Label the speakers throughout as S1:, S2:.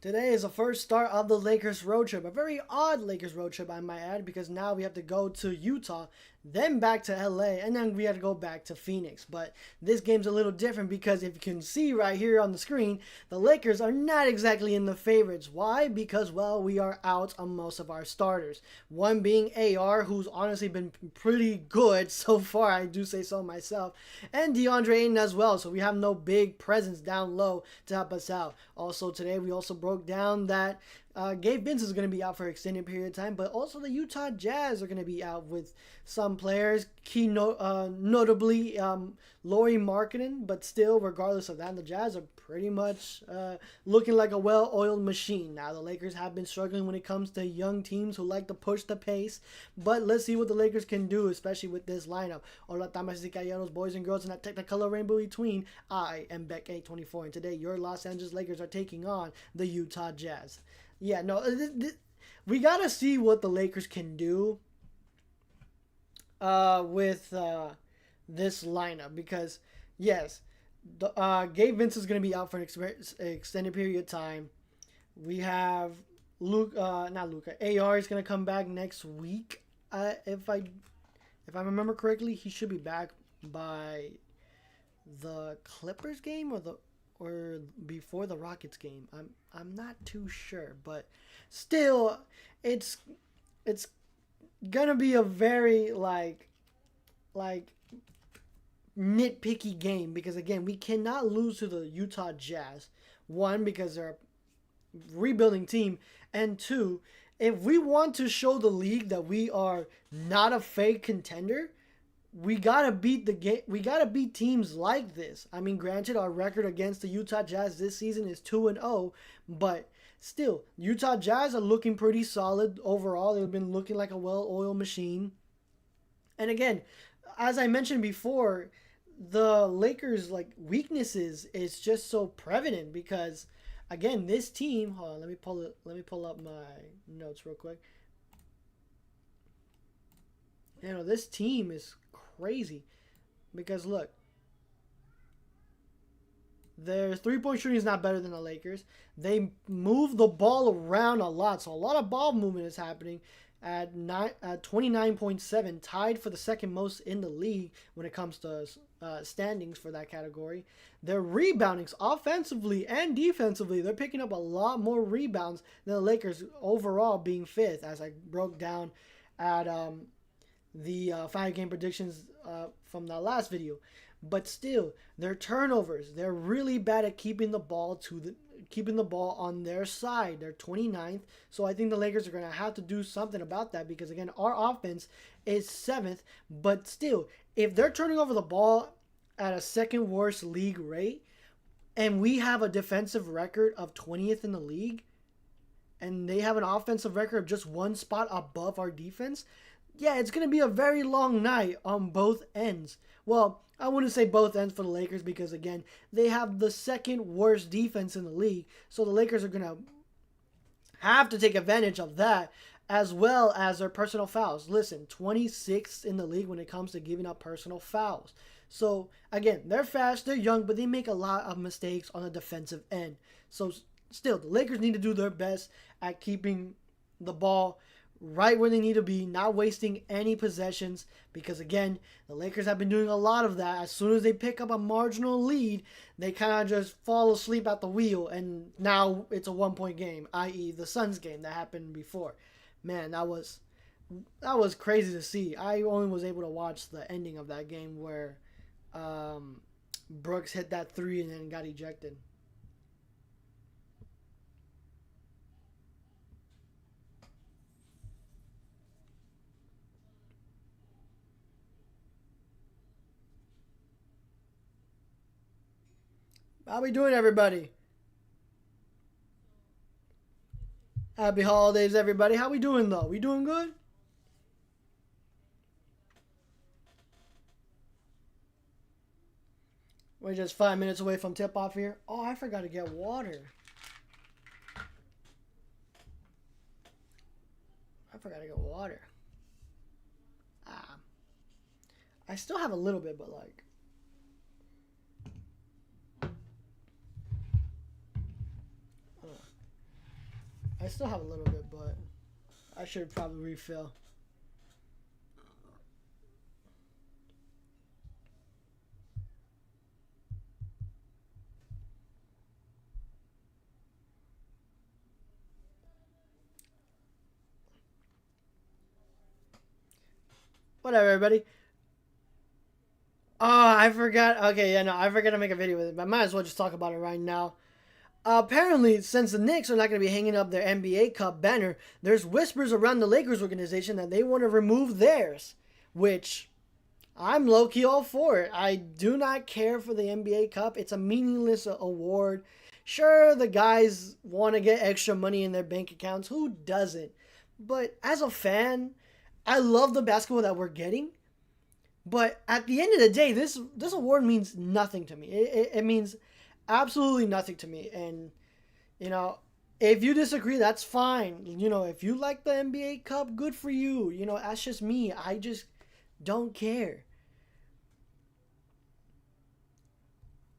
S1: Today is the first start of the Lakers road trip. A very odd Lakers road trip, I might add, because now we have to go to Utah, then back to LA, and then we have to go back to Phoenix. But this game's a little different because if you can see right here on the screen, the Lakers are not exactly in the favorites. Why? Because, well, we are out on most of our starters. One being AR, who's honestly been pretty good so far, I do say so myself, and DeAndre Ayton as well. So we have no big presence down low to help us out. Also, today we also broke down that Gabe-out is going to be out for an extended period of time, but also the Utah Jazz are going to be out with some players, notably Lauri Markkanen, but still, regardless of that, the Jazz are pretty much looking like a well-oiled machine. Now, the Lakers have been struggling when it comes to young teams who like to push the pace, but let's see what the Lakers can do, especially with this lineup. Hola, damas y caballeros, boys and girls, and that technicolor rainbow between. I am Beck824, and today your Los Angeles Lakers are taking on the Utah Jazz. Yeah, no, we got to see what the Lakers can do with this lineup because, yes, Gabe-out is going to be out for an extended period of time. We have not Luka. AR is going to come back next week. If I remember correctly, he should be back by the Clippers game or before the Rockets game. I'm not too sure, but still, it's gonna be a very like nitpicky game because again we cannot lose to the Utah Jazz. One, because they're a rebuilding team, and two, if we want to show the league that we are not a fake contender, we gotta beat the game. We gotta beat teams like this. I mean, granted, our record against the Utah Jazz this season is 2-0, but still, Utah Jazz are looking pretty solid overall. They've been looking like a well-oiled machine. And again, as I mentioned before, the Lakers' weaknesses is just so prevalent because, again, this team. Hold on, let me pull up my notes real quick. You know, this team is crazy because look, their three-point shooting is not better than the Lakers. They move the ball around a lot, so a lot of ball movement is happening at 29.7, tied for the second most in the league when it comes to standings for that category. Their rebounding, offensively and defensively, they're picking up a lot more rebounds than the Lakers overall, being fifth, as I broke down at the 5-game predictions from the last video. But still, their turnovers, they're really bad at keeping the ball on their side. They're 29th, so I think the Lakers are going to have to do something about that because again, our offense is 7th, but still, if they're turning over the ball at a second worst league rate and we have a defensive record of 20th in the league and they have an offensive record of just one spot above our defense, yeah, it's going to be a very long night on both ends. Well, I wouldn't say both ends for the Lakers because, again, they have the second worst defense in the league. So the Lakers are going to have to take advantage of that as well as their personal fouls. Listen, 26th in the league when it comes to giving up personal fouls. So, again, they're fast, they're young, but they make a lot of mistakes on the defensive end. So, still, the Lakers need to do their best at keeping the ball right where they need to be, not wasting any possessions because, again, the Lakers have been doing a lot of that. As soon as they pick up a marginal lead, they kind of just fall asleep at the wheel, and now it's a one-point game, i.e. the Suns game that happened before. Man, that was crazy to see. I only was able to watch the ending of that game where Brooks hit that three and then got ejected. How we doing, everybody? Happy holidays, everybody. How we doing, though? We doing good? We're just 5 minutes away from tip-off here. Oh, I forgot to get water. I forgot to get water. Ah. I still have a little bit, but like... I still have a little bit, but I should probably refill. Whatever, everybody. Oh, I forgot. Okay, yeah, no, I forgot to make a video with it, but I might as well just talk about it right now. Apparently, since the Knicks are not going to be hanging up their NBA Cup banner, there's whispers around the Lakers organization that they want to remove theirs, which I'm low-key all for it. I do not care for the NBA Cup. It's a meaningless award. Sure, the guys want to get extra money in their bank accounts. Who doesn't? But as a fan, I love the basketball that we're getting. But at the end of the day, this award means nothing to me. It means absolutely nothing to me. And, you know, if you disagree, that's fine. You know, if you like the NBA Cup, good for you. You know, that's just me. I just don't care.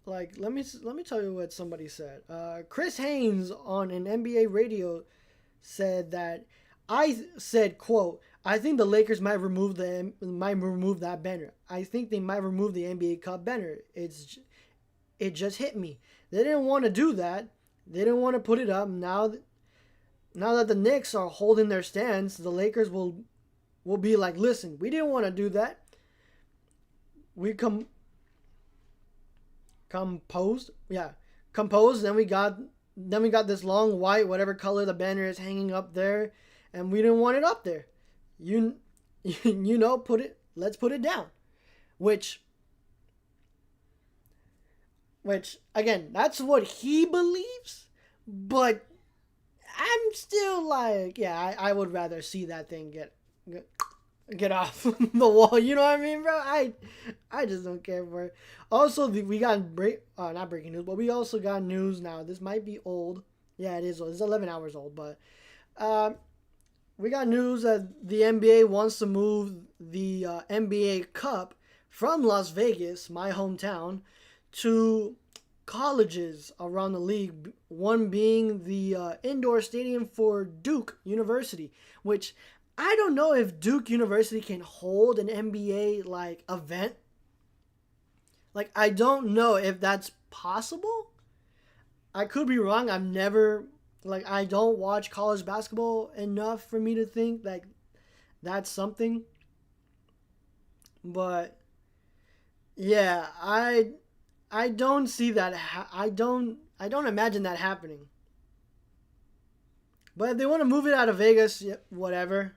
S1: Like, let me tell you what somebody said. Chris Haynes on an NBA radio said that I said, quote, I think the Lakers might remove that banner. I think they might remove the NBA Cup banner. It just hit me. They didn't want to do that. They didn't want to put it up. Now that the Knicks are holding their stance, the Lakers will be like, listen, we didn't want to do that. We composed. Then we got this long white, whatever color the banner is hanging up there, and we didn't want it up there. You know, let's put it down. Which again, that's what he believes, but I'm still like, yeah, I would rather see that thing get off the wall. You know what I mean, bro? I just don't care for it. Also, we got not breaking news, but we also got news now. This might be old. Yeah, it is old. It's 11 hours old, but we got news that the NBA wants to move the NBA Cup from Las Vegas, my hometown, to colleges around the league. One being the indoor stadium for Duke University, which I don't know if Duke University can hold an NBA like event. Like, I don't know if that's possible. I could be wrong. I don't watch college basketball enough for me to think like that's something. But yeah, I don't see that. I don't imagine that happening. But if they want to move it out of Vegas, yeah, whatever.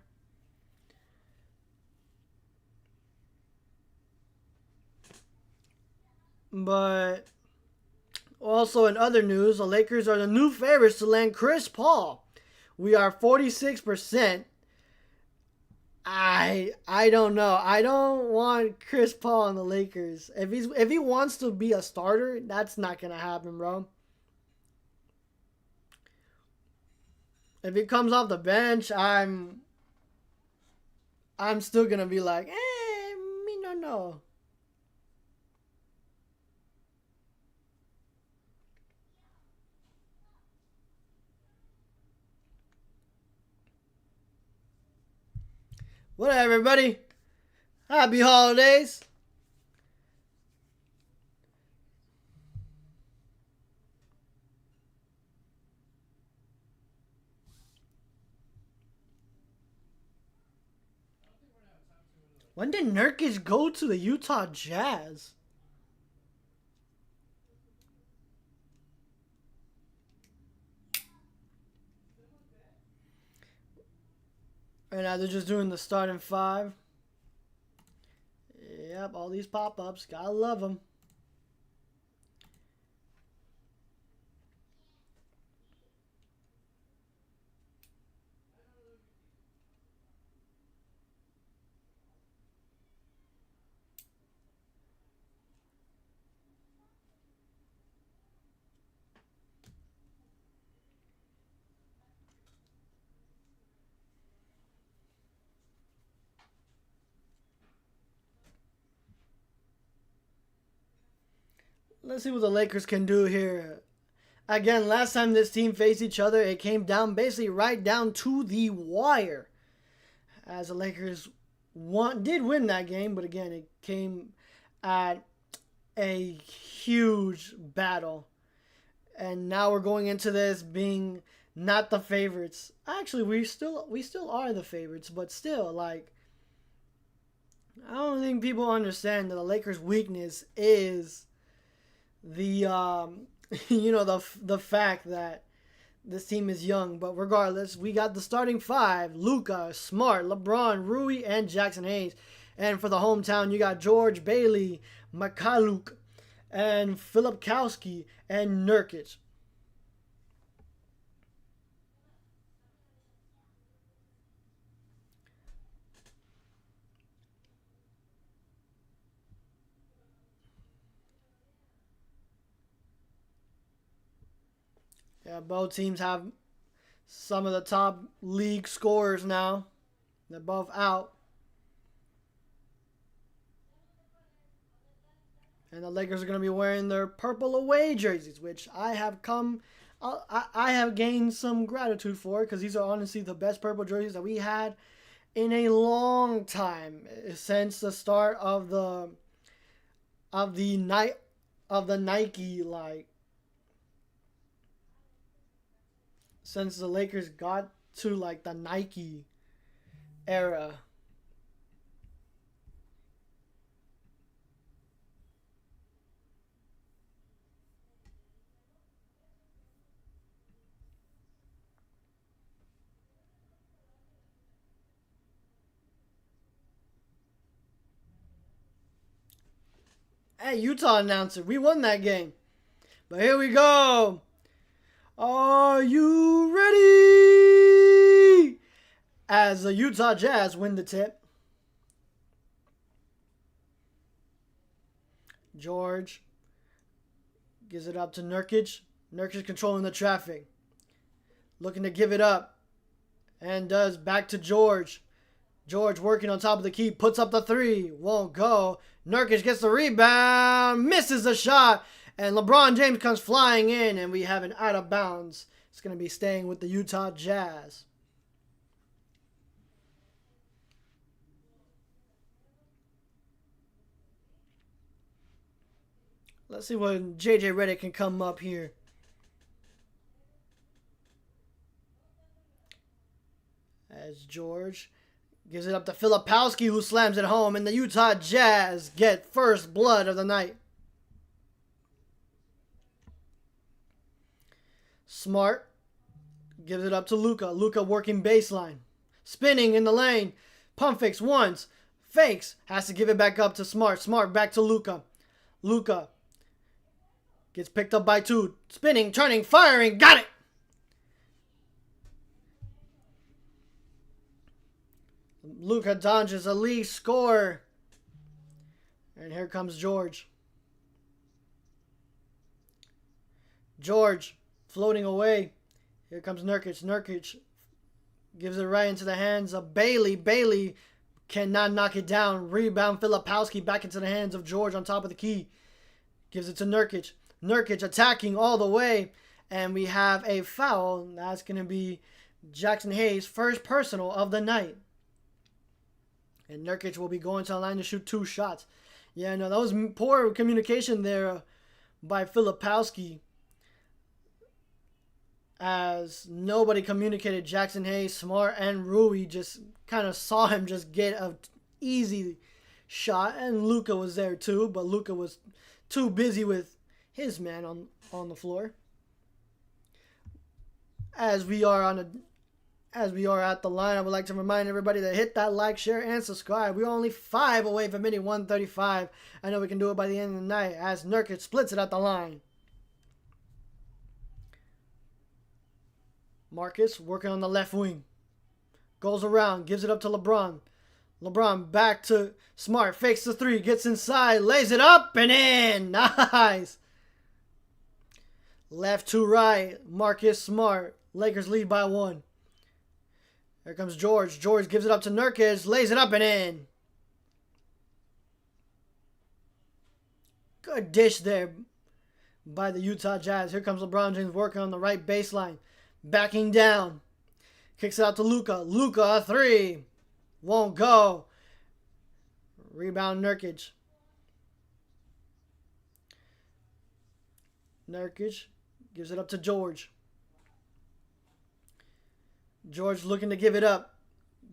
S1: But also in other news, the Lakers are the new favorites to land Chris Paul. We are 46%. I don't know. I don't want Chris Paul on the Lakers. If he wants to be a starter, that's not gonna happen, bro. If he comes off the bench, I'm still gonna be like, me no. Whatever, everybody. Happy holidays. When did Nurkic go to the Utah Jazz? Right now they're just doing the starting five. Yep, all these pop-ups. Gotta love them. Let's see what the Lakers can do here. Again, last time this team faced each other, it came down basically right down to the wire. As the Lakers did win that game, but again, it came at a huge battle. And now we're going into this being not the favorites. Actually, we still are the favorites, but still, like, I don't think people understand that the Lakers' weakness is the the fact that this team is young. But regardless, we got the starting five: Luka, Smart, LeBron, Rui, and Jackson Hayes. And for the hometown, you got George, Bailey, Mykhailiuk, and Filipkowski, and Nurkic. Yeah, both teams have some of the top league scorers now. They're both out. And the Lakers are going to be wearing their purple away jerseys, which I have gained some gratitude for, because these are honestly the best purple jerseys that we had in a long time, since the start of the Nike, like, since the Lakers got to like the Nike era. Hey, Utah announcer, we won that game. But here we go. Are you ready? As the Utah Jazz win the tip. George gives it up to Nurkic. Nurkic controlling the traffic. Looking to give it up. And does. Back to George. George working on top of the key. Puts up the three. Won't go. Nurkic gets the rebound. Misses the shot. And LeBron James comes flying in. And we have an out of bounds. It's going to be staying with the Utah Jazz. Let's see when JJ Redick can come up here. As George gives it up to Filipkowski, who slams it home, and the Utah Jazz get first blood of the night. Smart gives it up to Luka. Luka working baseline. Spinning in the lane. Pump fakes once. Fakes. Has to give it back up to Smart. Smart back to Luka. Luka gets picked up by two. Spinning, turning, firing. Got it! Luka Doncic's a lead scorer. And here comes George. George floating away. Here comes Nurkic. Nurkic gives it right into the hands of Bailey. Bailey cannot knock it down. Rebound Filipkowski back into the hands of George on top of the key. Gives it to Nurkic. Nurkic attacking all the way. And we have a foul. That's going to be Jackson Hayes' first personal of the night. And Nurkic will be going to the line to shoot 2 shots. Yeah, no, that was poor communication there by Filipkowski, as nobody communicated. Jackson Hayes, Smart, and Rui just kind of saw him just get an easy shot. And Luka was there too, but Luka was too busy with his man on the floor. As we are at the line, I would like to remind everybody to hit that like, share, and subscribe. We're only 5 away from hitting 135. I know we can do it by the end of the night, as Nurkic splits it at the line. Marcus working on the left wing. Goes around, gives it up to LeBron. LeBron back to Smart, fakes the 3, gets inside, lays it up and in. Nice. Left to right, Marcus Smart. Lakers lead by 1. Here comes George. George gives it up to Nurkic, lays it up and in. Good dish there by the Utah Jazz. Here comes LeBron James working on the right baseline. Backing down. Kicks it out to Luka. Luka, a three. Won't go. Rebound Nurkic. Nurkic gives it up to George. George looking to give it up.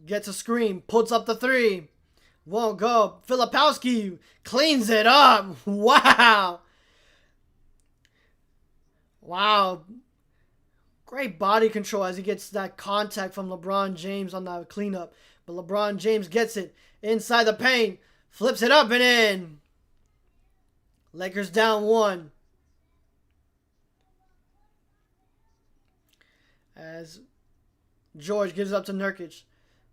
S1: Gets a screen. Puts up the three. Won't go. Filipowski cleans it up. Wow. Wow. Great body control as he gets that contact from LeBron James on that cleanup. But LeBron James gets it inside the paint. Flips it up and in. Lakers down one. As George gives it up to Nurkic.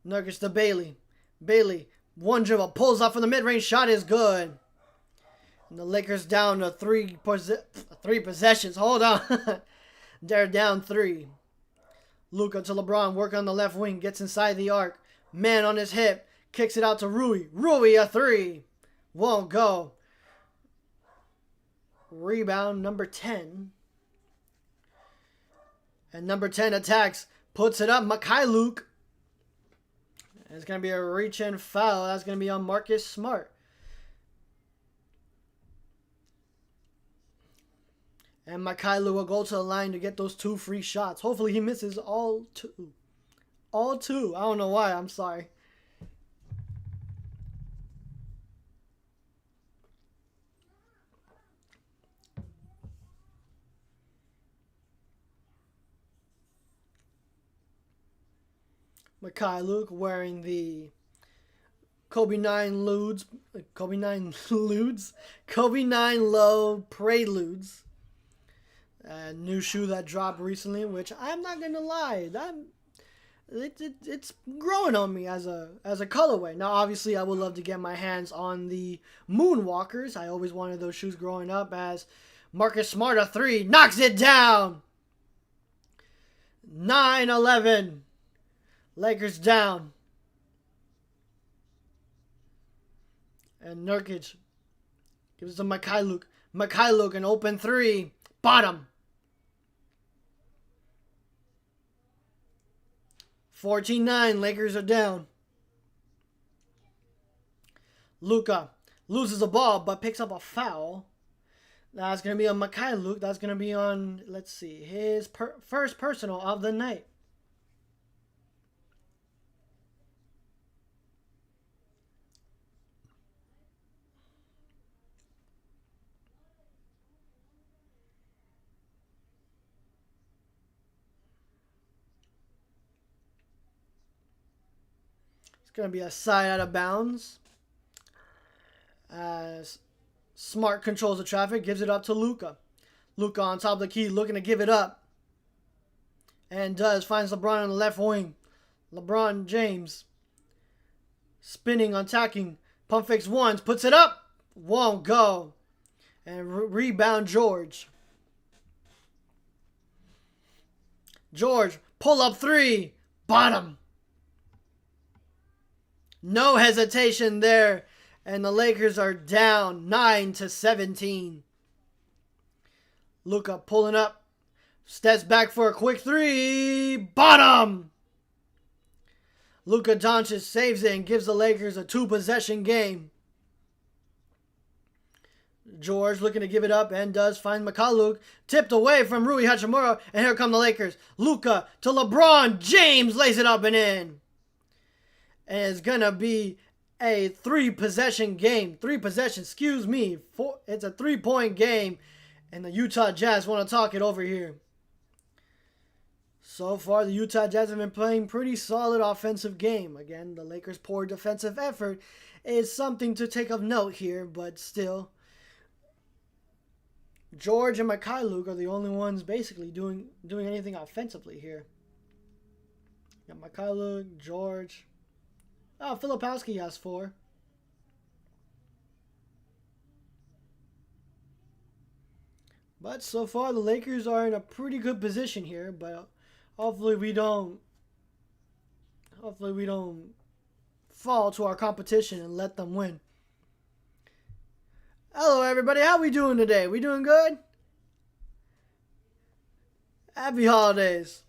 S1: Nurkic to Bailey. Bailey, one dribble, pulls up from the mid-range shot is good. And the Lakers down to three possessions. Hold on. They're down three. Luka to LeBron, work on the left wing, gets inside the arc. Man on his hip, kicks it out to Rui. Rui, a three. Won't go. Rebound, number 10. And number 10 attacks, puts it up, Mikhailuk. It's going to be a reach-in foul. That's going to be on Marcus Smart. And Mikhailuk will go to the line to get those 2 free shots. Hopefully he misses all 2. All 2. I don't know why. I'm sorry. Mikhailuk wearing the Kobe 9 Low Preludes. A new shoe that dropped recently, which I'm not gonna lie, it's growing on me as a colorway. Now, obviously, I would love to get my hands on the Moonwalkers. I always wanted those shoes growing up. As Marcus Smart, a three, knocks it down. 9-11. Lakers down. And Nurkic gives to Mikhailuk. Mikhailuk, an open three. Bottom. 14-9. Lakers are down. Luka loses the ball but picks up a foul. That's going to be on Mikhailuk. That's going to be on, let's see, his first personal of the night. Going to be a side out of bounds. As Smart controls the traffic, gives it up to Luka. Luka on top of the key, looking to give it up. And does. Finds LeBron on the left wing. LeBron James. Spinning, attacking. Pump fakes once, puts it up. Won't go. And rebound George. George, pull up three. Bottom. No hesitation there. And the Lakers are down 9-17. Luka pulling up. Steps back for a quick three. Bottom. Luka Doncic saves it and gives the Lakers a 2-possession game. George looking to give it up and does find Mikhailuk. Tipped away from Rui Hachimura. And here come the Lakers. Luka to LeBron James. Lays it up and in. And it's going to be a 3-possession game. 3 possessions, excuse me. It's a 3-point game. And the Utah Jazz want to talk it over here. So far, the Utah Jazz have been playing pretty solid offensive game. Again, the Lakers' poor defensive effort is something to take of note here. But still, George and Mikhailuk are the only ones basically doing anything offensively here. Got Mikhailuk, George. Oh, Filipowski has 4. But so far, the Lakers are in a pretty good position here. But hopefully we don't fall to our competition and let them win. Hello, everybody. How we doing today? We doing good? Happy holidays.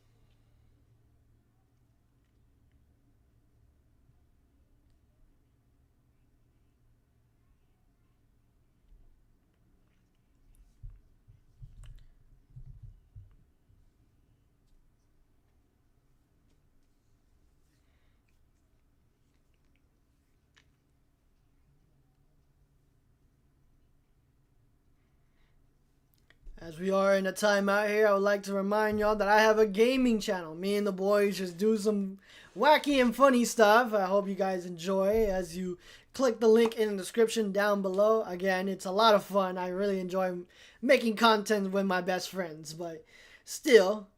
S1: As we are in a timeout here, I would like to remind y'all that I have a gaming channel. Me and the boys just do some wacky and funny stuff. I hope you guys enjoy as you click the link in the description down below. Again, it's a lot of fun. I really enjoy making content with my best friends. But still,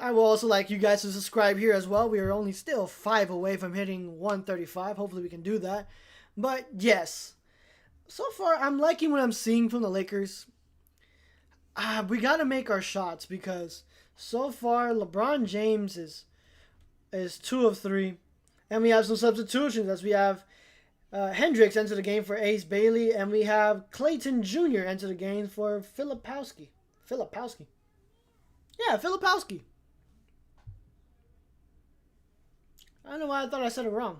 S1: I will also like you guys to subscribe here as well. We are only still 5 away from hitting 135. Hopefully we can do that. But yes, so far I'm liking what I'm seeing from the Lakers. We got to make our shots because so far LeBron James is 2 of 3. And we have some substitutions as we have Hendricks enter the game for Ace Bailey. And we have Clayton Jr. enter the game for Filipowski. Yeah, Filipowski. I don't know why I thought I said it wrong.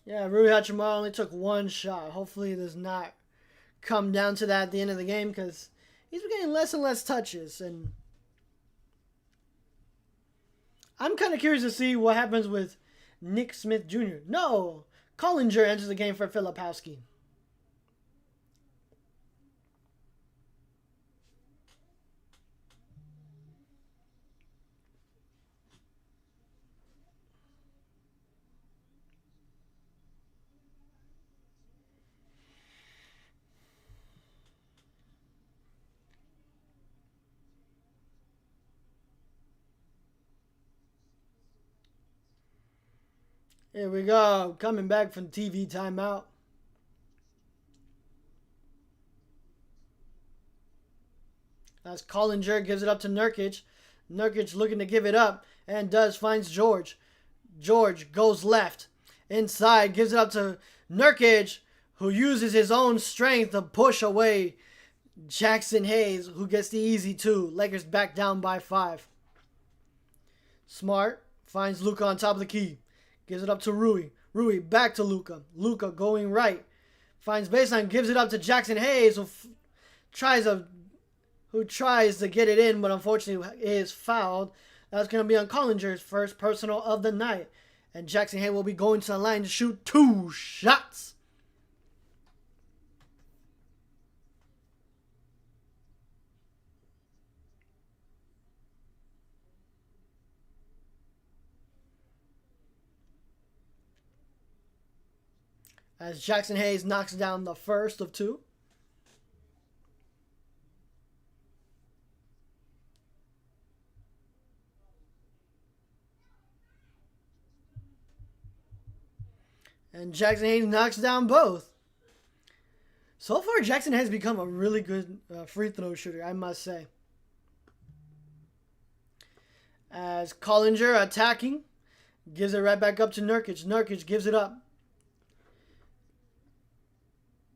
S1: Yeah, Rui Hachimura only took 1 shot. Hopefully it does not come down to that at the end of the game because he's been getting less and less touches. And I'm kind of curious to see what happens with Nick Smith Jr. No, Collinger enters the game for Filipowski. Here we go. Coming back from TV timeout. As Collinger gives it up to Nurkic. Nurkic looking to give it up. And finds George. George goes left. Inside. Gives it up to Nurkic. Who uses his own strength to push away Jackson Hayes. Who gets the easy 2. Lakers back down by 5. Smart. Finds Luka on top of the key. Gives it up to Rui. Rui back to Luka. Luka going right. Finds baseline. Gives it up to Jackson Hayes, who tries to get it in, but unfortunately is fouled. That's going to be on Collinger's first personal of the night. And Jackson Hayes will be going to the line to shoot 2 shots. As Jackson Hayes knocks down the first of 2. And Jackson Hayes knocks down both. So far, Jackson has become a really good free throw shooter, I must say. As Collinger attacking. Gives it right back up to Nurkic. Nurkic gives it up.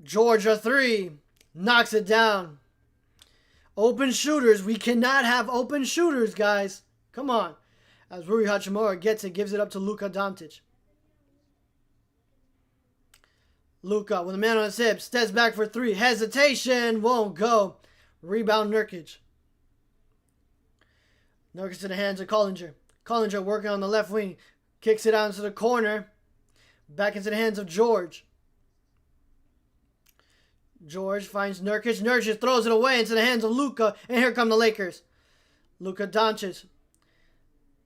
S1: George a 3. Knocks it down. Open shooters. We cannot have open shooters, guys. Come on. As Rui Hachimura gets it, gives it up to Luka Doncic. Luka with a man on his hip. Steps back for 3. Hesitation. Won't go. Rebound Nurkic. Nurkic to the hands of Collinger. Collinger working on the left wing. Kicks it out into the corner. Back into the hands of George. George finds Nurkic. Nurkic throws it away into the hands of Luka. And here come the Lakers. Luka Doncic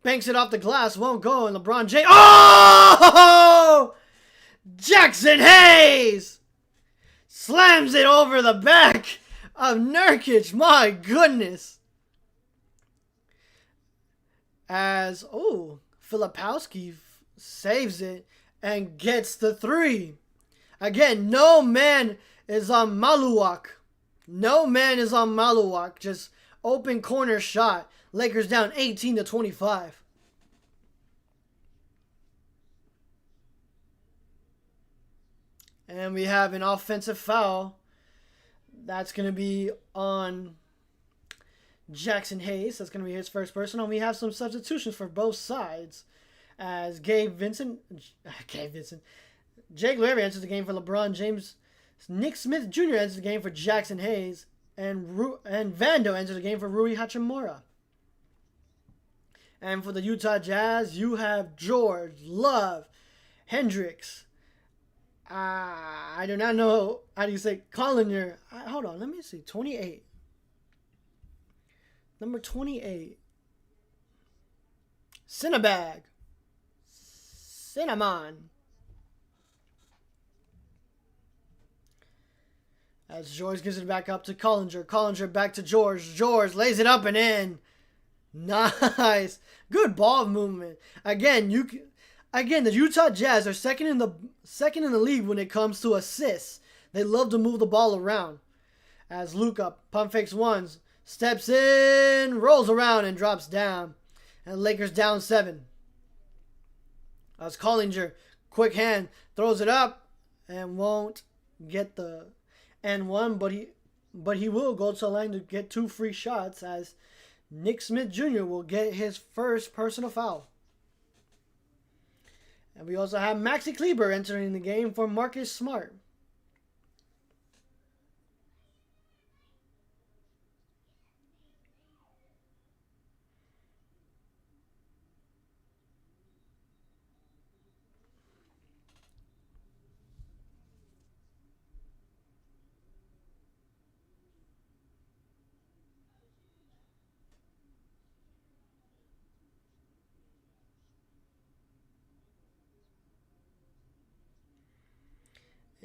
S1: banks it off the glass. Won't go. And LeBron James. Oh! Jackson Hayes slams it over the back of Nurkic. My goodness. As, Filipowski saves it and gets the 3. Again, no man is on Maluak. No man is on Maluak. Just open corner shot. Lakers down 18-25. And we have an offensive foul. That's going to be on Jackson Hayes. That's going to be his first personal. And we have some substitutions for both sides. As Jake Larry enters the game for LeBron James. Nick Smith Jr. enters the game for Jackson Hayes. And Vando enters the game for Rui Hachimura. And for the Utah Jazz, you have George, Love, Hendricks. I do not know how do you say Collinger. Hold on, let me see. 28. Number 28. Cinnabag. Cinnamon. As George gives it back up to Collinger. Collinger back to George. George lays it up and in. Nice. Good ball movement. Again, the Utah Jazz are second in the league when it comes to assists. They love to move the ball around. As Luka pump fakes ones, steps in, rolls around and drops down. And Lakers down 7. As Collinger, quick hand, throws it up and won't get the N1, but he will go to the line to get 2 free shots as Nick Smith Jr. will get his first personal foul. And we also have Maxi Kleber entering the game for Marcus Smart.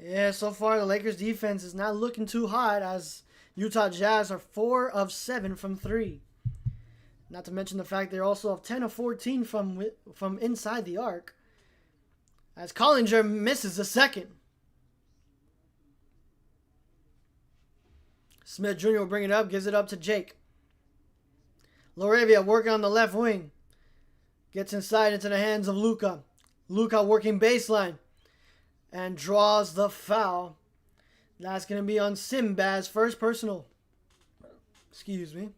S1: Yeah, so far the Lakers defense is not looking too hot as Utah Jazz are 4 of 7 from 3. Not to mention the fact they're also of 10 of 14 from inside the arc. As Collinger misses the second. Smith Jr. will bring it up, gives it up to Jake. Laravia working on the left wing. Gets inside into the hands of Luka. Luka working baseline. And draws the foul. That's going to be on Simbaz's first personal. Excuse me.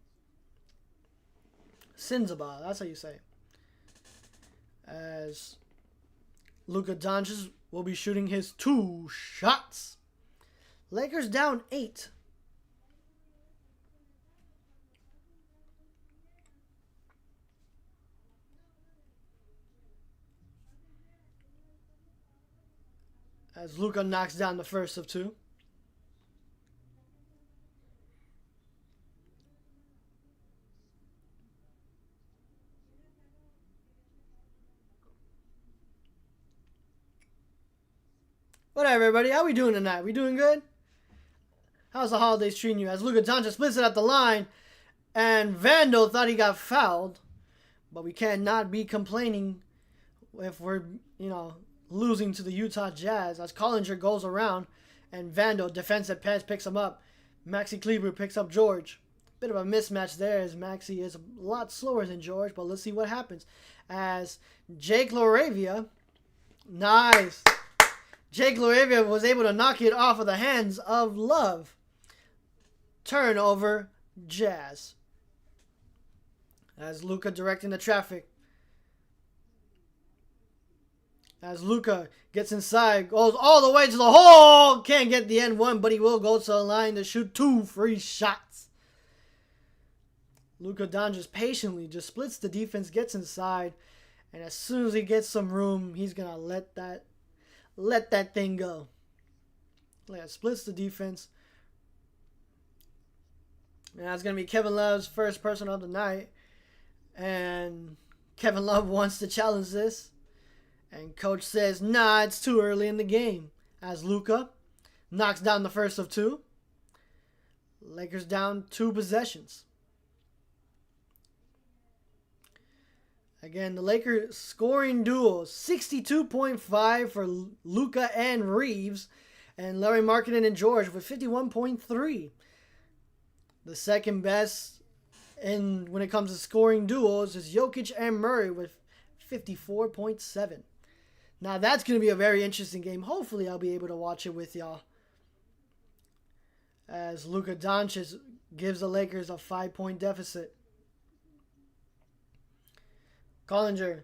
S1: Sinzaba, that's how you say it. As Luka Doncic will be shooting his 2 shots. Lakers down 8. As Luka knocks down the first of 2. What up, everybody? How we doing tonight? We doing good? How's the holidays treating you? As Luka Doncic splits it at the line, and Vando thought he got fouled, but we cannot be complaining if we're, losing to the Utah Jazz as Collinger goes around and Vando defensive pass picks him up. Maxi Kleber picks up George. Bit of a mismatch there as Maxi is a lot slower than George, but let's see what happens. As Jake Laravia, nice. Jake Laravia was able to knock it off of the hands of Love. Turnover Jazz. As Luka directing the traffic. As Luka gets inside, goes all the way to the hole. Can't get the N1, but he will go to the line to shoot 2 free shots. Luka Doncic patiently just splits the defense, gets inside, and as soon as he gets some room, he's gonna let that thing go. Yeah, splits the defense. And that's gonna be Kevin Love's first personal of the night, and Kevin Love wants to challenge this. And coach says, nah, it's too early in the game. As Luka knocks down the first of 2. Lakers down 2 possessions. Again, the Lakers scoring duels. 62.5 for Luka and Reeves. And Larry Markkanen and George with 51.3. The second best when it comes to scoring duels is Jokic and Murray with 54.7. Now that's going to be a very interesting game. Hopefully I'll be able to watch it with y'all. as Luka Doncic gives the Lakers a 5-point deficit. Collinger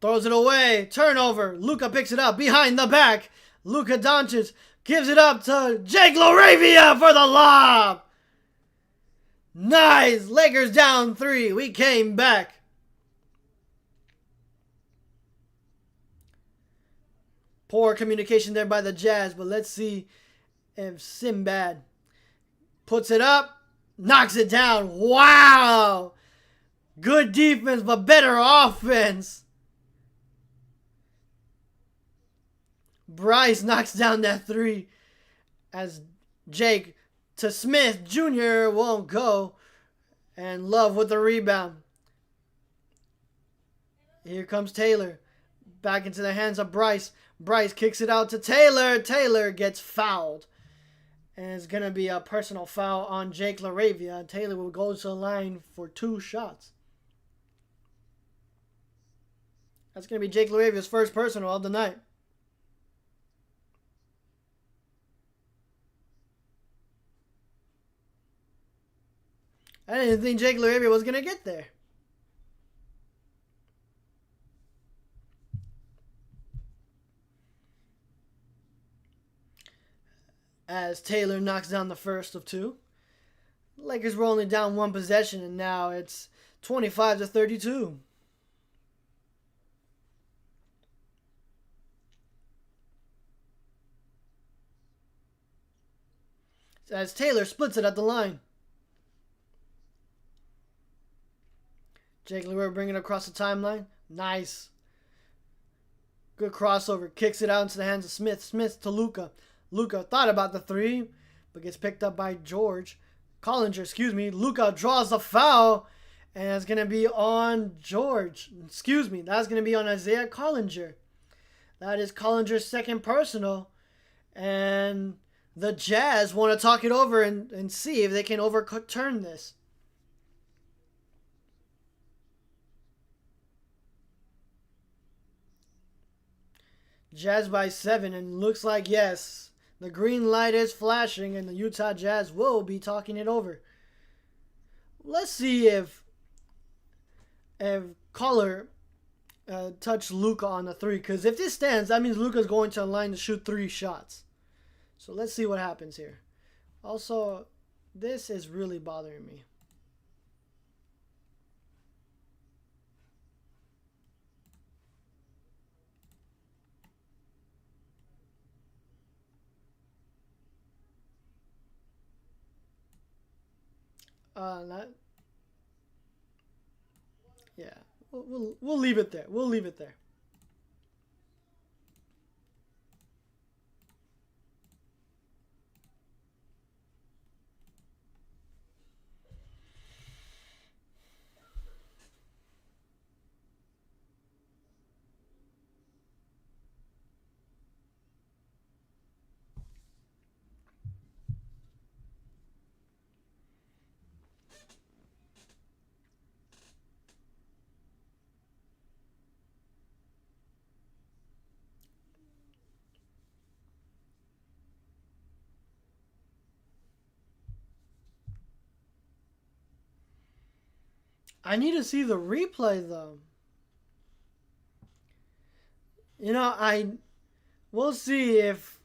S1: throws it away. Turnover. Luka picks it up behind the back. Luka Doncic gives it up to Jake LaRavia for the lob. Nice. Lakers down 3. We came back. Poor communication there by the Jazz, but let's see if Sinbad puts it up, knocks it down. Wow! Good defense, but better offense. Bryce knocks down that 3 as Jake to Smith Jr. won't go. And Love with the rebound. Here comes Taylor. Back into the hands of Bryce. Bryce kicks it out to Taylor. Taylor gets fouled. And it's going to be a personal foul on Jake LaRavia. Taylor will go to the line for 2 shots. That's going to be Jake LaRavia's first personal of the night. I didn't think Jake LaRavia was going to get there. As Taylor knocks down the first of 2. Lakers were only down 1 possession, and now it's 25-32. As Taylor splits it at the line. Jake LaRavia bringing it across the timeline. Nice. Good crossover. Kicks it out into the hands of Smith. Smith to Luka. Luka thought about the 3, but gets picked up by Collinger. Luka draws the foul, and it's going to be on that's going to be on Isaiah Collinger. That is Collinger's second personal, and the Jazz want to talk it over and see if they can overturn this. Jazz by 7, and looks like, yes, the green light is flashing, and the Utah Jazz will be talking it over. Let's see if Collar touched Luka on the 3, because if this stands, that means Luka's going to the line to shoot 3 shots. So let's see what happens here. Also, this is really bothering me. Yeah, we'll leave it there. We'll leave it there. I need to see the replay, though. You know, we'll see if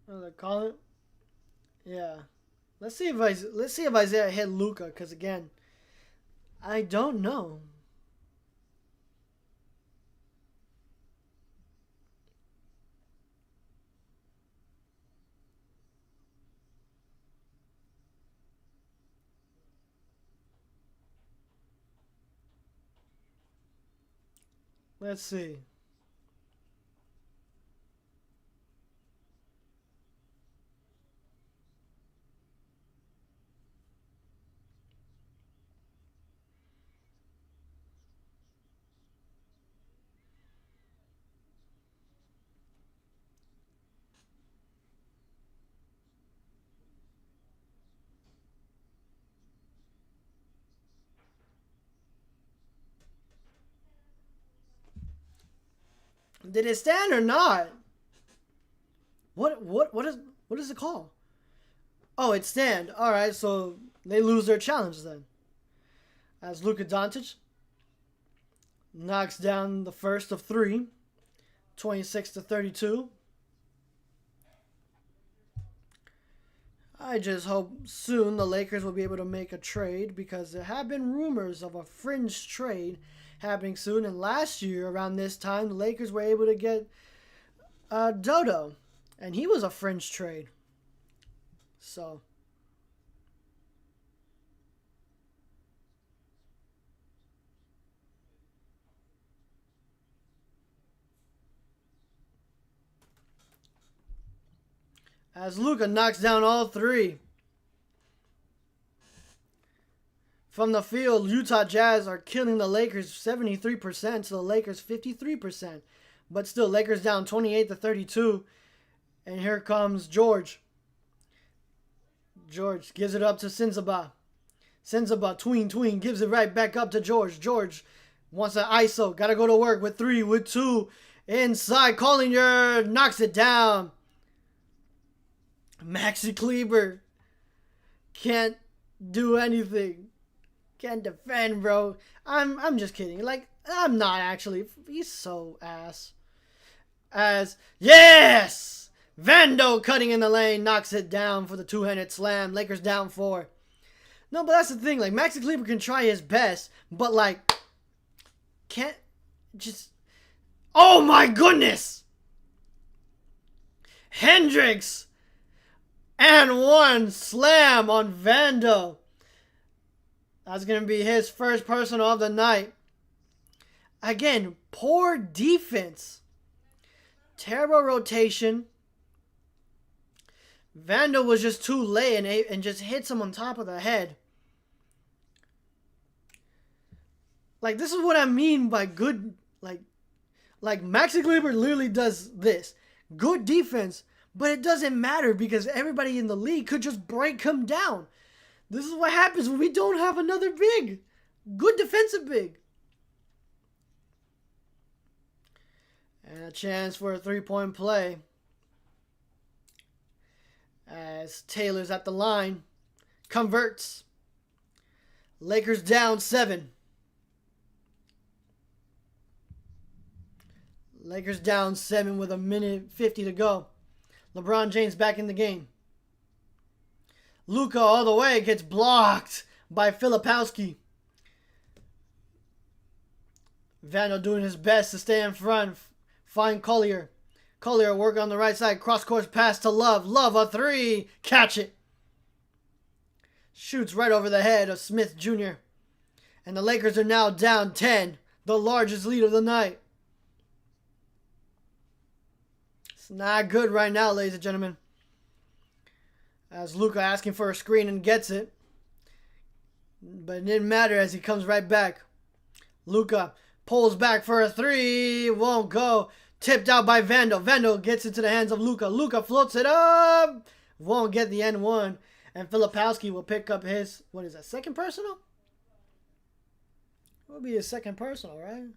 S1: they call it. Yeah, let's see if Isaiah hit Luka, because again, I don't know. Let's see. Did it stand or not? What is the call? Oh, it stand. All right, so they lose their challenge then. As Luka Doncic knocks down the first of three, 26-32. I just hope soon the Lakers will be able to make a trade, because there have been rumors of a fringe trade happening soon. And last year, around this time, the Lakers were able to get Dodo, and he was a fringe trade. So, as Luka knocks down all three. From the field, Utah Jazz are killing the Lakers 73% to the Lakers 53%. But still, Lakers down 28-32. And here comes George. George gives it up to Sinzaba. Sinzaba, tween, gives it right back up to George. George wants an ISO. Got to go to work with 3, with 2. Inside, Collinger knocks it down. Maxi Kleber can't do anything. Can't defend, bro. I'm just kidding. Like, I'm not actually. He's so ass. As, yes! Vando cutting in the lane, knocks it down for the two-handed slam. Lakers down 4. No, but that's the thing. Like, Maxi Kleber can try his best, but, like, can't just... Oh, my goodness! Hendricks! And 1 slam on Vando. That's going to be his first personal of the night. Again, poor defense. Terrible rotation. Vando was just too late and just hits him on top of the head. Like, this is what I mean by good, like Maxi Kleber literally does this. Good defense, but it doesn't matter because everybody in the league could just break him down. This is what happens when we don't have another big. Good defensive big. And a chance for a three-point play. As Taylor's at the line. Converts. Lakers down 7. Lakers down 7 with 1:50 to go. LeBron James back in the game. Luka all the way gets blocked by Filipowski. Vando doing his best to stay in front. Find Collier. Collier work on the right side. Cross-court pass to Love. Love a 3. Catch it. Shoots right over the head of Smith Jr. And the Lakers are now down 10. The largest lead of the night. It's not good right now, ladies and gentlemen. As Luka asking for a screen and gets it. But it didn't matter as he comes right back. Luka pulls back for a 3. Won't go. Tipped out by Vando. Vando gets into the hands of Luka. Luka floats it up. Won't get the N1. And Filipowski will pick up his, what is that, second personal? It will be his second personal, right?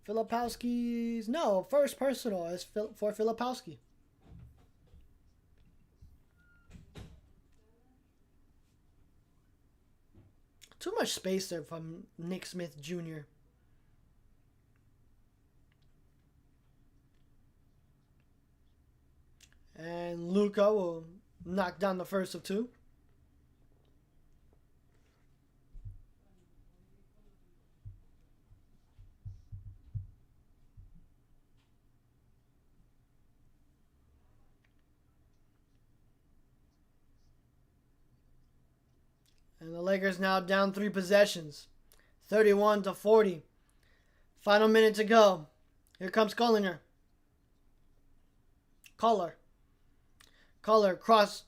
S1: Filipowski's, no, first personal is for Filipowski. Too much space there from Nick Smith Jr. And Luka will knock down the first of 2. And the Lakers now down 3 possessions. 31-40. Final minute to go. Here comes Collier. Collier cross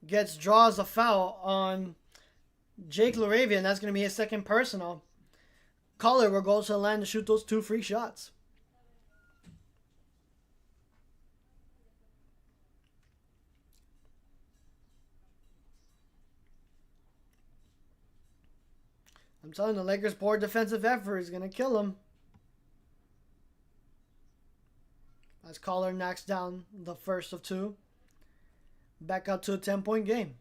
S1: draws a foul on Jake LaRavia, and that's going to be his second personal. Collier will go to the line to shoot those 2 free shots. I'm telling you, the Lakers' poor defensive effort is going to kill him. as Caller knocks down the first of two. Back up to a 10-point game.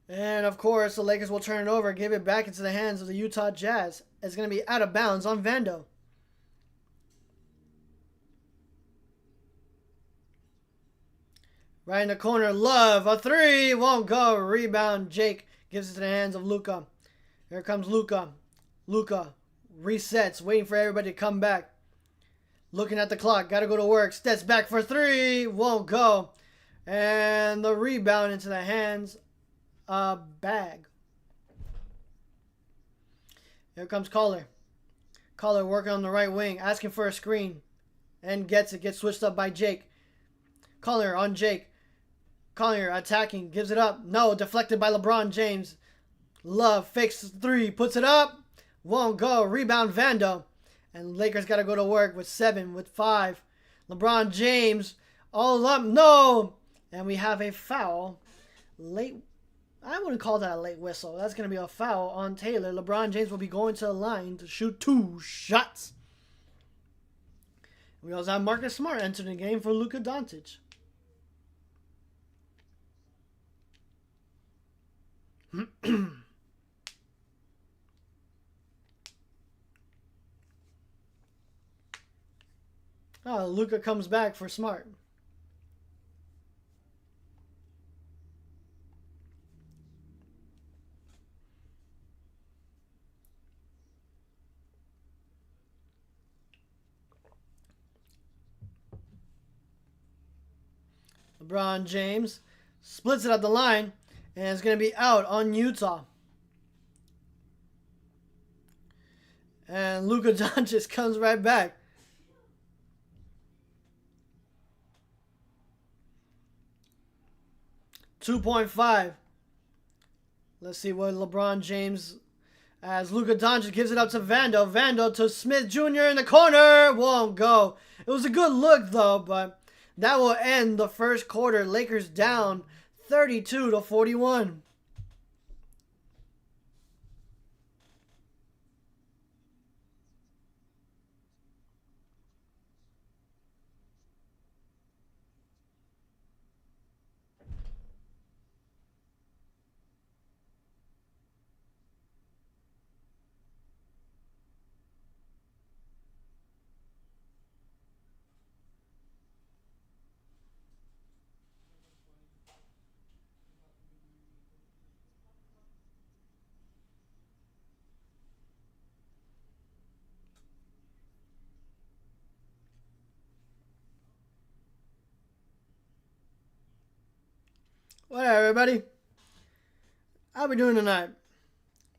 S1: And of course, the Lakers will turn it over, give it back into the hands of the Utah Jazz. It's going to be out of bounds on Vando. Right in the corner, Love, a three, won't go. Rebound, Jake gives it to the hands of Luka. Here comes Luka. Luka resets, waiting for everybody to come back. Looking at the clock, got to go to work. Steps back for three, won't go. And the rebound into the hands of Bag. Here comes Caller. Caller working on the right wing, asking for a screen. And gets it, gets switched up by Jake. Caller on Jake. Collier attacking, gives it up. No, deflected by LeBron James. Love fakes three, puts it up. Won't go. Rebound Vando. And Lakers got to go to work with 7, with 5. LeBron James all up. No. And we have a foul. Late. I wouldn't call that a late whistle. That's going to be a foul on Taylor. LeBron James will be going to the line to shoot 2 shots. We also have Marcus Smart entering the game for Luka Doncic. Oh, Luka comes back for Smart. LeBron James splits it at the line, and it's going to be out on Utah. And Luka Doncic comes right back. .5. Let's see what LeBron James, as Luka Doncic gives it up to Vando. Vando to Smith Jr. in the corner. Won't go. It was a good look though, but that will end the first quarter. Lakers down 32-41. Whatever, everybody. How we doing tonight?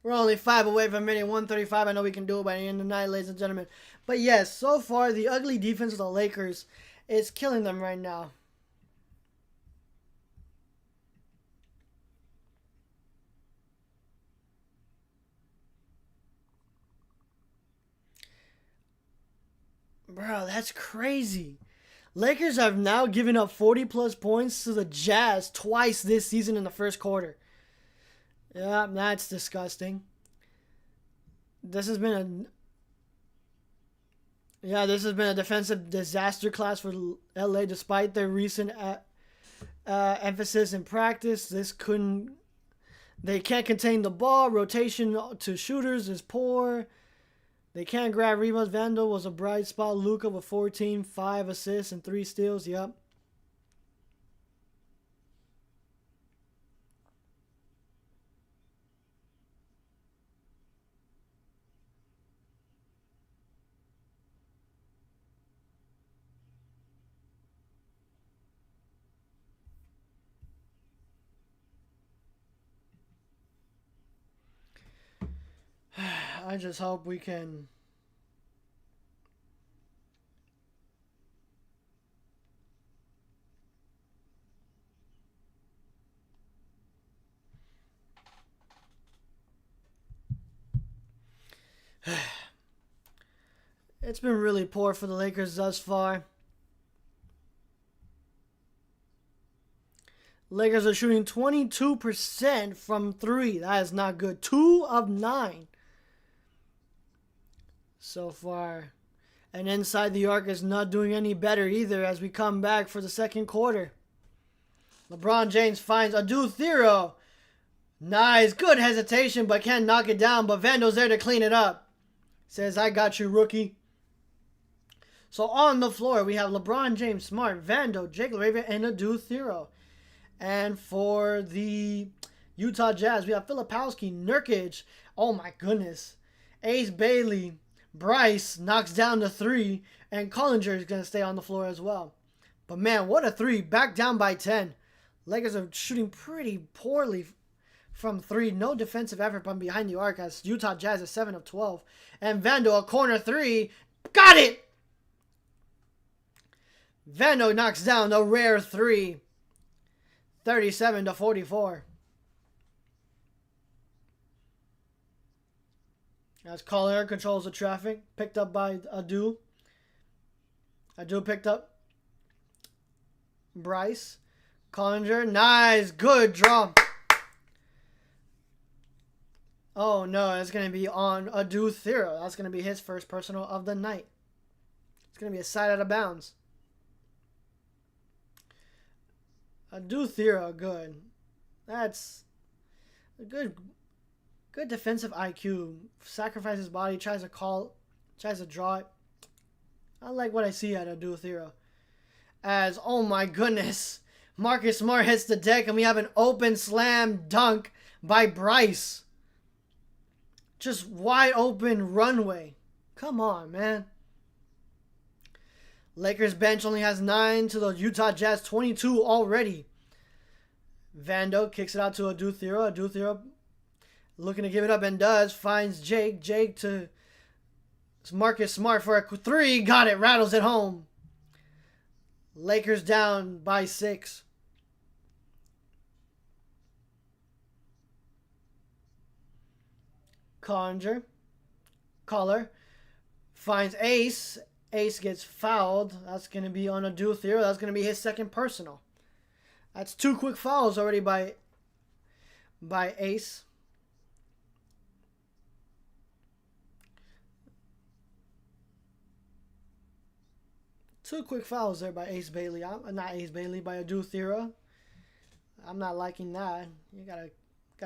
S1: We're only 5 away from minute 135. I know we can do it by the end of the night, ladies and gentlemen. But yes, so far, the ugly defense of the Lakers is killing them right now. Bro, that's crazy. Lakers have now given up 40-plus points to the Jazz twice this season in the first quarter. Yeah, that's disgusting. This has been a defensive disaster class for LA despite their recent emphasis in practice. They can't contain the ball. Rotation to shooters is poor. They can't grab rebounds. Vando was a bright spot. Luka with 14, 5 assists, and 3 steals. Yep. I just hope we can. It's been really poor for the Lakers thus far. Lakers are shooting 22% from 3. That is not good. 2 of 9 so far. And inside the arc is not doing any better either as we come back for the second quarter. LeBron James finds Adou-Thiero. Nice. Good hesitation, but can't knock it down. But Vando's there to clean it up. Says, I got you, rookie. So on the floor, we have LeBron James, Smart, Vando, Jake LaRavia, and Adou-Thiero. And for the Utah Jazz, we have Filipowski, Nurkic. Oh my goodness. Ace Bailey, Bryce knocks down the 3. And Collinger is going to stay on the floor as well. But man, what a 3. Back down by 10. Lakers are shooting pretty poorly from 3. No defensive effort from behind the arc as Utah Jazz is 7 of 12. And Vando, a corner 3. Got it! Vando knocks down the rare 3. 37-44. As Collier controls the traffic. Picked up by Adou. Adou picked up Bryce. Collinger. Nice. Good draw. Oh no, it's going to be on Adou-Thiero. That's going to be his first personal of the night. It's going to be a side out of bounds. Adou-Thiero, good. That's a good defensive IQ. Sacrifices his body, tries to draw it. I like what I see at Adou-Thiero. As, oh my goodness, Marcus Smart hits the deck and we have an open slam dunk by Bryce. Just wide open runway. Come on, man. Lakers bench only has 9 to the Utah Jazz 22 already. Vando kicks it out to Adou-Thiero. Adou-Thiero looking to give it up and does. Finds Jake. Jake to Marcus Smart for a 3. Got it. Rattles it home. Lakers down by 6. Collar finds Ace. Ace gets fouled. That's going to be on Adou-Thiero. That's going to be his second personal. That's 2 quick fouls already by Ace. Two quick fouls there by Ace Bailey. Not Ace Bailey, by Adou-Thiero. I'm not liking that. You gotta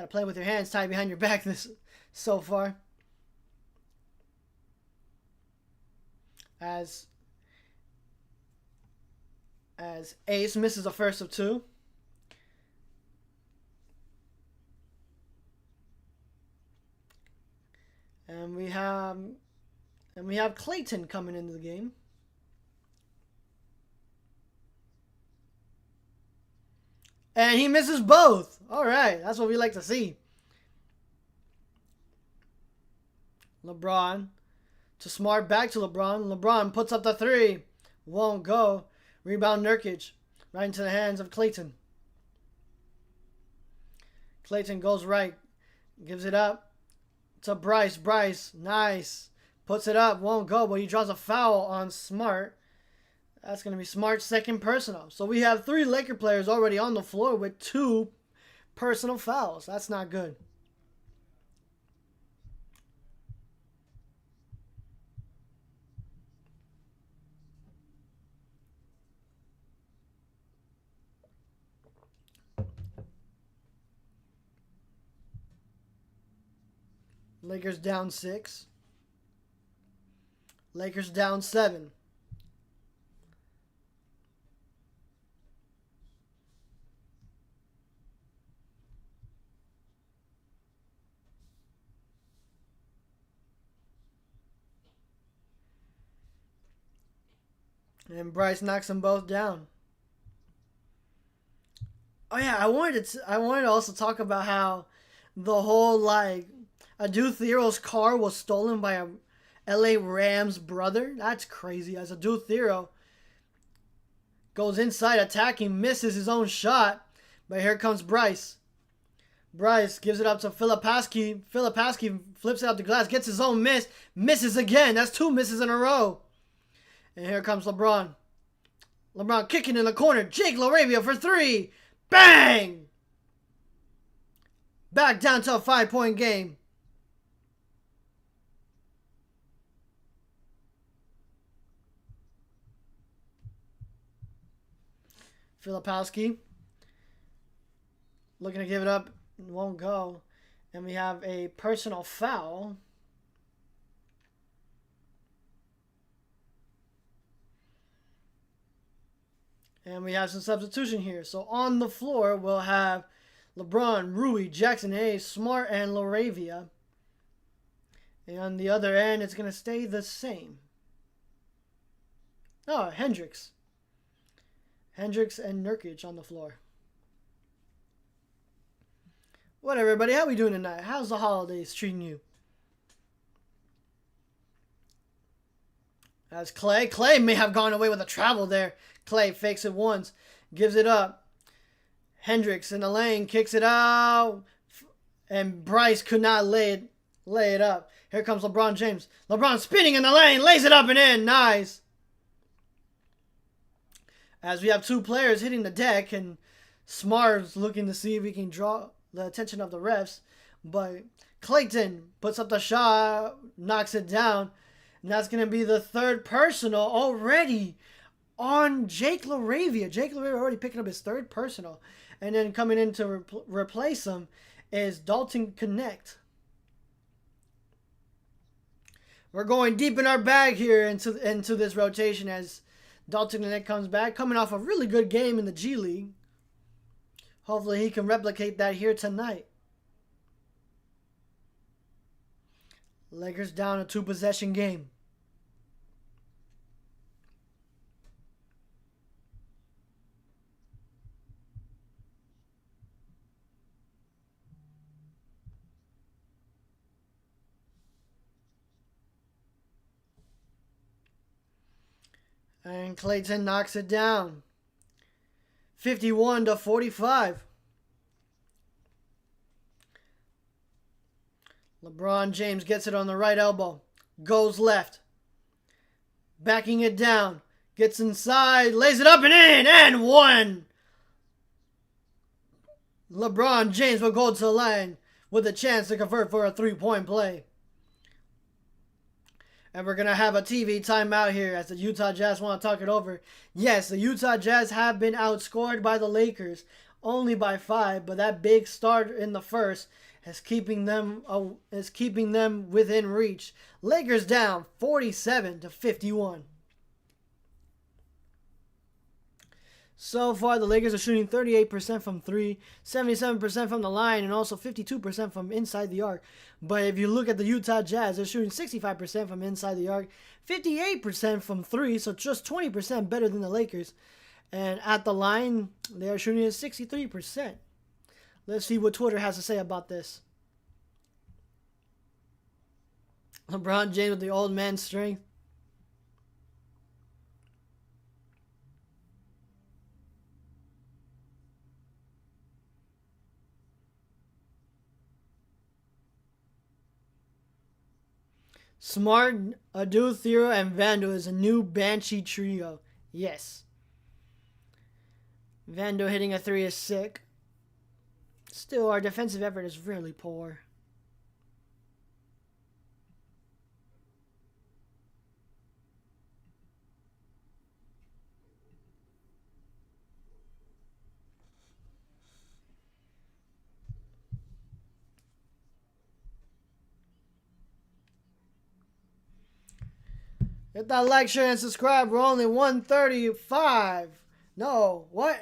S1: play with your hands tied behind your back this so far. As Ace misses the first of 2. And we have Clayton coming into the game. And he misses both. All right, that's what we like to see. LeBron to Smart, back to LeBron. LeBron puts up the 3. Won't go. Rebound Nurkic. Right into the hands of Clayton. Clayton goes right. Gives it up to Bryce. Bryce, nice. Puts it up. Won't go, but he draws a foul on Smart. That's going to be Smart's second personal. So we have 3 Laker players already on the floor with 2 personal fouls. That's not good. Lakers down 6. Lakers down 7. And Bryce knocks them both down. Oh yeah, I wanted to also talk about how the whole Adou-Thiero's car was stolen by a LA Rams brother. That's crazy. As Adou-Thiero goes inside attacking, misses his own shot, but here comes Bryce. Bryce gives it up to Filipowski. Filipowski flips it out the glass, gets his own miss, misses again. That's 2 misses in a row. And here comes LeBron. LeBron kicking in the corner. Jake LaRavia for 3. Bang! Back down to a 5-point game. Filipowski looking to give it up. Won't go. And we have a personal foul. And we have some substitution here. So on the floor, we'll have LeBron, Rui, Jackson Hayes, Smart, and LaRavia. And on the other end, it's going to stay the same. Oh, Hendricks. Hendricks and Nurkic on the floor. What, everybody? How we doing tonight? How's the holidays treating you? That's Clay. Clay may have gone away with a travel there. Clay fakes it once. Gives it up. Hendricks in the lane. Kicks it out. And Bryce could not lay it up. Here comes LeBron James. LeBron spinning in the lane. Lays it up and in. Nice. As we have 2 players hitting the deck. And Smart's looking to see if he can draw the attention of the refs. But Clayton puts up the shot. Knocks it down. And that's going to be the 3rd personal already on Jake LaRavia. Jake LaRavia already picking up his 3rd personal. And then coming in to replace him is Dalton Connect. We're going deep in our bag here into this rotation as Dalton Connect comes back. Coming off a really good game in the G League. Hopefully he can replicate that here tonight. Lakers down a 2-possession game. And Clayton knocks it down. 51-45. LeBron James gets it on the right elbow. Goes left. Backing it down. Gets inside. Lays it up and in. And 1. LeBron James will go to the line with a chance to convert for a 3-point play. And we're going to have a TV timeout here as the Utah Jazz want to talk it over. Yes, the Utah Jazz have been outscored by the Lakers only by 5, but that big start in the first is keeping them within reach. Lakers down 47-51. So far, the Lakers are shooting 38% from 3, 77% from the line, and also 52% from inside the arc. But if you look at the Utah Jazz, they're shooting 65% from inside the arc, 58% from 3, so just 20% better than the Lakers. And at the line, they are shooting at 63%. Let's see what Twitter has to say about this. LeBron James with the old man strength. Smart, Adu, Thero, and Vando is a new Banshee trio. Yes. Vando hitting a 3 is sick. Still, our defensive effort is really poor. Hit that like, share, and subscribe. We're only 135. No, what?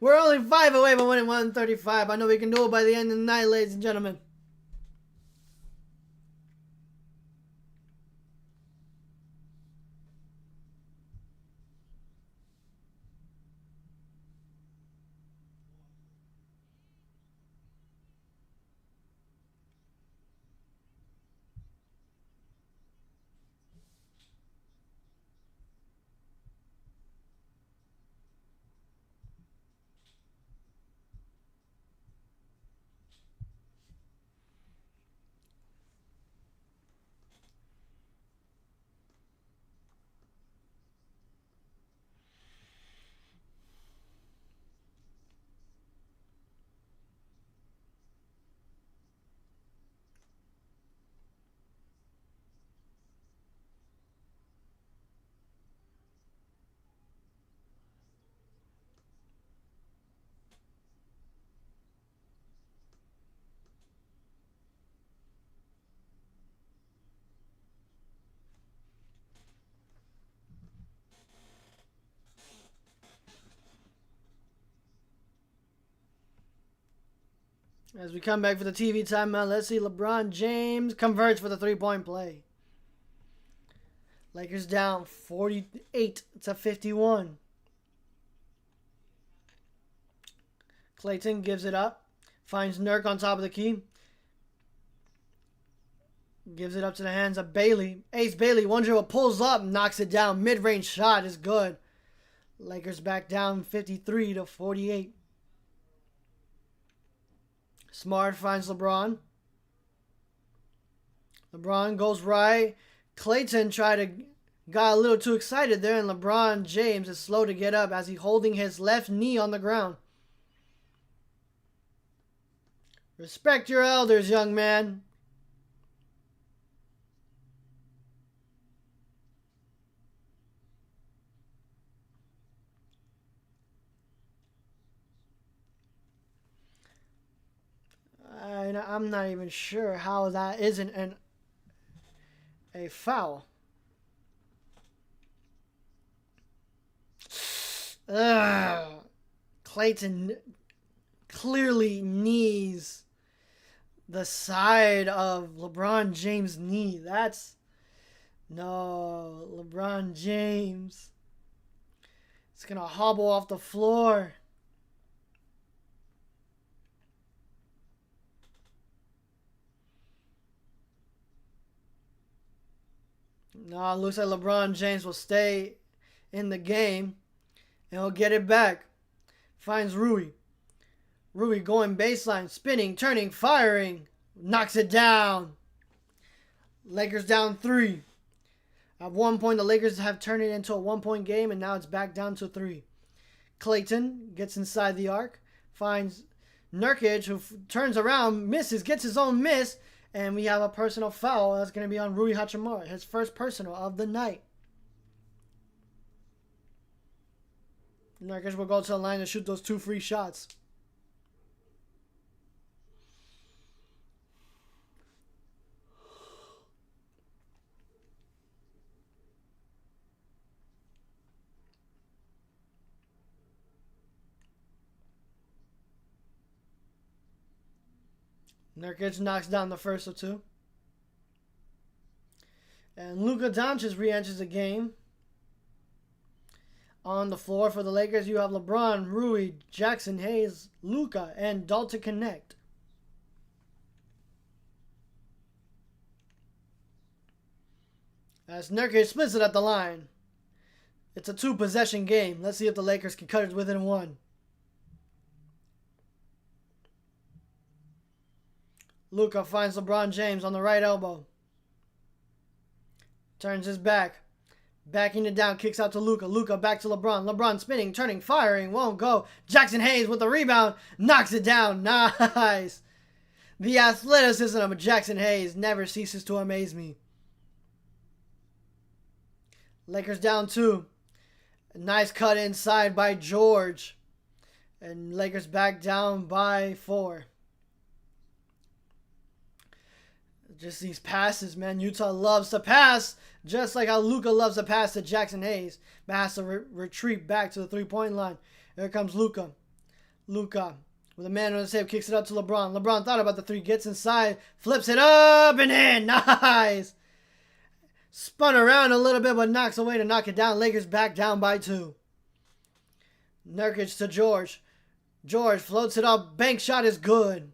S1: We're only 5 away from winning 135. I know we can do it by the end of the night, ladies and gentlemen. As we come back for the TV timeout, let's see LeBron James converts for the three-point play. Lakers down 48 to 51. Clayton gives it up. Finds Nurk on top of the key. Gives it up to the hands of Bailey. Ace Bailey, one dribble, pulls up, knocks it down. Mid-range shot is good. Lakers back down 53 to 48. Smart finds LeBron. LeBron goes right. Clayton got a little too excited there, and LeBron James is slow to get up as he's holding his left knee on the ground. Respect your elders, young man. I'm not even sure how that isn't a foul. Clayton clearly knees the side of LeBron James' knee. No, LeBron James. It's going to hobble off the floor. No, it looks like LeBron James will stay in the game. And he'll get it back. Finds Rui. Rui going baseline, spinning, turning, firing. Knocks it down. Lakers down 3. At one point, the Lakers have turned it into a one-point game, and now it's back down to 3. Clayton gets inside the arc. Finds Nurkic, who turns around, misses, gets his own miss. And we have a personal foul that's going to be on Rui Hachimura, his first personal of the night. Nurkic will go to the line to shoot those 2 free shots. Nurkic knocks down the first of 2. And Luka Doncic re-enters the game. On the floor for the Lakers, you have LeBron, Rui, Jackson Hayes, Luka, and Dalton Connect. As Nurkic splits it at the line. It's a 2-possession game. Let's see if the Lakers can cut it within 1. Luka finds LeBron James on the right elbow. Turns his back. Backing it down, kicks out to Luka. Luka back to LeBron. LeBron spinning, turning, firing, won't go. Jackson Hayes with the rebound, knocks it down. Nice. The athleticism of Jackson Hayes never ceases to amaze me. Lakers down 2. Nice cut inside by George. And Lakers back down by 4. Just these passes, man. Utah loves to pass, just like how Luka loves to pass to Jackson Hayes, but has to retreat back to the three-point line. Here comes Luka. Luka, with a man on the save, kicks it up to LeBron. LeBron thought about the 3, gets inside, flips it up and in. Nice. Spun around a little bit, but knocks away to knock it down. Lakers back down by 2. Nurkic to George. George floats it up. Bank shot is good.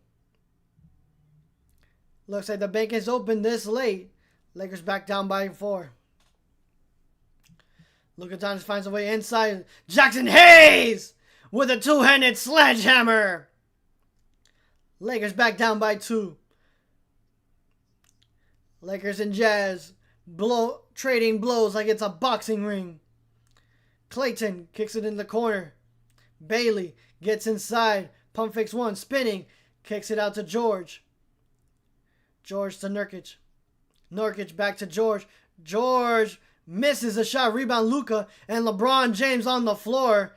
S1: Looks like the bank is open this late. Lakers back down by 4. Luka Doncic finds a way inside. Jackson Hayes with a 2-handed sledgehammer. Lakers back down by 2. Lakers and Jazz trading blows like it's a boxing ring. Clayton kicks it in the corner. Bailey gets inside. Pump fakes 1, spinning. Kicks it out to George. George to Nurkic. Nurkic back to George. George misses a shot. Rebound Luka. And LeBron James on the floor.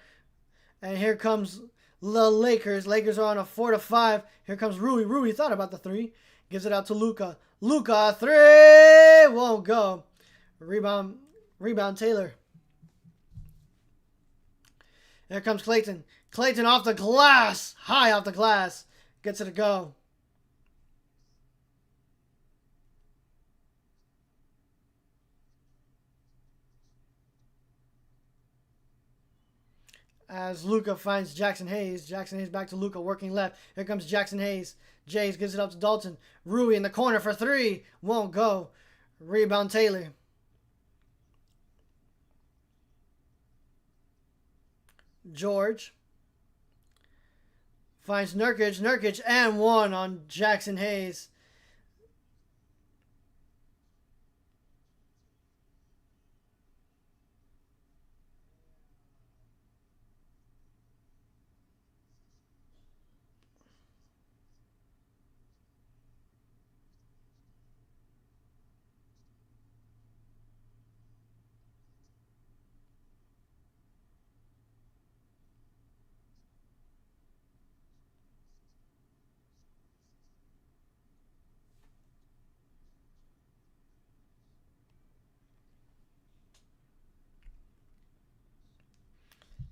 S1: And here comes the Lakers. Lakers are on a 4-5. Here comes Rui. Rui thought about the 3. Gives it out to Luka. Luka, 3. Won't go. Rebound Taylor. Here comes Clayton. Clayton off the glass. High off the glass. Gets it to go. As Luka finds Jackson Hayes. Jackson Hayes back to Luka, working left. Here comes Jackson Hayes. Jays gives it up to Dalton. Rui in the corner for three. Won't go. Rebound Taylor. George finds Nurkic. Nurkic and one on Jackson Hayes.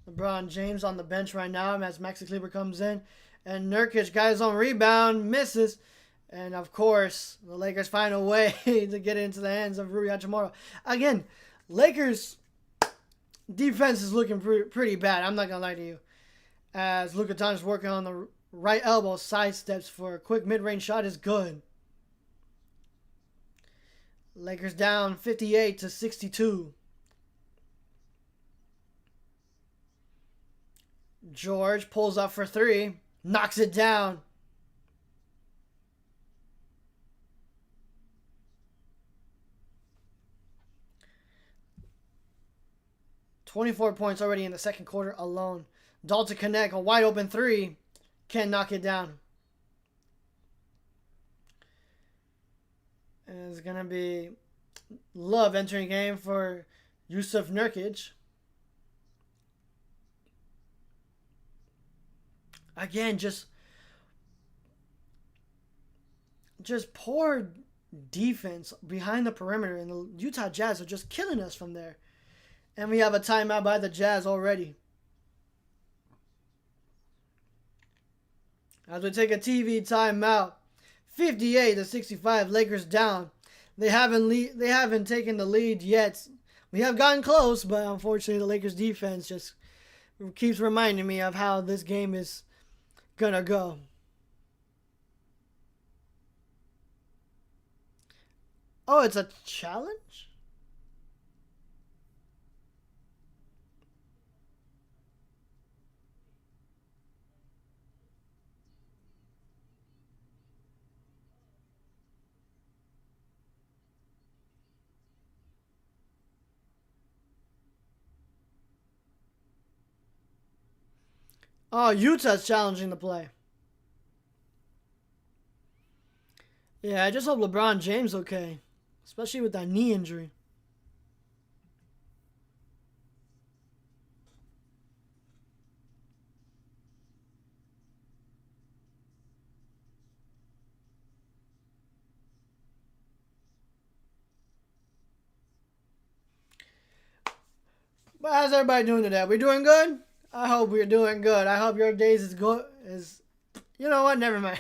S1: LeBron James on the bench right now as Maxi-probable comes in. And Nurkic got his own rebound, misses. And of course, the Lakers find a way to get it into the hands of Rui Hachimura. Again, Lakers defense is looking pretty bad. I'm not going to lie to you. As Luka Doncic working on the right elbow, side steps for a quick mid-range shot is good. Lakers down 58-62. George pulls up for three. Knocks it down. "24 points already in the second quarter alone. Dalton connect. A wide open three. Can't knock it down. And it's going to be Love entering game for Yusuf Nurkic. Again, just poor defense behind the perimeter, and the Utah Jazz are just killing us from there. And we have a timeout by the Jazz already. As we take a TV timeout, 58-65, Lakers down. They haven't taken the lead yet. We have gotten close, but unfortunately the Lakers defense just keeps reminding me of how this game is gonna go. Oh, it's a challenge? Oh, Utah's challenging the play. Yeah, I just hope LeBron James okay. Especially with that knee injury. But how's everybody doing today? We doing good? I hope we're doing good. I hope your days is good. You know what? Never mind.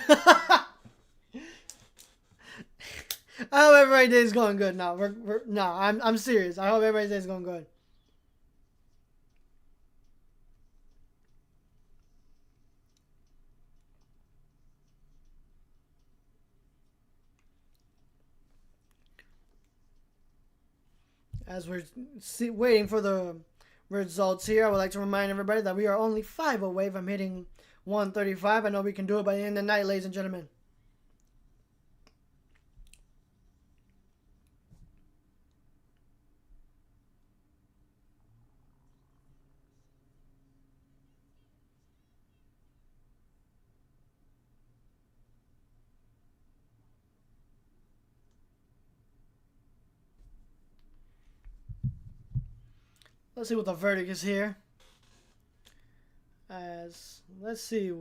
S1: I hope everybody's day is going good. No, I'm serious. I hope everybody's day is going good. As we're waiting for the results here, I would like to remind everybody that we are only 5 away from hitting 135. I know we can do it by the end of the night, ladies and gentlemen. Let's see what the verdict is here. Let's see.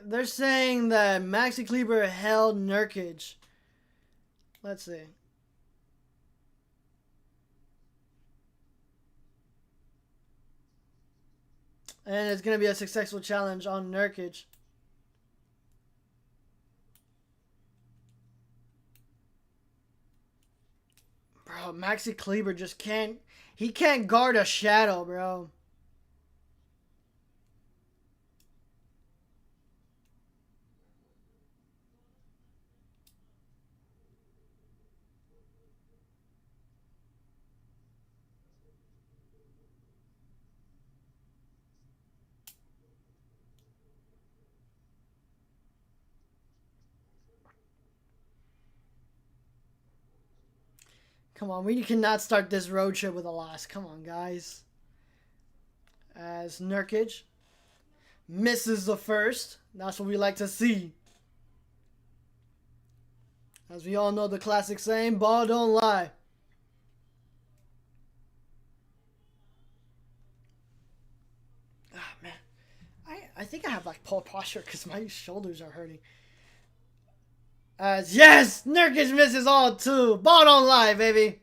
S1: They're saying that Maxi-Kleber held Nurkic. Let's see. And it's going to be a successful challenge on Nurkic. Bro, Maxi-Kleber just can't... He can't guard a shadow, bro. Come on, we cannot start this road trip with a loss. Come on, guys. As Nurkic misses the first. That's what we like to see. As we all know the classic saying, ball don't lie. Ah, man. I think I have like poor posture because my shoulders are hurting. As yes, Nurkic misses all two. Ball don't lie, baby.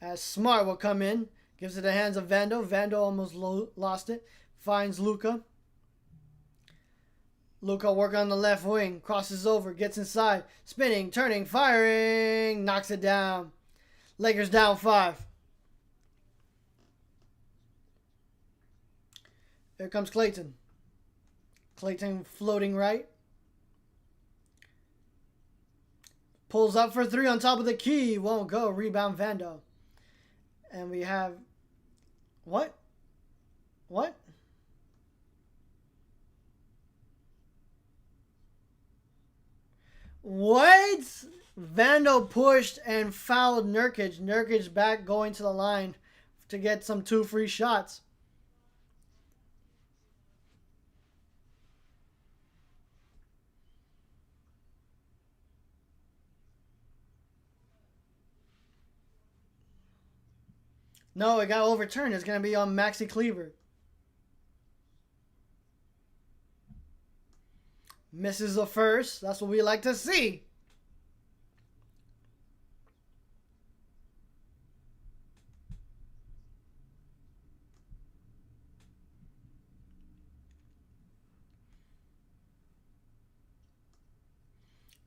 S1: As Smart will come in, gives it the hands of Vando. Vando almost lost it. Finds Luka. Luka working on the left wing. Crosses over, gets inside. Spinning, turning, firing. Knocks it down. Lakers down 5. Here comes Clayton. Clayton floating right. Pulls up for 3 on top of the key. Won't go. Rebound Vando. And we have... What? What? What? Vando pushed and fouled Nurkic. Nurkic back going to the line to get some 2 free shots. No, it got overturned. It's going to be on Maxi-Kleber. Misses the first. That's what we like to see.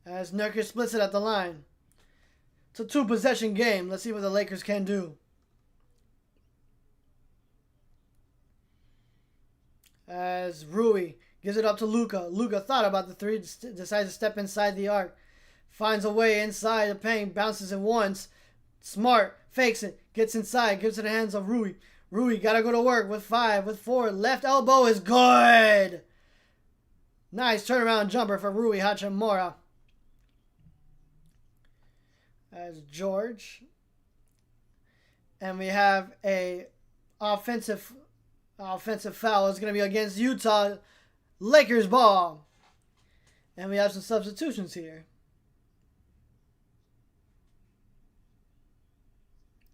S1: As Nurkic splits it at the line. It's a 2-possession game. Let's see what the Lakers can do. As Rui gives it up to Luka. Luka thought about the 3, decides to step inside the arc. Finds a way inside the paint, bounces it once. Smart, fakes it, gets inside, gives it the hands of Rui. Rui gotta go to work with 5, with 4. Left elbow is good. Nice turnaround jumper for Rui Hachimura. As George. And we have a offensive foul. Is going to be against Utah. Lakers ball. And we have some substitutions here.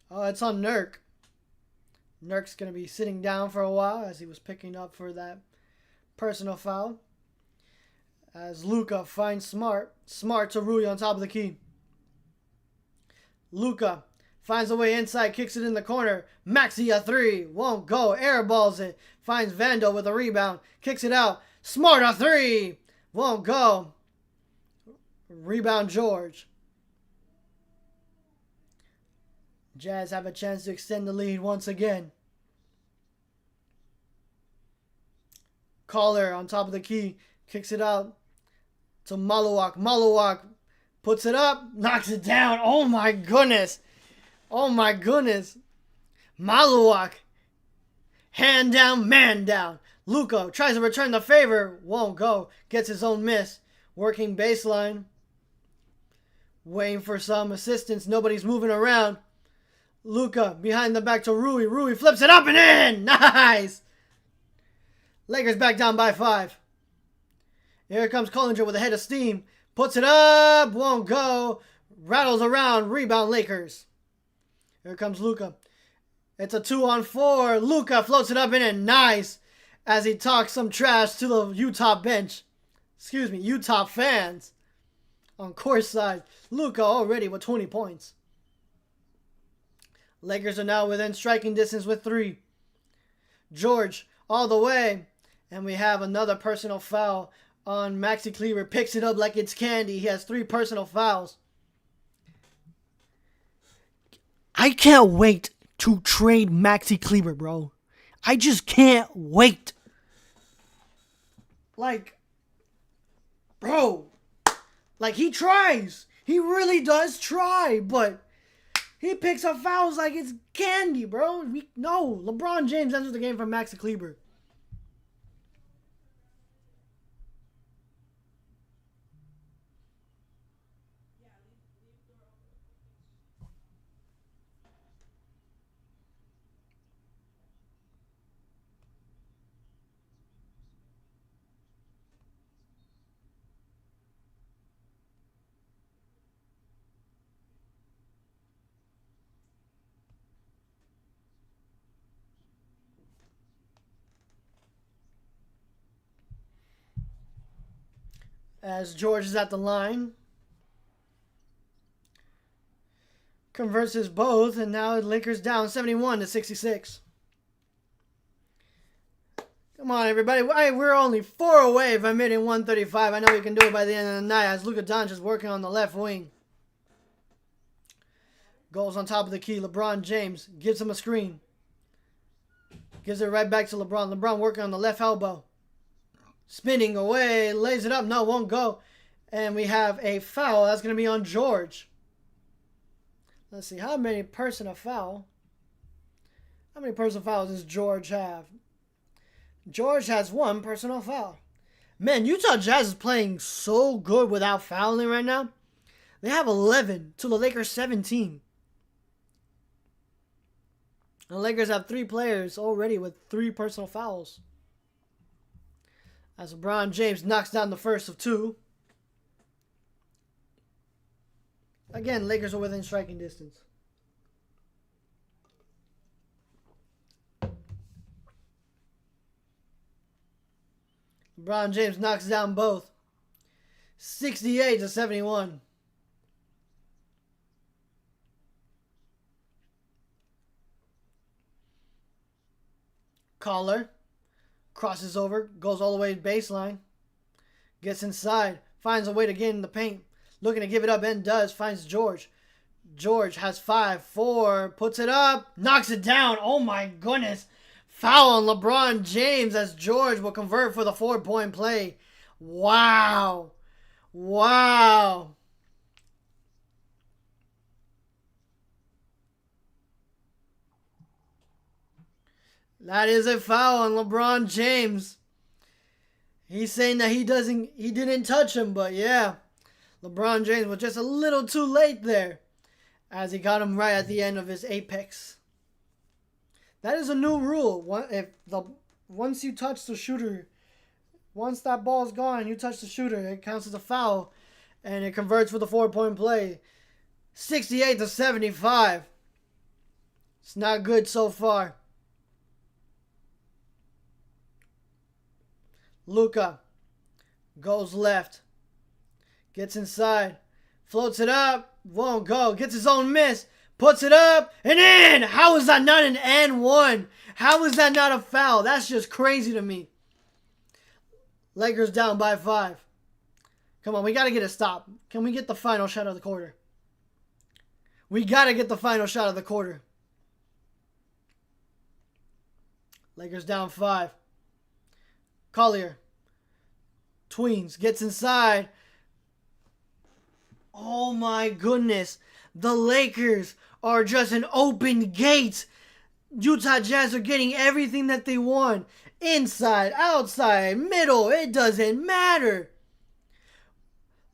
S1: Oh, it's on Nurk. Nurk's going to be sitting down for a while as he was picking up for that personal foul. As Luka finds Smart. Smart to Rui on top of the key. Luka finds a way inside, kicks it in the corner. Maxi a 3. Won't go. Airballs it. Finds Vando with a rebound. Kicks it out. Smart a 3. Won't go. Rebound George. Jazz have a chance to extend the lead once again. Collar on top of the key. Kicks it out to Maluak. Maluak puts it up. Knocks it down. Oh my goodness. Oh my goodness. Maluak. Hand down, man down. Luka tries to return the favor. Won't go. Gets his own miss. Working baseline. Waiting for some assistance. Nobody's moving around. Luka behind the back to Rui. Rui flips it up and in. Nice. Lakers back down by 5. Here comes Collinger with a head of steam. Puts it up. Won't go. Rattles around. Rebound Lakers. Here comes Luka. It's a 2-on-4. Luka floats it up in and nice. as he talks some trash to the Utah bench. Excuse me, Utah fans. On court side, Luka already with 20 points. Lakers are now within striking distance with 3. George all the way. And we have another personal foul on Maxi-Kleber. Picks it up like it's candy. He has 3 personal fouls. I can't wait to trade Maxi-Kleber, bro. I just can't wait. Like, bro. Like, he tries. He really does try, but he picks up fouls like it's candy, bro. No, LeBron James enters the game for Maxi-Kleber. As George is at the line. Converses both, and now Lakers down 71-66. Come on, everybody. We're only 4 away from hitting 135. I know we can do it by the end of the night as Luka Doncic is working on the left wing. Goes on top of the key. LeBron James gives him a screen. Gives it right back to LeBron. LeBron working on the left elbow. Spinning away, lays it up. No, won't go. And we have a foul. That's going to be on George. Let's see. How many personal fouls does George have? George has 1 personal foul. Man, Utah Jazz is playing so good without fouling right now. They have 11 to the Lakers 17. The Lakers have 3 players already with 3 personal fouls. As LeBron James knocks down the first of 2. Again, Lakers are within striking distance. LeBron James knocks down both. 68-71. Collar. Crosses over, goes all the way to baseline. Gets inside, finds a way to get in the paint. Looking to give it up and does, finds George. George has 5, 4, puts it up, knocks it down. Oh my goodness. Foul on LeBron James as George will convert for the 4-point play. Wow. Wow. That is a foul on LeBron James. He's saying that he didn't touch him, but yeah. LeBron James was just a little too late there as he got him right at the end of his apex. That is a new rule. Once you touch the shooter, once that ball's gone, you touch the shooter, it counts as a foul and it converts for the 4-point play. 68-75. It's not good so far. Luka goes left, gets inside, floats it up, won't go, gets his own miss, puts it up, and in! How is that not an and 1? How is that not a foul? That's just crazy to me. Lakers down by 5. Come on, we got to get a stop. Can we get the final shot of the quarter? We got to get the final shot of the quarter. Lakers down 5. Collier. Tweens. Gets inside. Oh my goodness. The Lakers are just an open gate. Utah Jazz are getting everything that they want. Inside, outside, middle. It doesn't matter.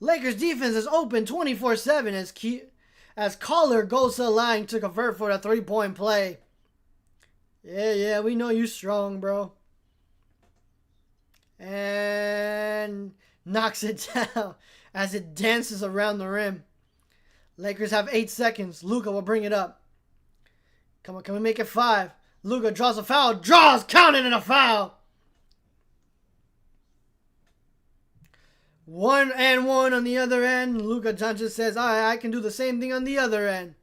S1: Lakers defense is open 24/7 as Collier goes to the line to convert for the 3-point play. Yeah, we know you strong, bro. And knocks it down as it dances around the rim. Lakers have 8 seconds. Luka will bring it up. Come on, can we make it 5? Luka draws a foul. Draws, counted in a foul. 1-1 on the other end. Luka Doncic says, all right, I can do the same thing on the other end.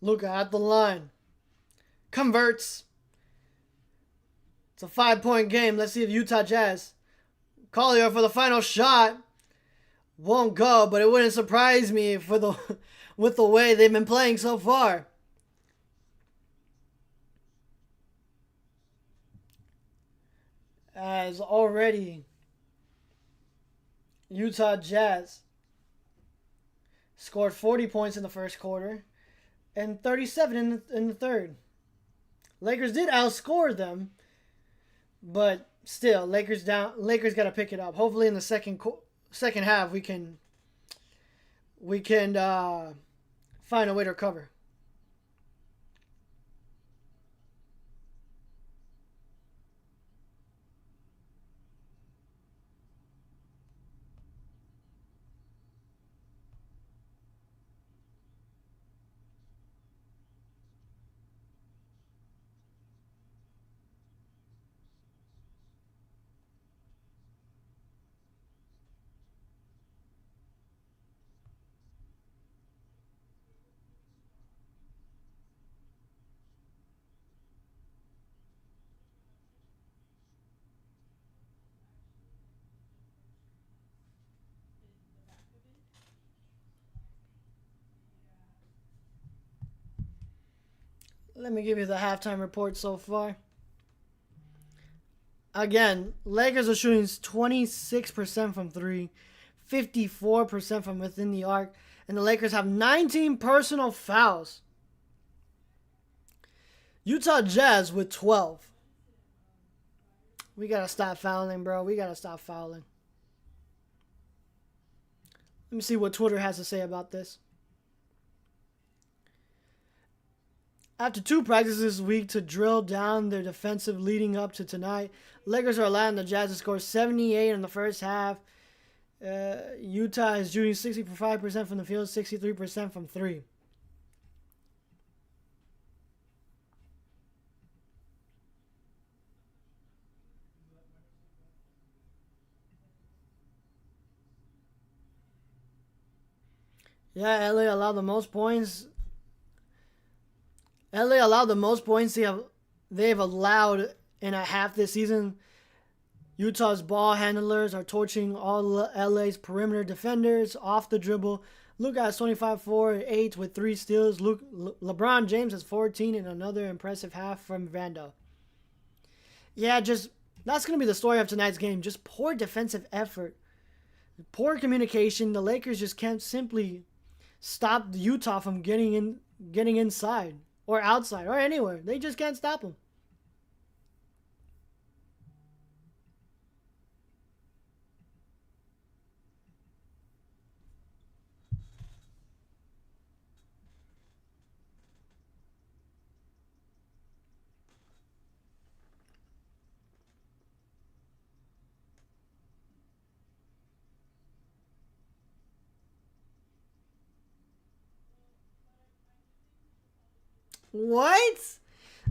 S1: Luka at the line. Converts. It's a 5-point game. Let's see if Utah Jazz. Collier for the final shot. Won't go, but it wouldn't surprise me for the with the way they've been playing so far. As already Utah Jazz scored 40 points in the first quarter and 37 in the third. Lakers did outscore them, but still, Lakers down. Lakers got to pick it up. Hopefully, in the second half, we can find a way to recover. Let me give you the halftime report so far. Again, Lakers are shooting 26% from three, 54% from within the arc, and the Lakers have 19 personal fouls. Utah Jazz with 12. We got to stop fouling, bro. We got to stop fouling. Let me see what Twitter has to say about this. After 2 practices this week to drill down their defensive leading up to tonight, Lakers are allowing the Jazz to score 78 in the first half. Utah is shooting 65% from the field, 63% from three. Yeah, LA allowed the most points. LA allowed the most points they've allowed in a half this season. Utah's ball handlers are torching all LA's perimeter defenders off the dribble. Luka has 25-4-8 with 3 steals. LeBron James has 14 and another impressive half from Vando. Yeah, that's going to be the story of tonight's game. Just poor defensive effort. Poor communication. The Lakers just can't simply stop Utah from getting inside or outside or anywhere. They just can't stop them. What?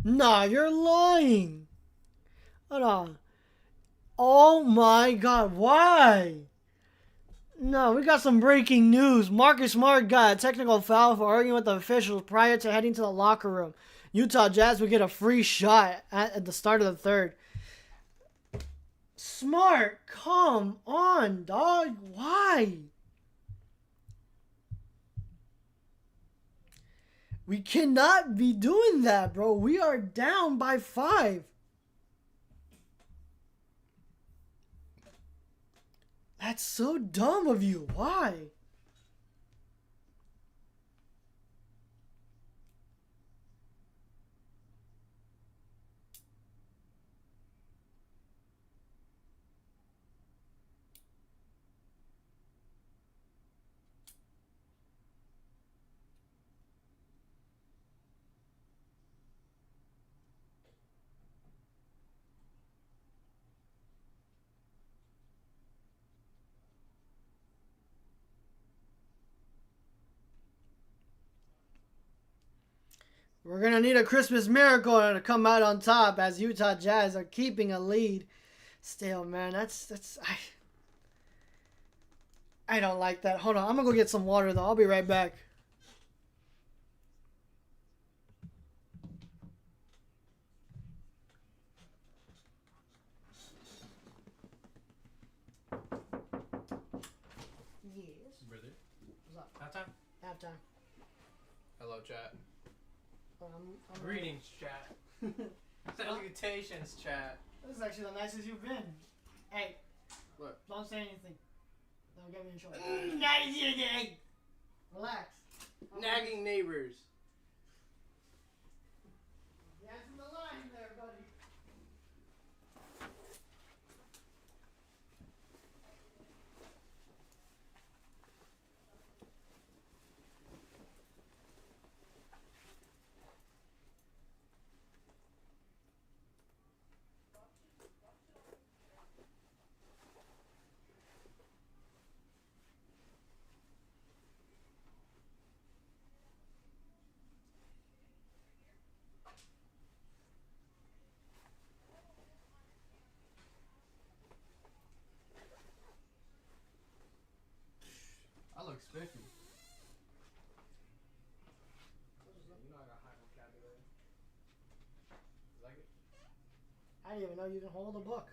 S1: Nah, you're lying. Hold on. Oh my god, why? No, we got some breaking news. Marcus Smart got a technical foul for arguing with the officials prior to heading to the locker room. Utah Jazz would get a free shot at the start of the third. Smart, come on, dog. Why? We cannot be doing that, bro. We are down by 5. That's so dumb of you. Why? We're going to need a Christmas miracle to come out on top as Utah Jazz are keeping a lead. Still, man, I don't like that. Hold on. I'm going to go get some water, though. I'll be right back. Yes.
S2: Brother.
S1: What's up?
S2: Halftime?
S1: Halftime.
S2: Hello, chat.
S1: I'm
S2: Greetings, chat. Salutations, chat.
S1: This is actually the nicest you've been. Hey.
S2: What?
S1: Don't say anything. Don't get me in trouble. Relax.
S2: Nagging neighbors.
S1: Dancing the line there, buddy.
S2: I look spiffy. You know I got high vocabulary. You like it?
S1: I didn't even know you can hold a book.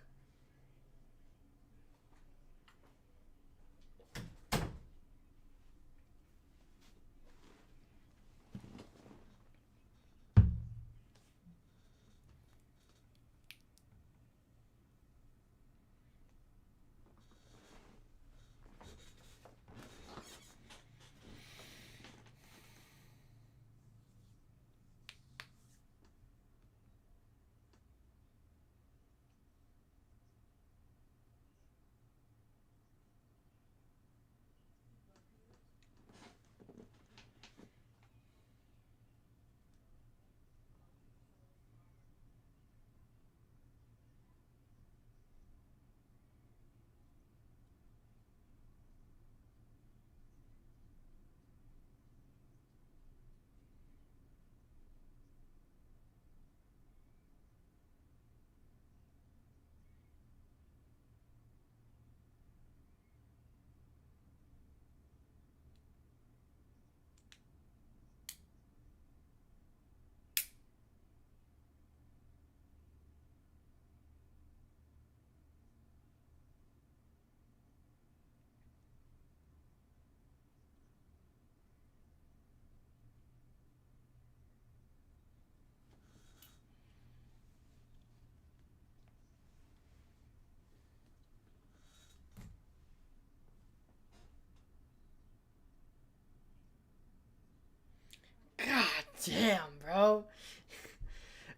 S1: God damn, bro.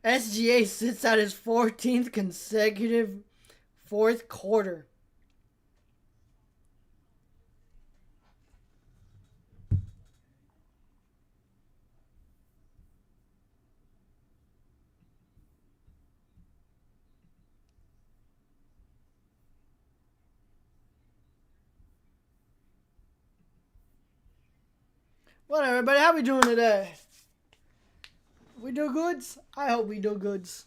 S1: SGA sits out his 14th consecutive fourth quarter. What up, everybody? How we doing today? We do goods? I hope we do goods.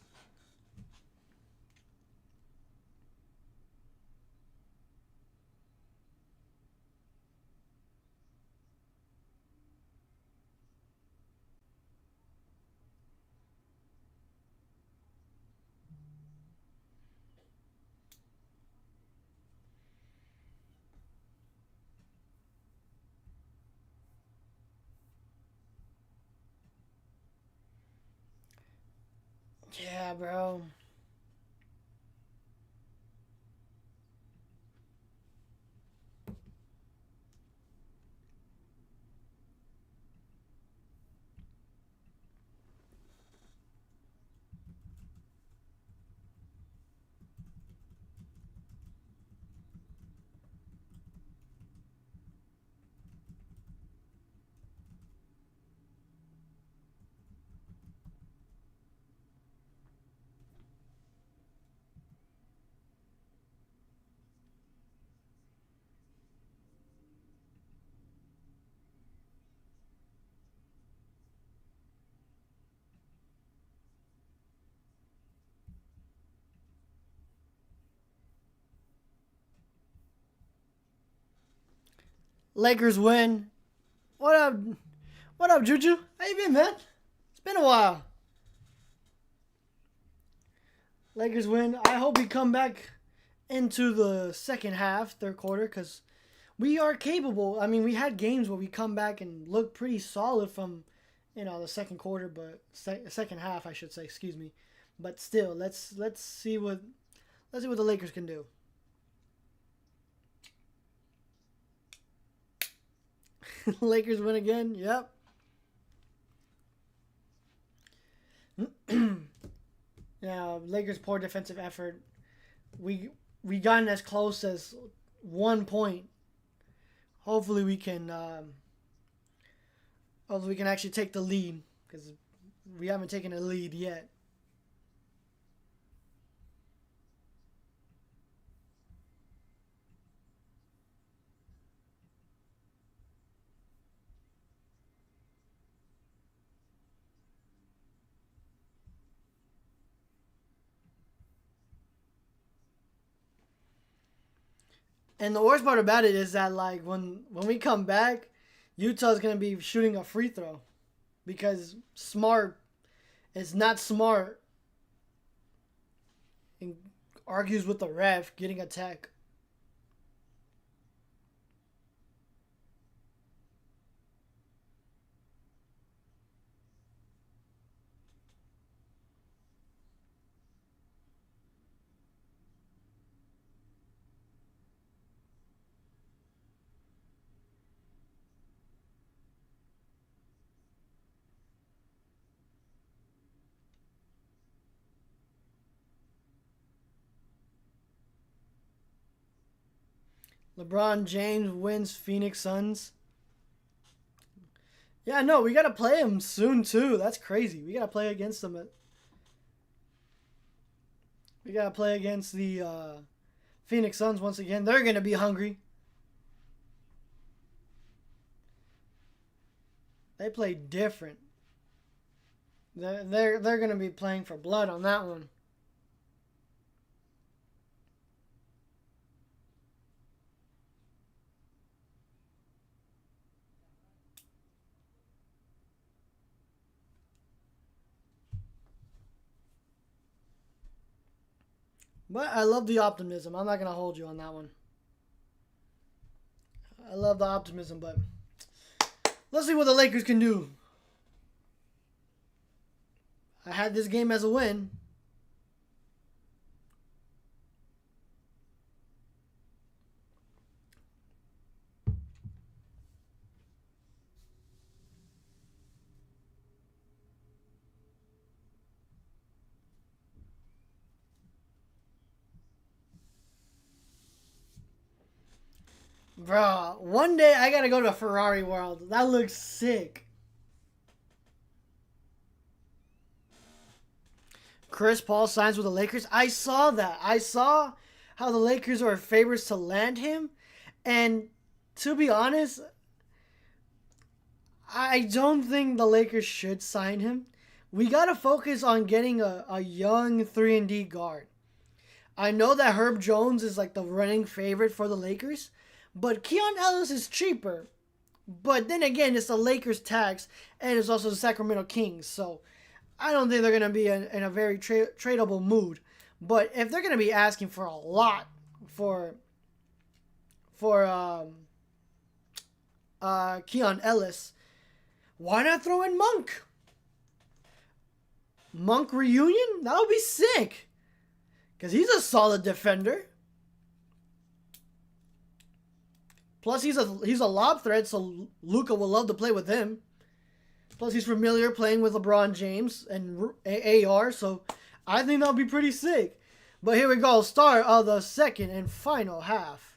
S1: Yeah, bro. Lakers win. What up? What up, Juju? How you been, man? It's been a while. Lakers win. I hope we come back into the second half, third quarter, because we are capable. I mean, we had games where we come back and look pretty solid from, the second quarter, but second half, I should say. Excuse me. But still, let's see what the Lakers can do. Lakers win again. Yep. Yeah, Lakers' poor defensive effort. We gotten as close as 1 point. Hopefully we can. Hopefully we can actually take the lead, because we haven't taken a lead yet. And the worst part about it is that, like, when we come back, Utah's gonna be shooting a free throw, because Smart is not smart and argues with the ref, getting a tech. LeBron James wins Phoenix Suns. Yeah, no, we gotta play him soon too. That's crazy. We gotta play against them. We gotta play against the Phoenix Suns once again. They're gonna be hungry. They play different. They're gonna be playing for blood on that one. But I love the optimism. I'm not going to hold you on that one. I love the optimism, but let's see what the Lakers can do. I had this game as a win. Bro, one day I gotta go to Ferrari World. That looks sick. Chris Paul signs with the Lakers. I saw that. I saw how the Lakers are favorites to land him. And to be honest, I don't think the Lakers should sign him. We gotta focus on getting a young 3-and-D guard. I know that Herb Jones is like the running favorite for the Lakers, but Keon Ellis is cheaper. But then again, it's the Lakers tax, and it's also the Sacramento Kings. So I don't think they're going to be in a very tradable mood. But if they're going to be asking for a lot for Keon Ellis, why not throw in Monk? Monk reunion? That would be sick. Because he's a solid defender. Plus, he's a lob threat, so Luka will love to play with him. Plus, he's familiar playing with LeBron James and AR, so I think that'll be pretty sick. But here we go, start of the second and final half.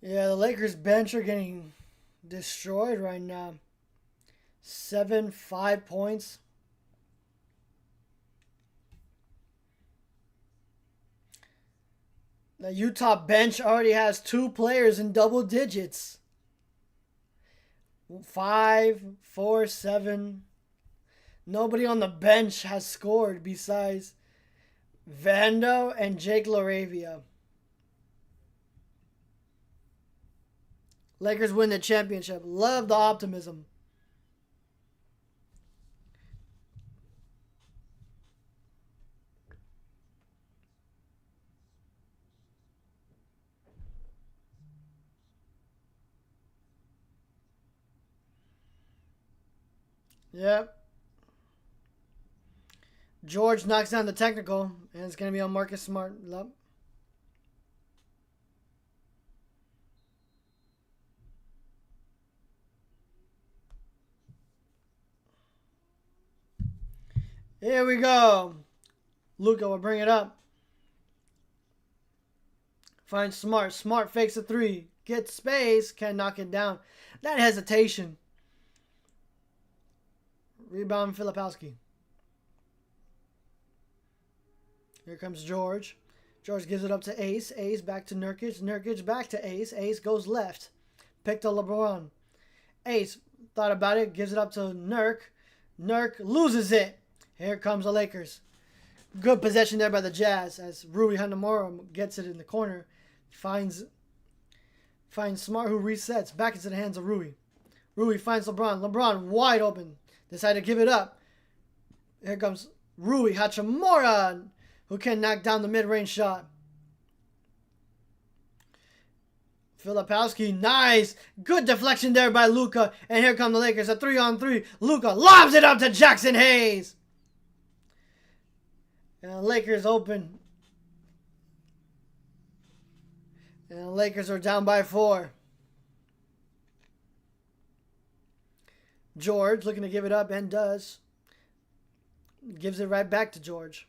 S1: Yeah, the Lakers bench are getting destroyed right now. 5 points. The Utah bench already has 2 players in double digits. 5, 4, 7. Nobody on the bench has scored besides Vando and Jake LaRavia. Lakers win the championship. Love the optimism. Yep. George knocks down the technical, and it's going to be on Marcus Smart. Yep. Here we go. Luka will bring it up. Finds Smart. Smart fakes a 3. Gets space. Can't knock it down. That hesitation. Rebound Filipowski. Here comes George. George gives it up to Ace. Ace back to Nurkic. Nurkic back to Ace. Ace goes left. Pick to LeBron. Ace thought about it. Gives it up to Nurk. Nurk loses it. Here comes the Lakers. Good possession there by the Jazz as Rui Hachimura gets it in the corner. Finds Smart, who resets. Back into the hands of Rui. Rui finds LeBron. LeBron wide open. Decided to give it up. Here comes Rui Hachimura, who can knock down the mid-range shot. Filipowski, nice. Good deflection there by Luka. And here come the Lakers, a 3-on-3. Luka lobs it up to Jackson Hayes. And the Lakers open. And the Lakers are down by 4. George looking to give it up and does. Gives it right back to George.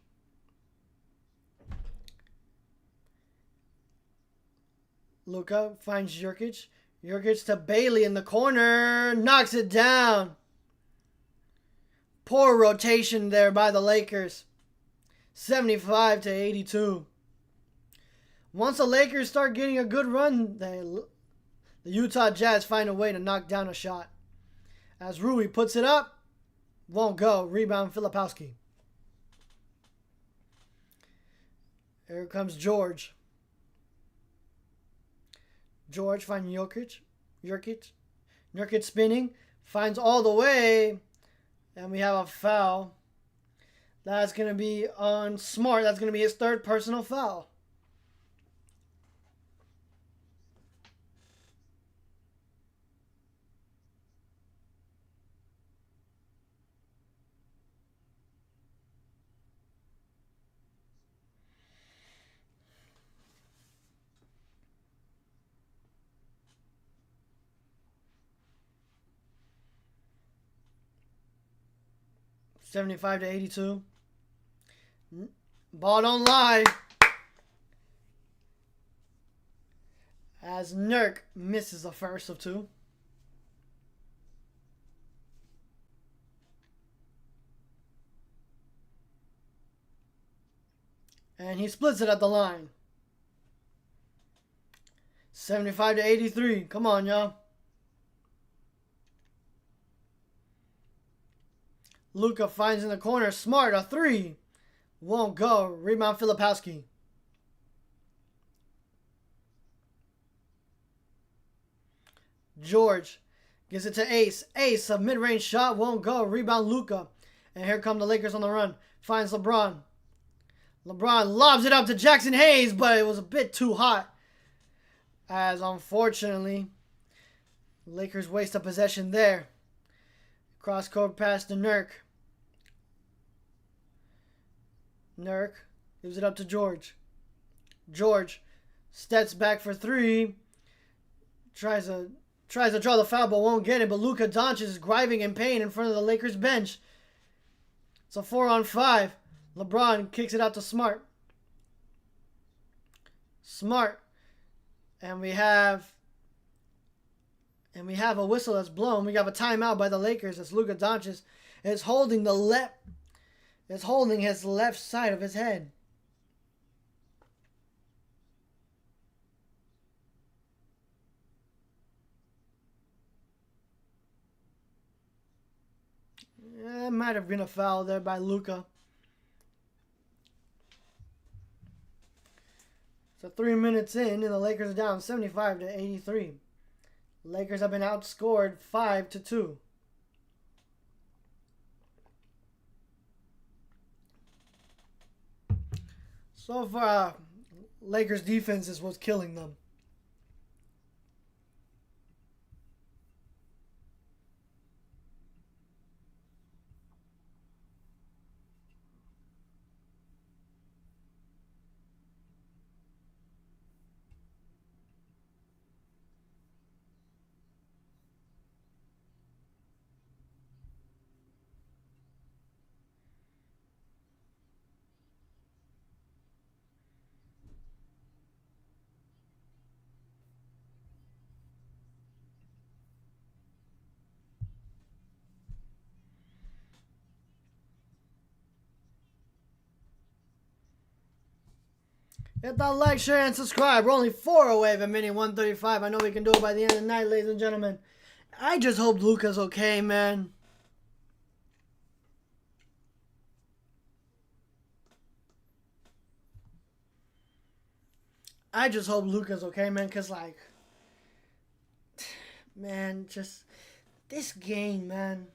S1: Luka finds Jurkic. Jurkic to Bailey in the corner. Knocks it down. Poor rotation there by the Lakers. 75-82. Once the Lakers start getting a good run, the Utah Jazz find a way to knock down a shot. As Rui puts it up, won't go. Rebound Filipowski. Here comes George. George finds Jokic. Nurkic spinning. Finds all the way. And we have a foul. That's going to be on Smart. That's going to be his 3rd personal foul. $75-82. Ball don't lie. As Nurk misses the first of 2. And he splits it at the line. 75-83. Come on, y'all. Luka finds in the corner. Smart, a 3. Won't go. Rebound Filipowski. George gives it to Ace. Ace, a mid-range shot. Won't go. Rebound Luka. And here come the Lakers on the run. Finds LeBron. LeBron lobs it up to Jackson Hayes, but it was a bit too hot. As unfortunately, Lakers waste a possession there. Cross-court pass to Nurk. Nurk gives it up to George. George steps back for 3. Tries to draw the foul, but won't get it. But Luka Doncic is grinding in pain in front of the Lakers bench. It's a 4-on-5. LeBron kicks it out to Smart. Smart. And we have And we have a whistle that's blown. We have a timeout by the Lakers as Luka Doncic is holding his left side of his head. It might have been a foul there by Luka. So 3 minutes in, and the Lakers are down 75-83. Lakers have been outscored 5-2. So far, Lakers defense is what's killing them. Hit that like, share, and subscribe. We're only 4 away from minute 135. I know we can do it by the end of the night, ladies and gentlemen. I just hope Luka's okay, man. I just hope Luka's okay, man, because, like, man, just this game, man.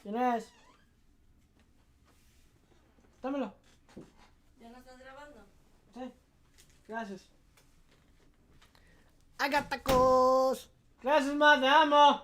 S1: Inés. Dámelo.
S3: ¿Ya no estás grabando?
S1: Sí. Gracias. I got tacos. Gracias, ma, te amo.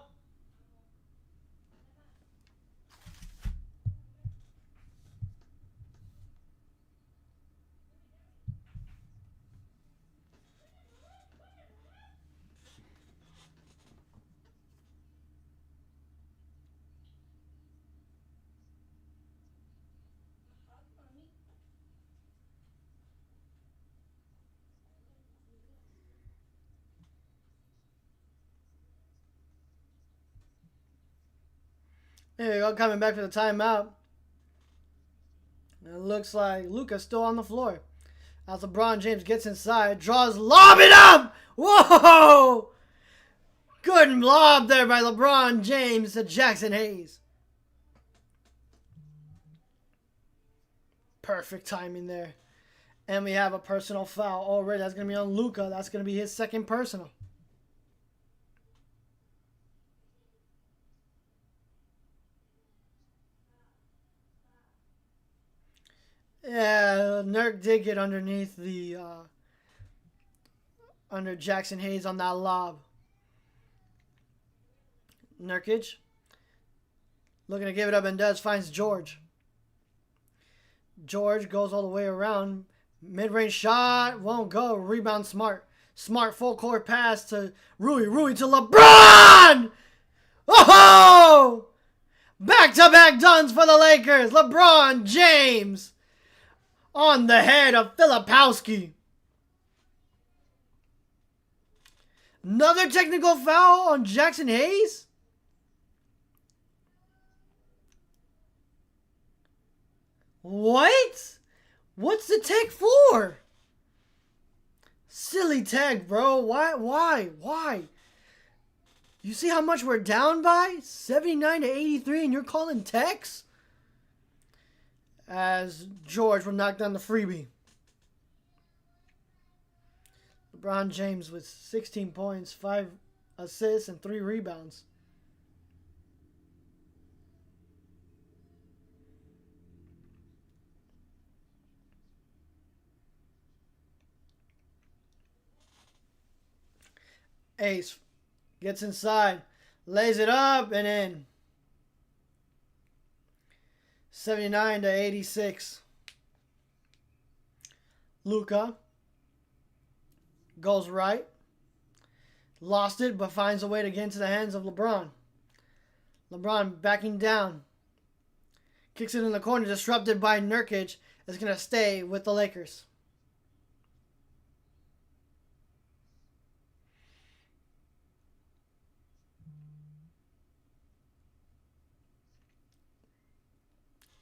S1: There you go, coming back for the timeout. It looks like Luka's still on the floor. As LeBron James gets inside, draws, lob it up! Whoa! Good lob there by LeBron James to Jackson Hayes. Perfect timing there. And we have a personal foul already. That's going to be on Luka. That's going to be his second personal. Yeah, Nurk did get underneath the under Jackson Hayes on that lob. Nurkic looking to give it up and does, finds George. George goes all the way around. Mid-range shot won't go. Rebound Smart. Smart full court pass to Rui. Rui to LeBron! Oh! Back-to-back duns for the Lakers. LeBron James on the head of Filipowski. Another technical foul on Jackson Hayes? What? What's the tech for? Silly tech, bro. Why? You see how much we're down by? 79-83 and you're calling techs? As George will knock down the freebie. LeBron James with 16 points, 5 assists, and 3 rebounds. Ace gets inside, lays it up, and in. 79-86. Luka Goes right. Lost it, but finds a way to get into the hands of LeBron. LeBron backing down. Kicks it in the corner, disrupted by Nurkic. Is going to stay with the Lakers.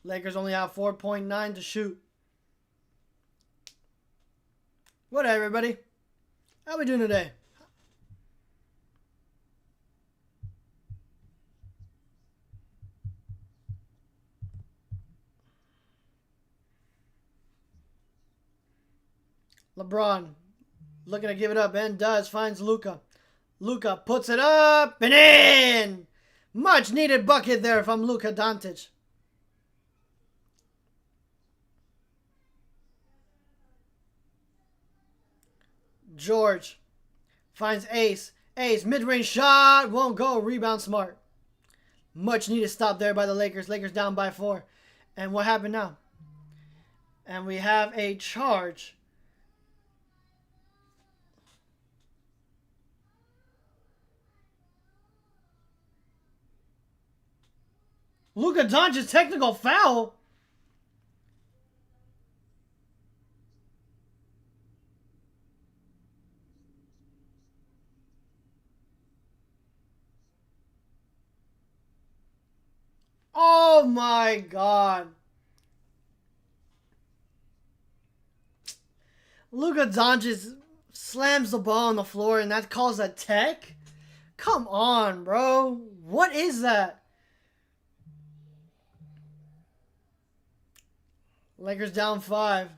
S1: Lakers only have 4.9 to shoot. What up, everybody? How we doing today? LeBron looking to give it up and does. Finds Luka. Luka puts it up and in. Much needed bucket there from Luka Doncic. George finds Ace. Ace, mid-range shot. Won't go. Rebound Smart. Much needed stop there by the Lakers. Lakers down by 4. And what happened now? And we have a charge. Luka Doncic technical foul. Oh my God. Luka Doncic slams the ball on the floor and that calls a tech? Come on, bro. What is that? Lakers down 5.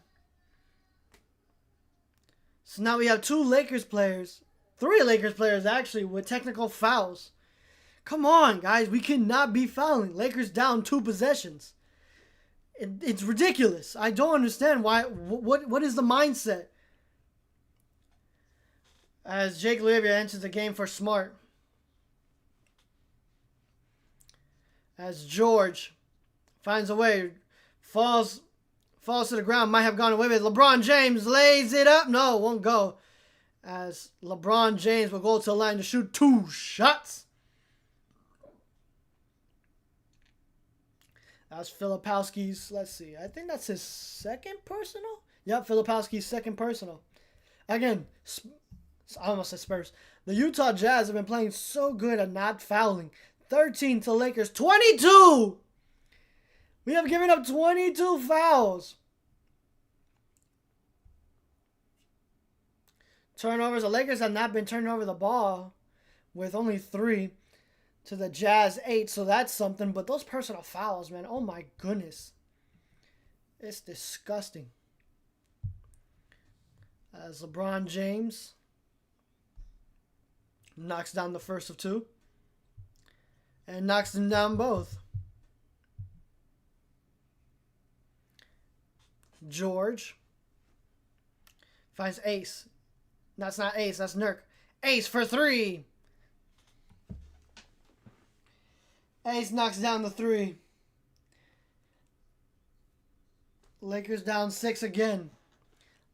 S1: So now we have 2 Lakers players. 3 Lakers players actually with technical fouls. Come on, guys. We cannot be fouling. Lakers down 2 possessions. It's ridiculous. I don't understand why. What is the mindset? As Jake Olivia enters the game for Smart. As George finds a way. Falls to the ground. Might have gone away with it. LeBron James lays it up. No, won't go. As LeBron James will go to the line to shoot 2 shots. That's Filipowski's, let's see, I think that's his second personal? Yep, Filipowski's second personal. Again, I almost said Spurs. The Utah Jazz have been playing so good at not fouling. 13 to Lakers, 22! We have given up 22 fouls. Turnovers, the Lakers have not been turning over the ball with only 3. To the Jazz 8, so that's something. But those personal fouls, man, oh my goodness. It's disgusting. As LeBron James knocks down the first of 2. And knocks them down both. George finds Ace. That's not Ace, that's Nurk. Ace for 3. Ace knocks down the 3. Lakers down 6 again.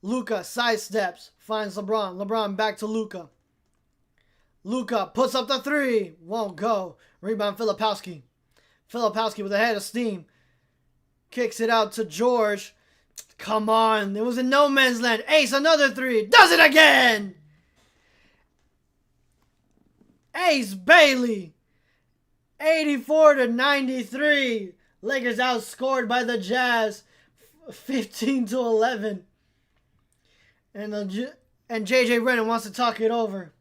S1: Luka sidesteps. Finds LeBron. LeBron back to Luka. Luka puts up the 3. Won't go. Rebound Filipowski. Filipowski with a head of steam. Kicks it out to George. Come on. It was in no man's land. Ace another 3. Does it again. Ace Bailey. 84-93. Lakers outscored by the Jazz 15-11. And JJ Redick wants to talk it over.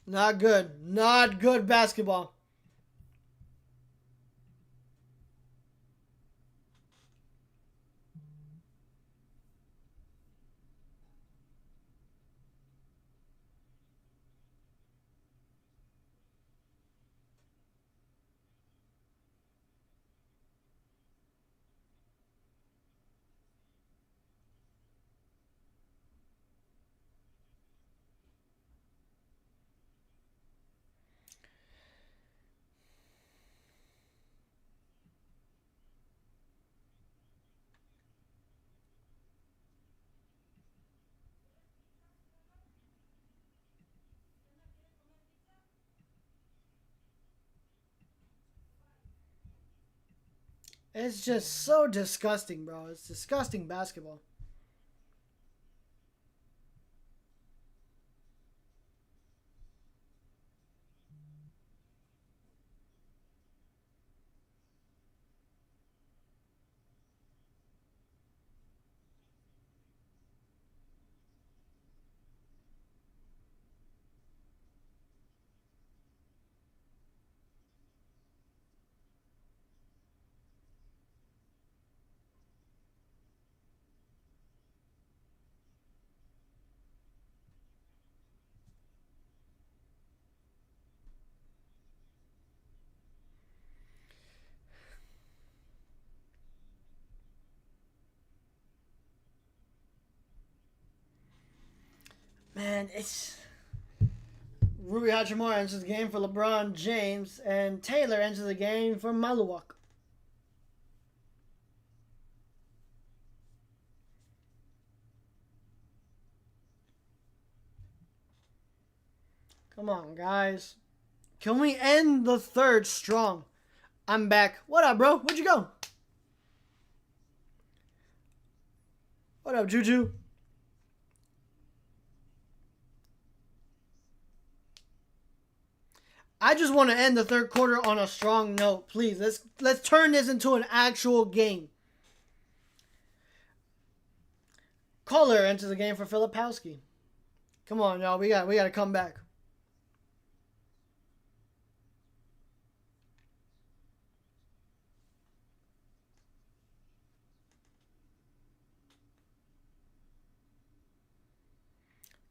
S1: Not good. Not good basketball. It's just so disgusting, bro. It's disgusting basketball. Man, it's... Rui Hachimura enters the game for LeBron James, and Taylor enters the game for Maluak. Come on, guys. Can we end the third strong? I'm back. What up, bro? Where'd you go? What up, Juju? I just want to end the third quarter on a strong note, please. Let's turn this into an actual game. Kohler enters the game for Filipowski. Come on, y'all. We got to come back.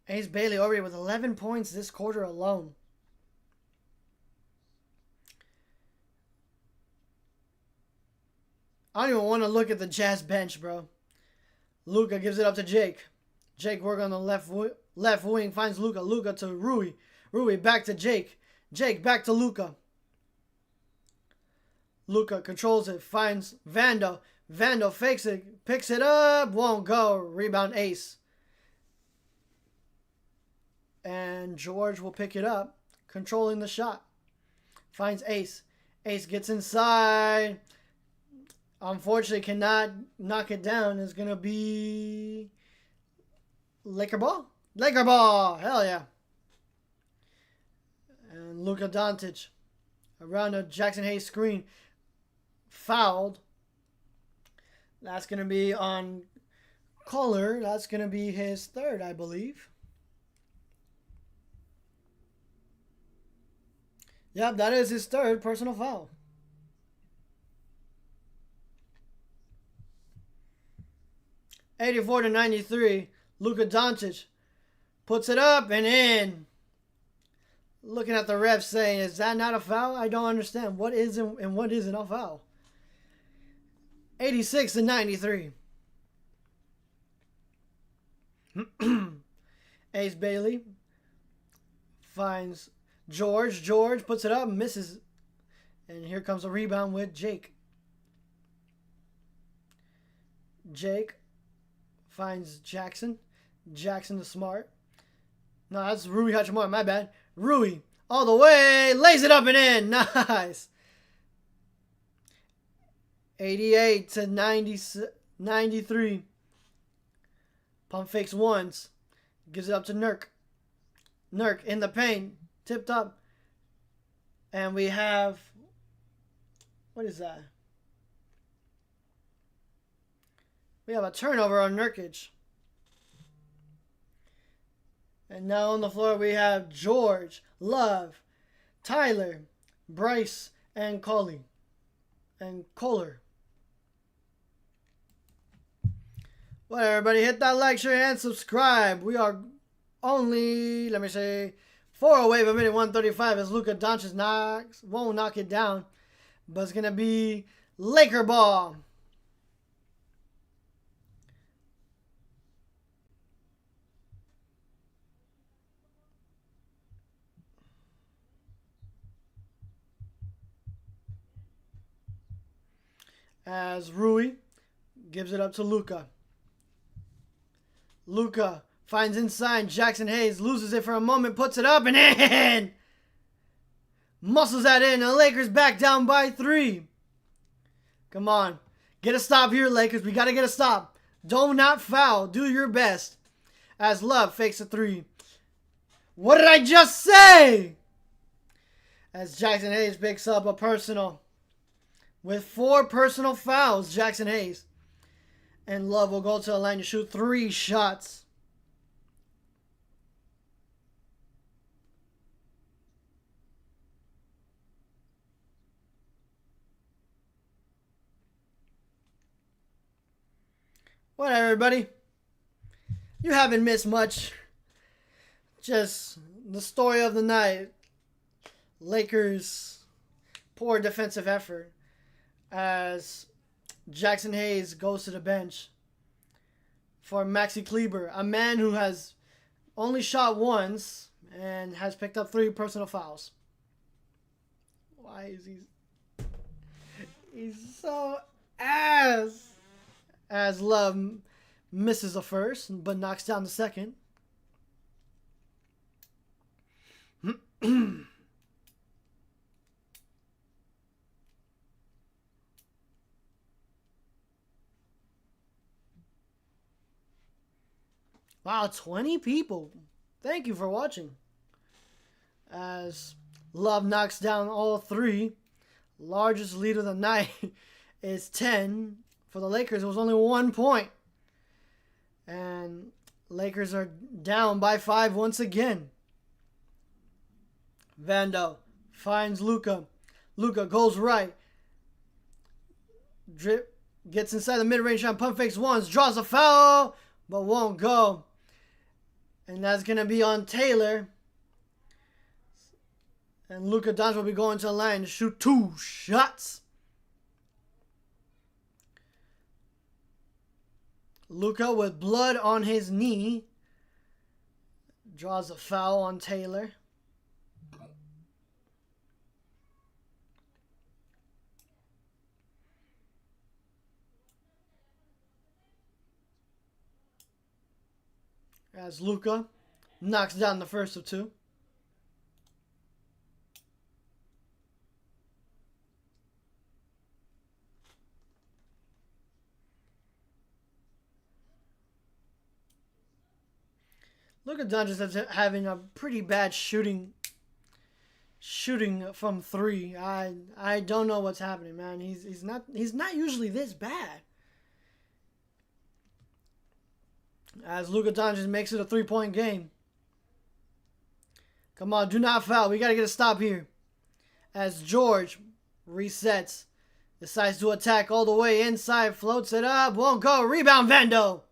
S1: Ace Bailey already with 11 points this quarter alone. I don't even want to look at the Jazz bench, bro. Luka gives it up to Jake. Jake work on the left wing, finds Luka. Luka to Rui. Rui back to Jake. Jake back to Luka. Luka controls it, finds Vando. Vando fakes it, picks it up, won't go. Rebound Ace. And George will pick it up, controlling the shot. Finds Ace. Ace gets inside. Unfortunately, cannot knock it down. It's going to be Laker ball? Laker ball! Hell yeah. And Luka Doncic around a Jackson Hayes screen. Fouled. That's going to be on Kohler. That's going to be his third, I believe. Yep, that is his third personal foul. (84-93). Luka Doncic puts it up and in. Looking at the ref saying, is that not a foul? I don't understand. What is and what isn't a foul? 86-93. Ace Bailey finds George. George puts it up, misses. And here comes a rebound with Jake. Jake finds Jackson. Jackson the smart. No, that's Rui Hachimura. My bad. Rui all the way. Lays it up and in. Nice. 88-93. Pump fakes once. Gives it up to Nurk. Nurk in the paint. Tipped up. And we have... What is that? We have a turnover on Nurkic. And now on the floor we have George, Love, Tyler, Bryce, and Kohler. Well, everybody, hit that like, share, and subscribe. We are only, 4 away from minute 135 as Luka Doncic won't knock it down. But it's going to be Laker ball. As Rui gives it up to Luka. Luka finds inside. Jackson Hayes loses it for a moment, puts it up and in. Muscles that in. The Lakers back down by 3. Come on. Get a stop here, Lakers. We got to get a stop. Do not foul. Do your best. As Love fakes a three. What did I just say? As Jackson Hayes picks up a personal. With 4 personal fouls, Jackson Hayes. And Love will go to the line to shoot 3 shots. Whatever, everybody. You haven't missed much. Just the story of the night. Lakers' poor defensive effort as Jackson Hayes goes to the bench for Maxi-probable, a man who has only shot once and has picked up 3 personal fouls. Why is he... He's so ass. As Love misses a first, but knocks down the second. Wow, 20 people. Thank you for watching. As Love knocks down all 3. Largest lead of the night is 10. For the Lakers, it was only 1 point. And Lakers are down by 5 once again. Vando finds Luka. Luka goes right. Drip gets inside the mid-range shot. Pump fakes once. Draws a foul, but won't go. And that's going to be on Taylor. And Luka Doncic will be going to the line to shoot 2 shots. Luka with blood on his knee draws a foul on Taylor. As Luka knocks down the first of 2. Look at Doncic having a pretty bad shooting from 3. I don't know what's happening, man. He's not usually this bad. As Luka Doncic makes it a 3-point game. Come on, do not foul. We got to get a stop here. As George resets, decides to attack all the way inside, floats it up, won't go. Rebound, Vando.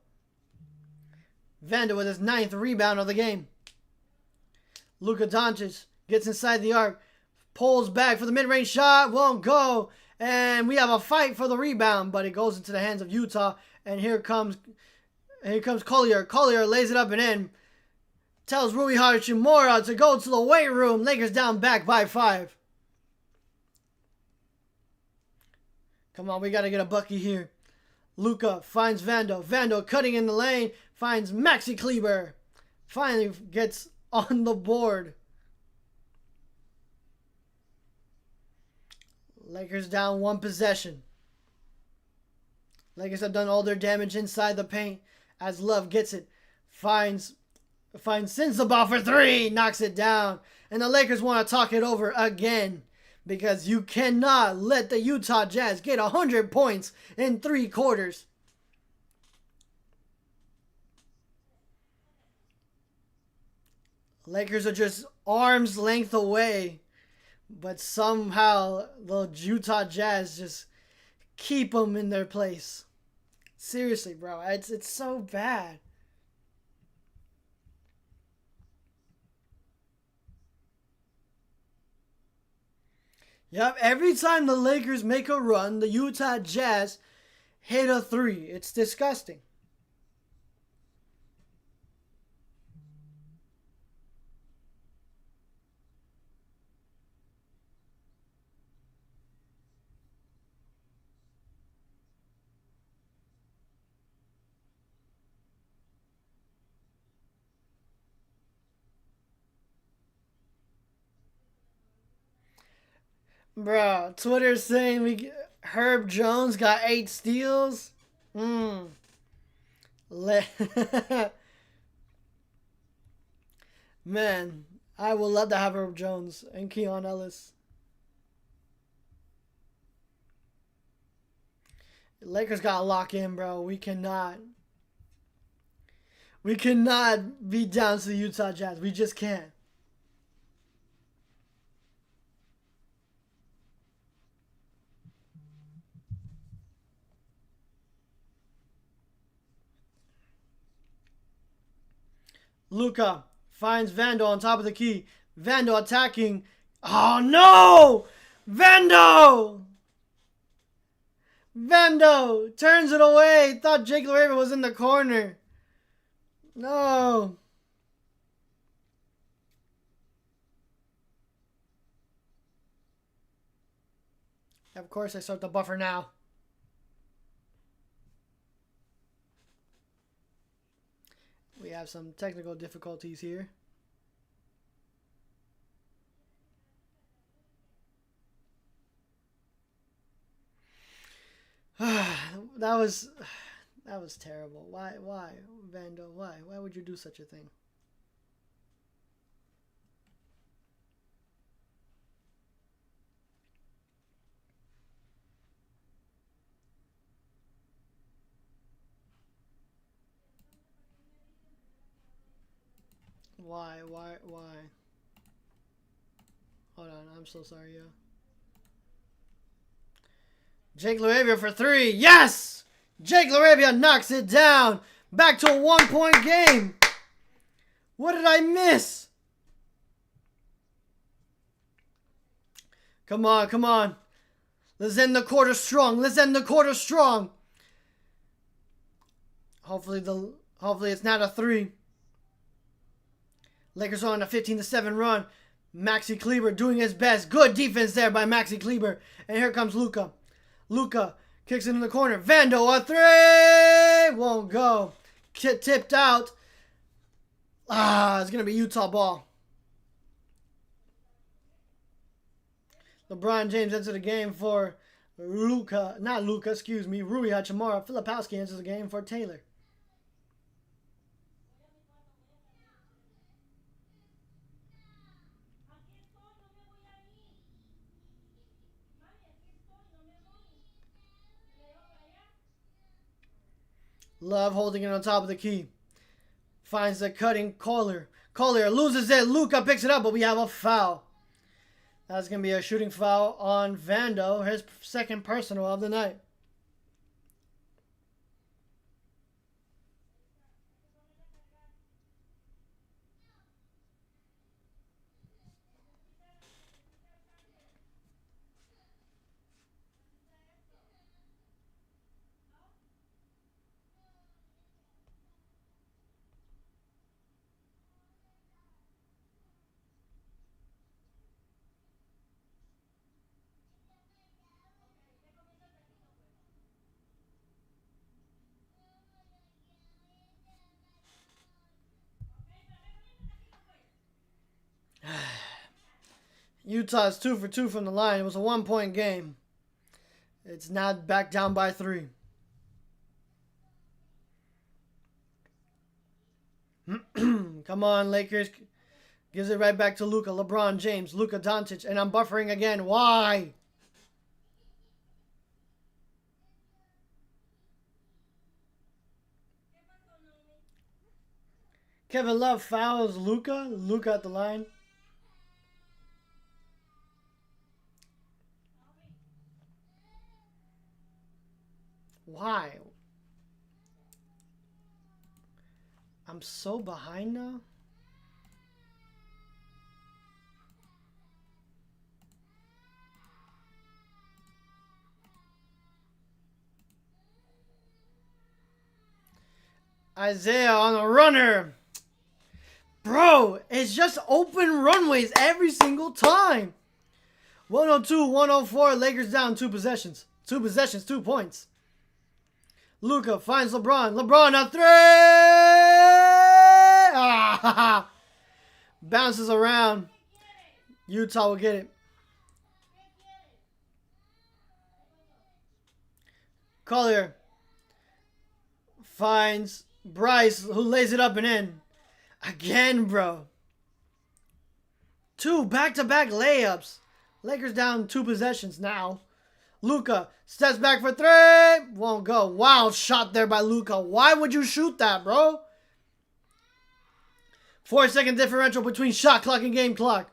S1: Vando with his 9th rebound of the game. Luka Doncic gets inside the arc, pulls back for the mid-range shot, won't go, and we have a fight for the rebound, but it goes into the hands of Utah, and here comes Collier. Collier lays it up and in, tells Rui Hachimura to go to the weight room. Lakers down back by 5. Come on, we got to get a bucket here. Luka finds Vando. Vando cutting in the lane. Finds Maxi-probable. Finally gets on the board. Lakers down 1 possession. Lakers have done all their damage inside the paint. As Love gets it. Sends the ball for 3. Knocks it down. And the Lakers want to talk it over again. Because you cannot let the Utah Jazz get 100 points in 3 quarters. Lakers are just arm's length away. But somehow the Utah Jazz just keep them in their place. Seriously, bro. It's so bad. Yep, every time the Lakers make a run, the Utah Jazz hit a 3. It's disgusting. Bro, Twitter's saying Herb Jones got 8 steals. Man, I would love to have Herb Jones and Keon Ellis. Lakers gotta lock in, bro. We cannot be down to the Utah Jazz. We just can't. Luka finds Vando on top of the key. Vando attacking. Oh no! Vando! Vando turns it away. Thought Jake LaRavia was in the corner. No. Of course I start the buffer now. We have some technical difficulties here. That was terrible. Why, Vando? Why would you do such a thing? Why? Hold on, I'm so sorry, yo. Jake LaRavia for 3. Yes! Jake LaRavia knocks it down. Back to a 1-point game. What did I miss? Come on. Let's end the quarter strong. Hopefully it's not a 3. Lakers are on a 15-7 run. Maxi Kleber doing his best. Good defense there by Maxi Kleber. And here comes Luka. Luka kicks it in the corner. Vando, a 3! Won't go. Tipped out. It's going to be Utah ball. LeBron James enters the game for Rui Hachimura. Filipowski enters the game for Taylor. Love holding it on top of the key. Finds the cutting Collier. Collier loses it. Luka picks it up, but we have a foul. That's going to be a shooting foul on Vando, his second personal of the night. Utah's 2 for 2 from the line. It was a 1-point game. It's now back down by 3. Come on, Lakers. Gives it right back to Luka. LeBron James. Luka Doncic. And I'm buffering again. Why? Kevin Love fouls Luka. Luka at the line. Why? I'm so behind now. Isaiah on a runner. Bro, it's just open runways every single time. 102-104, Lakers down 2 possessions. 2 possessions, 2 points. Luka finds LeBron. LeBron a 3! Bounces around. Utah will get it. Collier finds Bryce, who lays it up and in. Again, bro. 2 back-to-back layups. Lakers down 2 possessions now. Luka steps back for 3. Won't go. Wild shot there by Luka. Why would you shoot that, bro? 4-second differential between shot clock and game clock.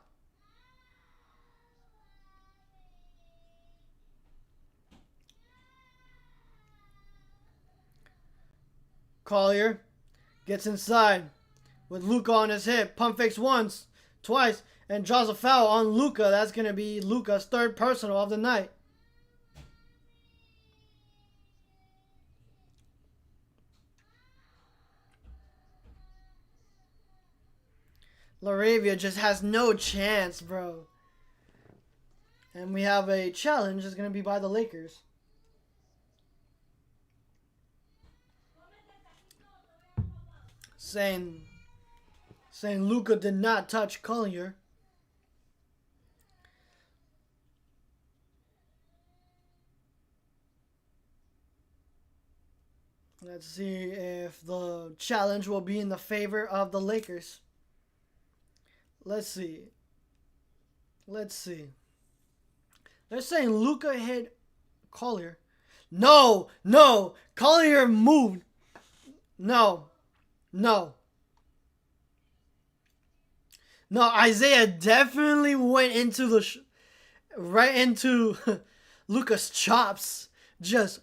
S1: Collier gets inside with Luka on his hip. Pump fakes once, twice, and draws a foul on Luka. That's going to be Luka's 3rd personal of the night. Laravia just has no chance, bro. And we have a challenge that's going to be by the Lakers. Saying Luka did not touch Collier. Let's see if the challenge will be in the favor of the Lakers. Let's see. They're saying Luka hit Collier. No. Collier moved. No. Isaiah definitely went into right into Luka's chops. Just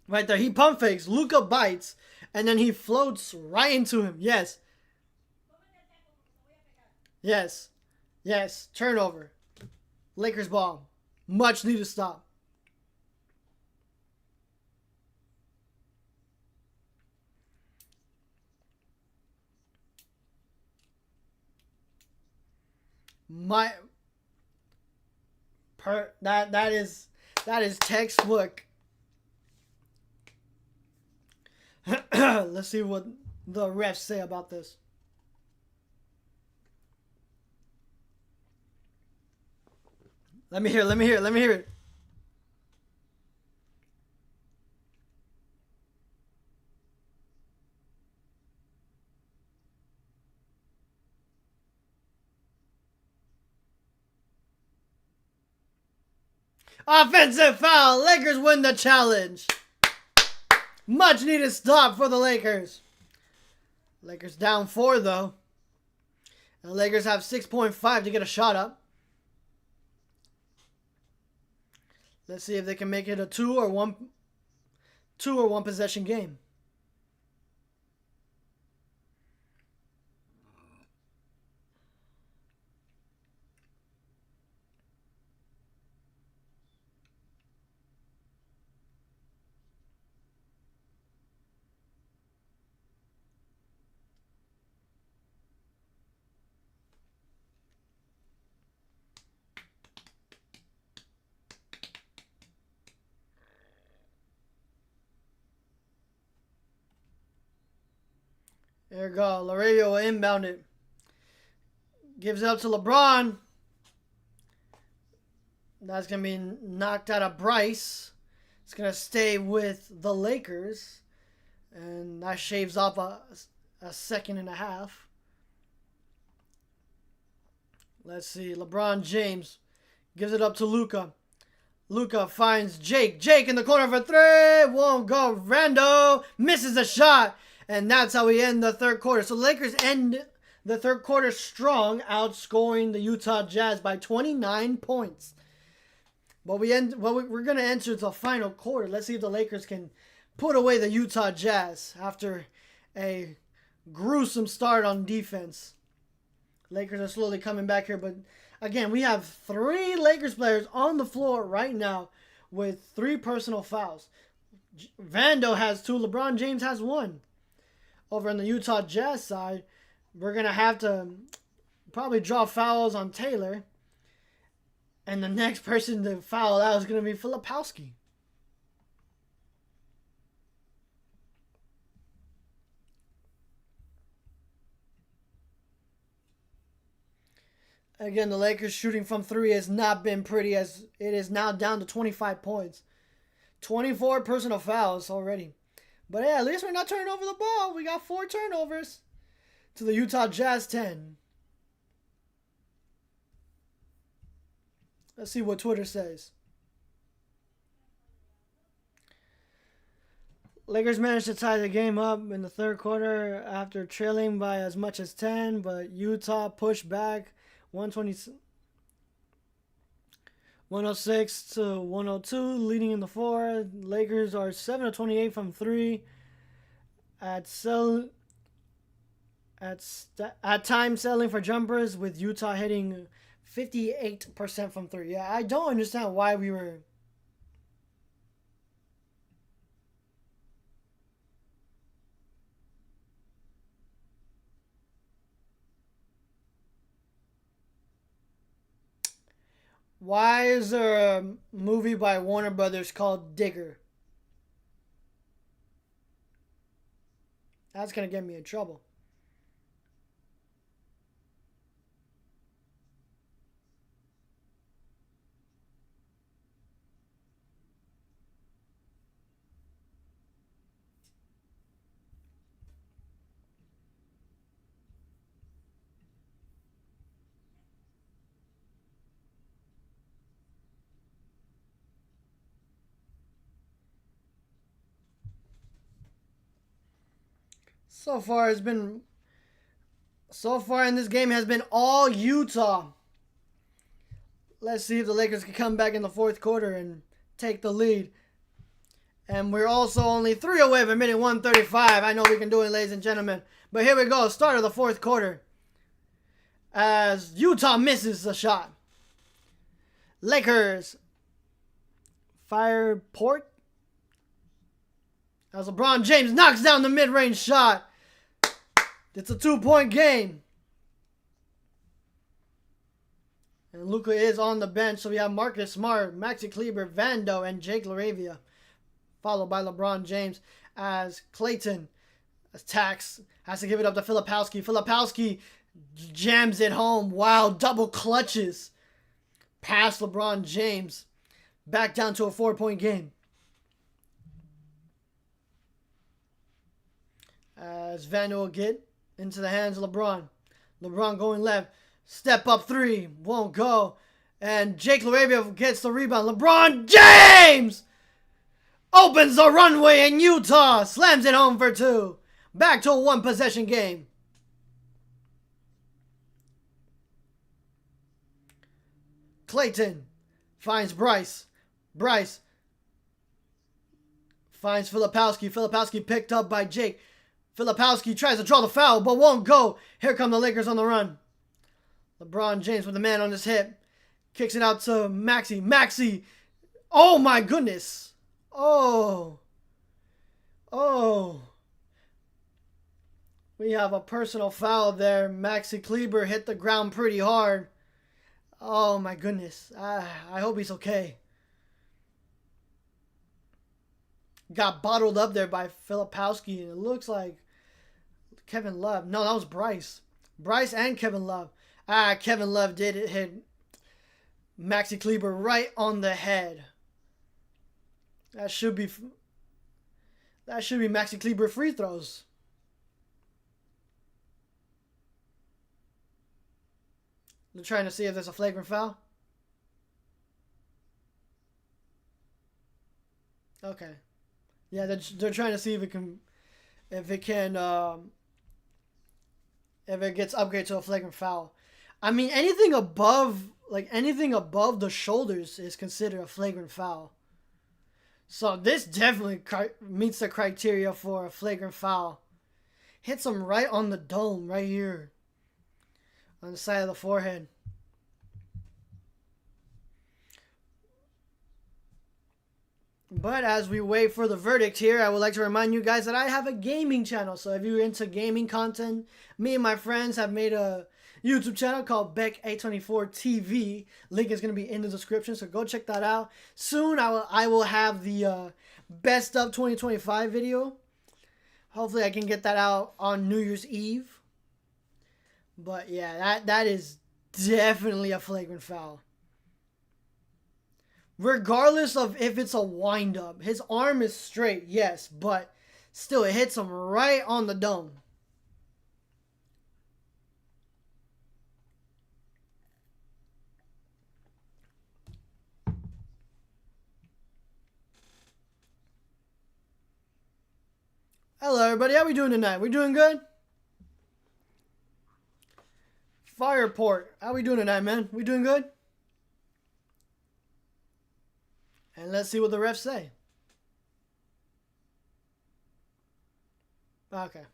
S1: right there. He pump fakes. Luka bites. And then he floats right into him. Yes. Turnover. Lakers ball. Much needed stop. That is textbook. Let's see what the refs say about this. Let me hear it. Offensive foul. Lakers win the challenge. Much needed stop for the Lakers. Lakers down 4 though. And the Lakers have 6.5 to get a shot up. Let's see if they can make it a 2 or 1 possession game. There we go. Laravia will inbound it. Gives it up to LeBron. That's going to be knocked out of Bryce. It's going to stay with the Lakers. And that shaves off a second and a half. Let's see. LeBron James gives it up to Luka. Luka finds Jake. Jake in the corner for 3. Won't go. Rando misses a shot. And that's how we end the 3rd quarter. So the Lakers end the 3rd quarter strong, outscoring the Utah Jazz by 29 points. But we're going to enter the final quarter. Let's see if the Lakers can put away the Utah Jazz after a gruesome start on defense. Lakers are slowly coming back here. But again, we have 3 Lakers players on the floor right now with 3 personal fouls. Vando has 2. LeBron James has 1. Over on the Utah Jazz side, we're going to have to probably draw fouls on Taylor. And the next person to foul out is going to be Filipowski. Again, the Lakers shooting from 3 has not been pretty, as it is now down to 25 points. 24 personal fouls already. But yeah, at least we're not turning over the ball. We got 4 turnovers to the Utah Jazz 10. Let's see what Twitter says. Lakers managed to tie the game up in the third quarter after trailing by as much as 10, but Utah pushed back 106 to 102, leading in the fourth. Lakers are 7 of 28 from 3 at times settling for jumpers, with Utah hitting 58% from 3. Yeah, I don't understand why we were... Why is there a movie by Warner Brothers called Digger? That's going to get me in trouble. So far in this game has been all Utah. Let's see if the Lakers can come back in the fourth quarter and take the lead. And we're also only 3 away from minute 135. I know we can do it, ladies and gentlemen. But here we go, start of the fourth quarter. As Utah misses the shot. Lakers fire port. As LeBron James knocks down the mid-range shot. It's a 2-point game. And Luka is on the bench, so we have Marcus Smart, Maxi Kleber, Vando, and Jake LaRavia. Followed by LeBron James as Clayton attacks. Has to give it up to Filipowski. Filipowski jams it home. Wow, double clutches. Past LeBron James. Back down to a 4-point game. As Vando will get into the hands of LeBron. LeBron going left. Step up 3. Won't go. And Jake LaRavia gets the rebound. LeBron James opens the runway in Utah. Slams it home for 2. Back to a 1-possession game. Clayton finds Bryce. Bryce finds Filipowski. Filipowski picked up by Jake. Filipowski tries to draw the foul, but won't go. Here come the Lakers on the run. LeBron James with the man on his hip. Kicks it out to Maxi. Maxi. Oh, my goodness. Oh. We have a personal foul there. Maxi Kleber hit the ground pretty hard. Oh, my goodness. I hope he's okay. Got bottled up there by Filipowski. And it looks like Kevin Love. No, that was Bryce. Bryce and Kevin Love. Kevin Love did hit Maxi Kleber right on the head. That should be Maxi Kleber free throws. They're trying to see if there's a flagrant foul. Okay. Yeah, they're trying to see if it gets upgraded to a flagrant foul. I mean, anything above the shoulders is considered a flagrant foul. So this definitely meets the criteria for a flagrant foul. Hits him right on the dome, right here, on the side of the forehead. But as we wait for the verdict here, I would like to remind you guys that I have a gaming channel. So if you're into gaming content, me and my friends have made a YouTube channel called Beck824 TV. Link is going to be in the description, so go check that out. Soon I will have the best of 2025 video. Hopefully I can get that out on New Year's Eve. But yeah, that is definitely a flagrant foul. Regardless of if it's a wind-up. His arm is straight, yes, but still it hits him right on the dome. Hello, everybody. How we doing tonight? We doing good? Fireport. How we doing tonight, man? We doing good? And let's see what the refs say. Okay.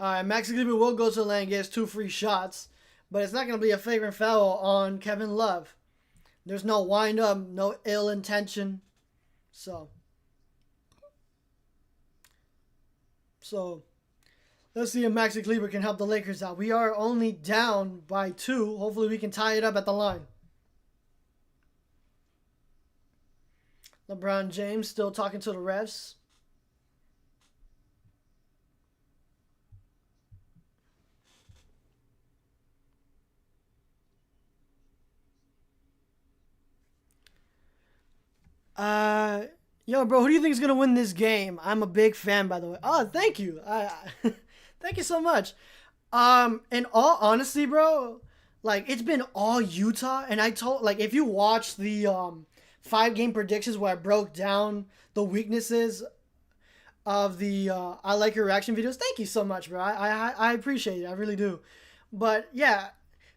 S1: Alright, Maxi-probable will go to the lane and gets 2 free shots. But it's not going to be a flagrant foul on Kevin Love. There's no wind-up, no ill intention. So, let's see if Maxi-probable can help the Lakers out. We are only down by 2. Hopefully we can tie it up at the line. LeBron James still talking to the refs. Yo, bro, who do you think is going to win this game? I'm a big fan, by the way. Oh, thank you. Thank you so much. In all honesty, bro, like, it's been all Utah, and if you watch the 5-game predictions where I broke down the weaknesses of the I like your reaction videos, thank you so much, bro. I appreciate it. I really do. But, yeah,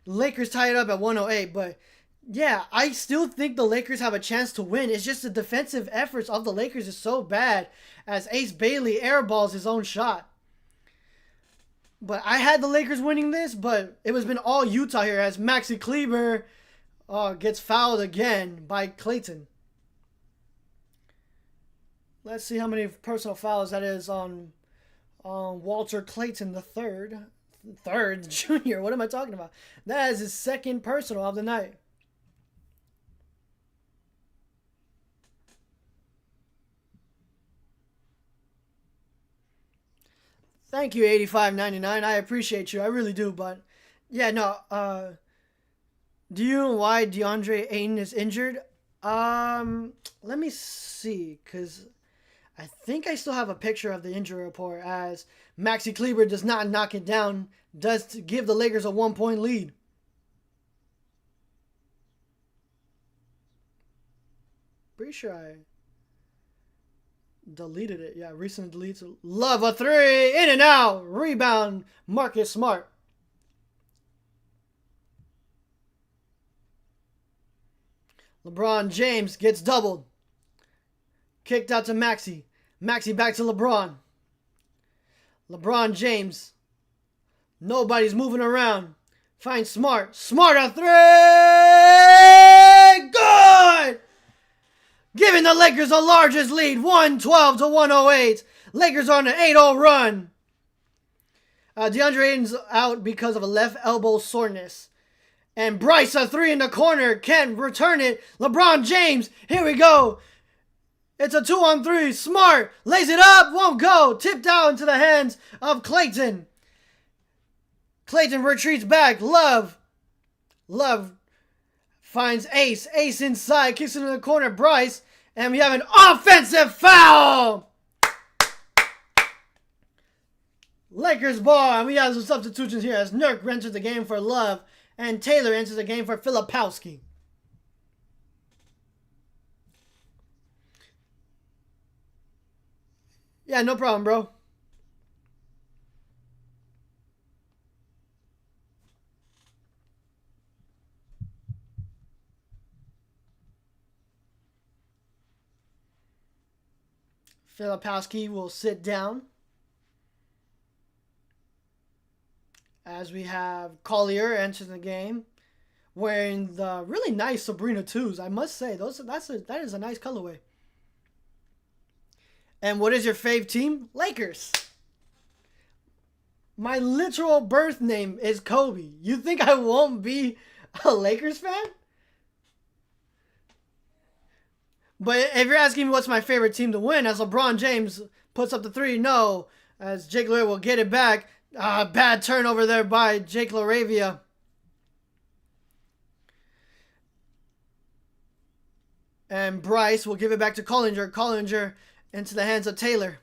S1: Lakers tie it up at 108, but yeah, I still think the Lakers have a chance to win. It's just the defensive efforts of the Lakers is so bad as Ace Bailey airballs his own shot. But I had the Lakers winning this, but it was been all Utah here as Maxi Kleber gets fouled again by Clayton. Let's see how many personal fouls that is on Walter Clayton the third junior. What am I talking about? That is his second personal of the night. Thank you, 85.99. I appreciate you. I really do. But yeah, no. Do you know why DeAndre Ayton is injured? Let me see, cause I think I still have a picture of the injury report. As Maxi Kleber does not knock it down, does to give the Lakers a 1-point lead. Pretty sure I deleted it. Yeah, recent deletes. Love a 3. In and out. Rebound. Marcus Smart. LeBron James gets doubled. Kicked out to Maxi. Maxi back to LeBron. LeBron James. Nobody's moving around. Finds Smart. Smart a 3. Good! Giving the Lakers the largest lead, 112-108. Lakers are on an 8-0 run. DeAndre Ayton's out because of a left elbow soreness. And Bryce, a 3 in the corner, can't return it. LeBron James, here we go. It's a 2-on-3. Smart, lays it up, won't go. Tipped out into the hands of Clayton. Clayton retreats back. Love finds Ace. Ace inside. Kicks it in the corner. Bryce. And we have an offensive foul. Lakers ball. And we have some substitutions here as Nurk enters the game for Love. And Taylor enters the game for Filipowski. Yeah, no problem, bro. Filipowski will sit down as we have Collier entering the game wearing the really nice Sabrina 2s. I must say, that is a nice colorway. And what is your fave team? Lakers. My literal birth name is Kobe. You think I won't be a Lakers fan? But if you're asking me what's my favorite team to win, as LeBron James puts up the 3, no. As Jake LaRavia will get it back. Bad turnover there by Jake LaRavia. And Bryce will give it back to Collinger. Collinger into the hands of Taylor.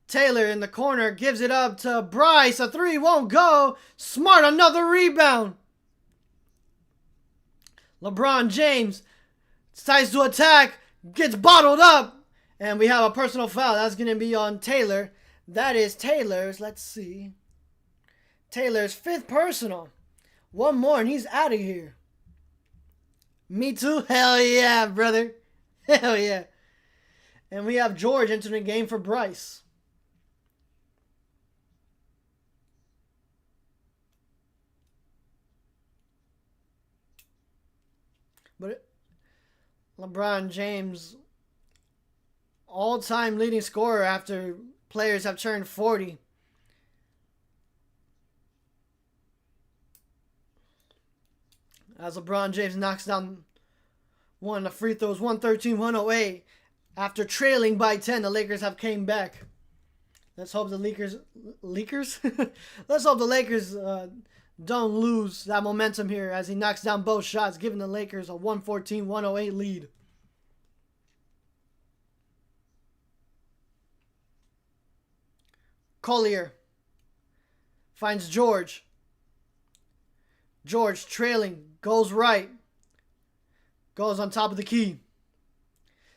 S1: Taylor in the corner gives it up to Bryce. A three won't go. Smart, another rebound. LeBron James decides to attack. Gets bottled up. And we have a personal foul. That's going to be on Taylor. That is Taylor's. Let's see. Taylor's 5th personal. One more and he's out of here. Me too? Hell yeah, brother. Hell yeah. And we have George entering the game for Bryce. But LeBron James, all-time leading scorer after players have turned 40. As LeBron James knocks down one of the free throws, 113-108. After trailing by 10, the Lakers have came back. Let's hope the Lakers Let's hope the Lakers don't lose that momentum here as he knocks down both shots, giving the Lakers a 114-108 lead. Collier finds George. George trailing, goes right. Goes on top of the key.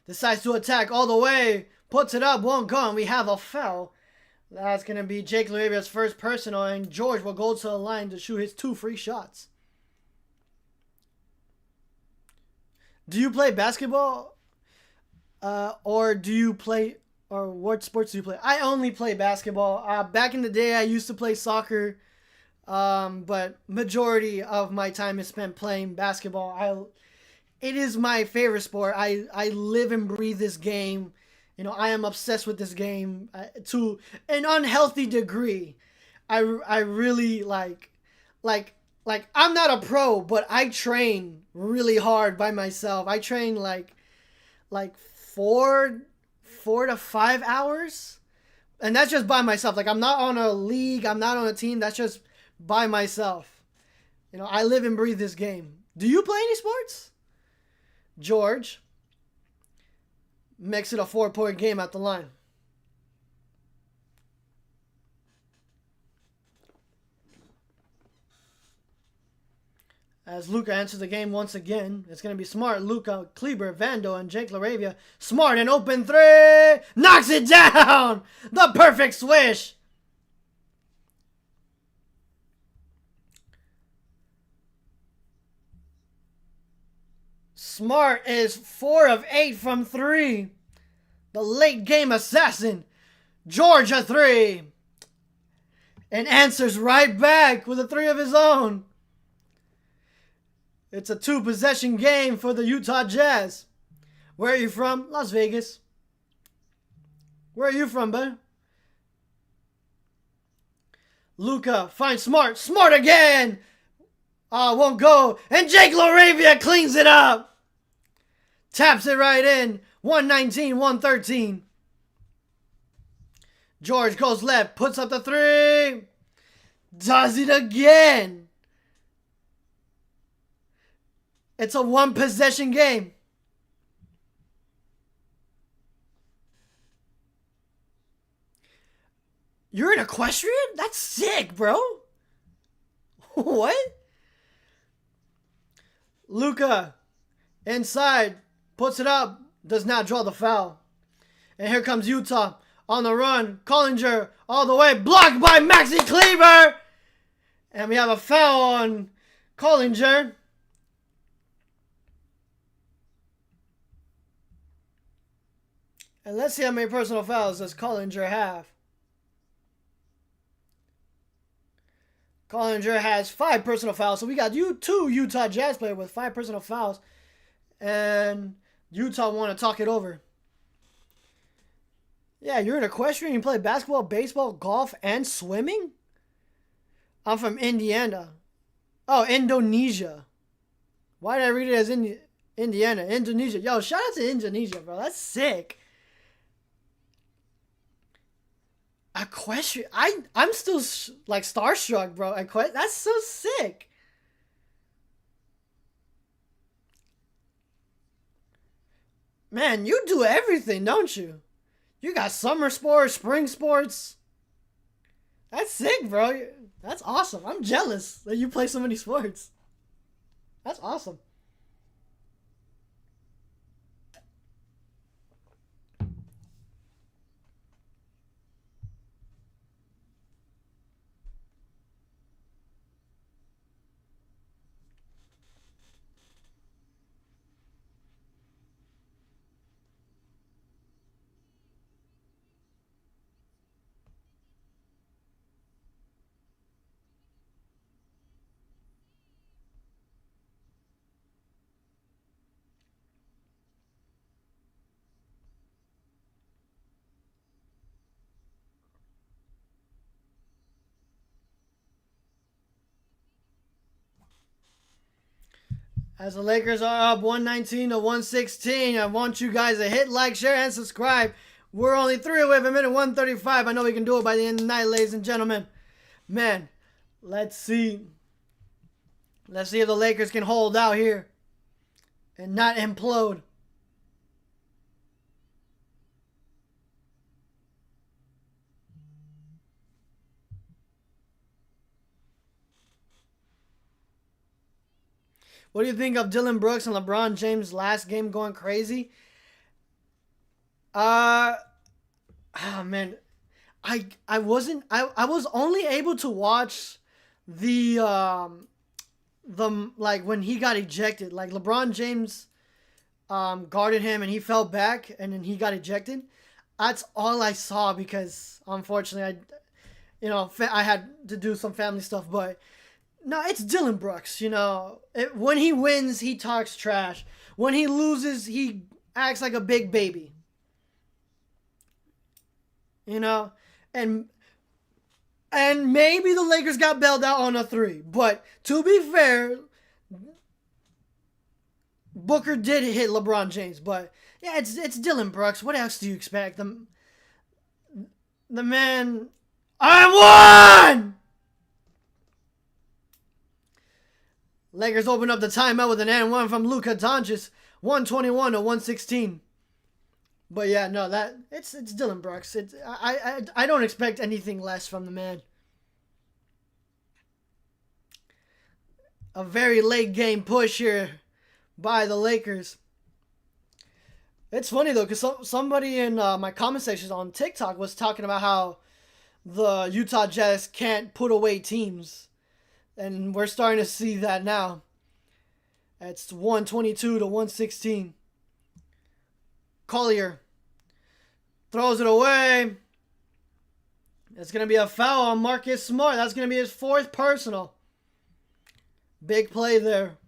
S1: Decides to attack all the way. Puts it up, won't go, and we have a foul. That's going to be Jake LaRavia's first personal, and George will go to the line to shoot his 2 free shots. Do you play basketball? Or what sports do you play? I only play basketball. Back in the day, I used to play soccer. But majority of my time is spent playing basketball. It is my favorite sport. I live and breathe this game. You know, I am obsessed with this game to an unhealthy degree. I really like I'm not a pro, but I train really hard by myself. I train like 4 to 5 hours. And that's just by myself. Like, I'm not on a league, I'm not on a team. That's just by myself. You know, I live and breathe this game. Do you play any sports? George makes it a 4-point game at the line. As Luka enters the game once again, it's going to be Smart, Luka, Kleber, Vando, and Jake LaRavia. Smart, an open 3. Knocks it down! The perfect swish! Smart is 4 of 8 from 3. The late game assassin. George a 3. And answers right back with a 3 of his own. It's a 2-possession game for the Utah Jazz. Where are you from? Las Vegas. Where are you from, bud? Luka finds Smart. Smart again! Won't go. And Jake LaRavia cleans it up. Taps it right in. 119-113. George goes left. Puts up the 3. Does it again. It's a 1-possession game. You're an equestrian? That's sick, bro. What? Luka inside. Puts it up. Does not draw the foul. And here comes Utah on the run. Collinger all the way. Blocked by Maxi-probable. And we have a foul on Collinger. And let's see how many personal fouls does Collinger have. Collinger has 5 personal fouls. So we got 2 Utah Jazz players with 5 personal fouls. And Utah want to talk it over. Yeah, you're an equestrian. You play basketball, baseball, golf, and swimming? I'm from Indiana. Oh, Indonesia. Why did I read it as Indiana? Indonesia. Yo, shout out to Indonesia, bro. That's sick. Equestrian. I'm still like starstruck, bro. That's so sick. Man, you do everything, don't you? You got summer sports, spring sports. That's sick, bro. That's awesome. I'm jealous that you play so many sports. That's awesome. As the Lakers are up 119 to 116, I want you guys to hit like, share, and subscribe. We're only 3 away from minute 135. I know we can do it by the end of the night, ladies and gentlemen. Man, let's see. Let's see if the Lakers can hold out here and not implode. What do you think of Dylan Brooks and LeBron James' last game going crazy? Oh man, I was only able to watch the like when he got ejected. Like LeBron James guarded him and he fell back and then he got ejected. That's all I saw because unfortunately I had to do some family stuff, but. No, it's Dylan Brooks, when he wins, he talks trash. When he loses, he acts like a big baby. And maybe the Lakers got bailed out on a 3. But to be fair, Booker did hit LeBron James. But yeah, it's Dylan Brooks. What else do you expect? The man... I won! Lakers open up the timeout with an and-one from Luka Doncic, 121 to 116. But yeah, no, it's Dylan Brooks. I don't expect anything less from the man. A very late game push here by the Lakers. It's funny though, because somebody in my comment section on TikTok was talking about how the Utah Jazz can't put away teams. And we're starting to see that now. It's 122 to 116. Collier throws it away. It's going to be a foul on Marcus Smart. That's going to be his 4th personal. Big play there.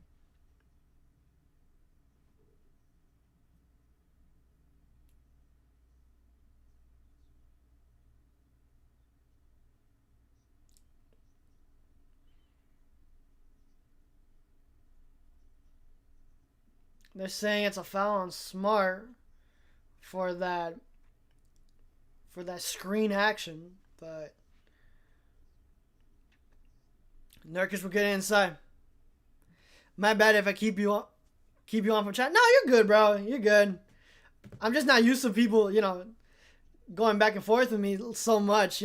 S1: They're saying it's a foul on Smart for that screen action, but Nurkic will get inside. My bad if I keep you on from chat. No, you're good, bro. You're good. I'm just not used to people, going back and forth with me so much,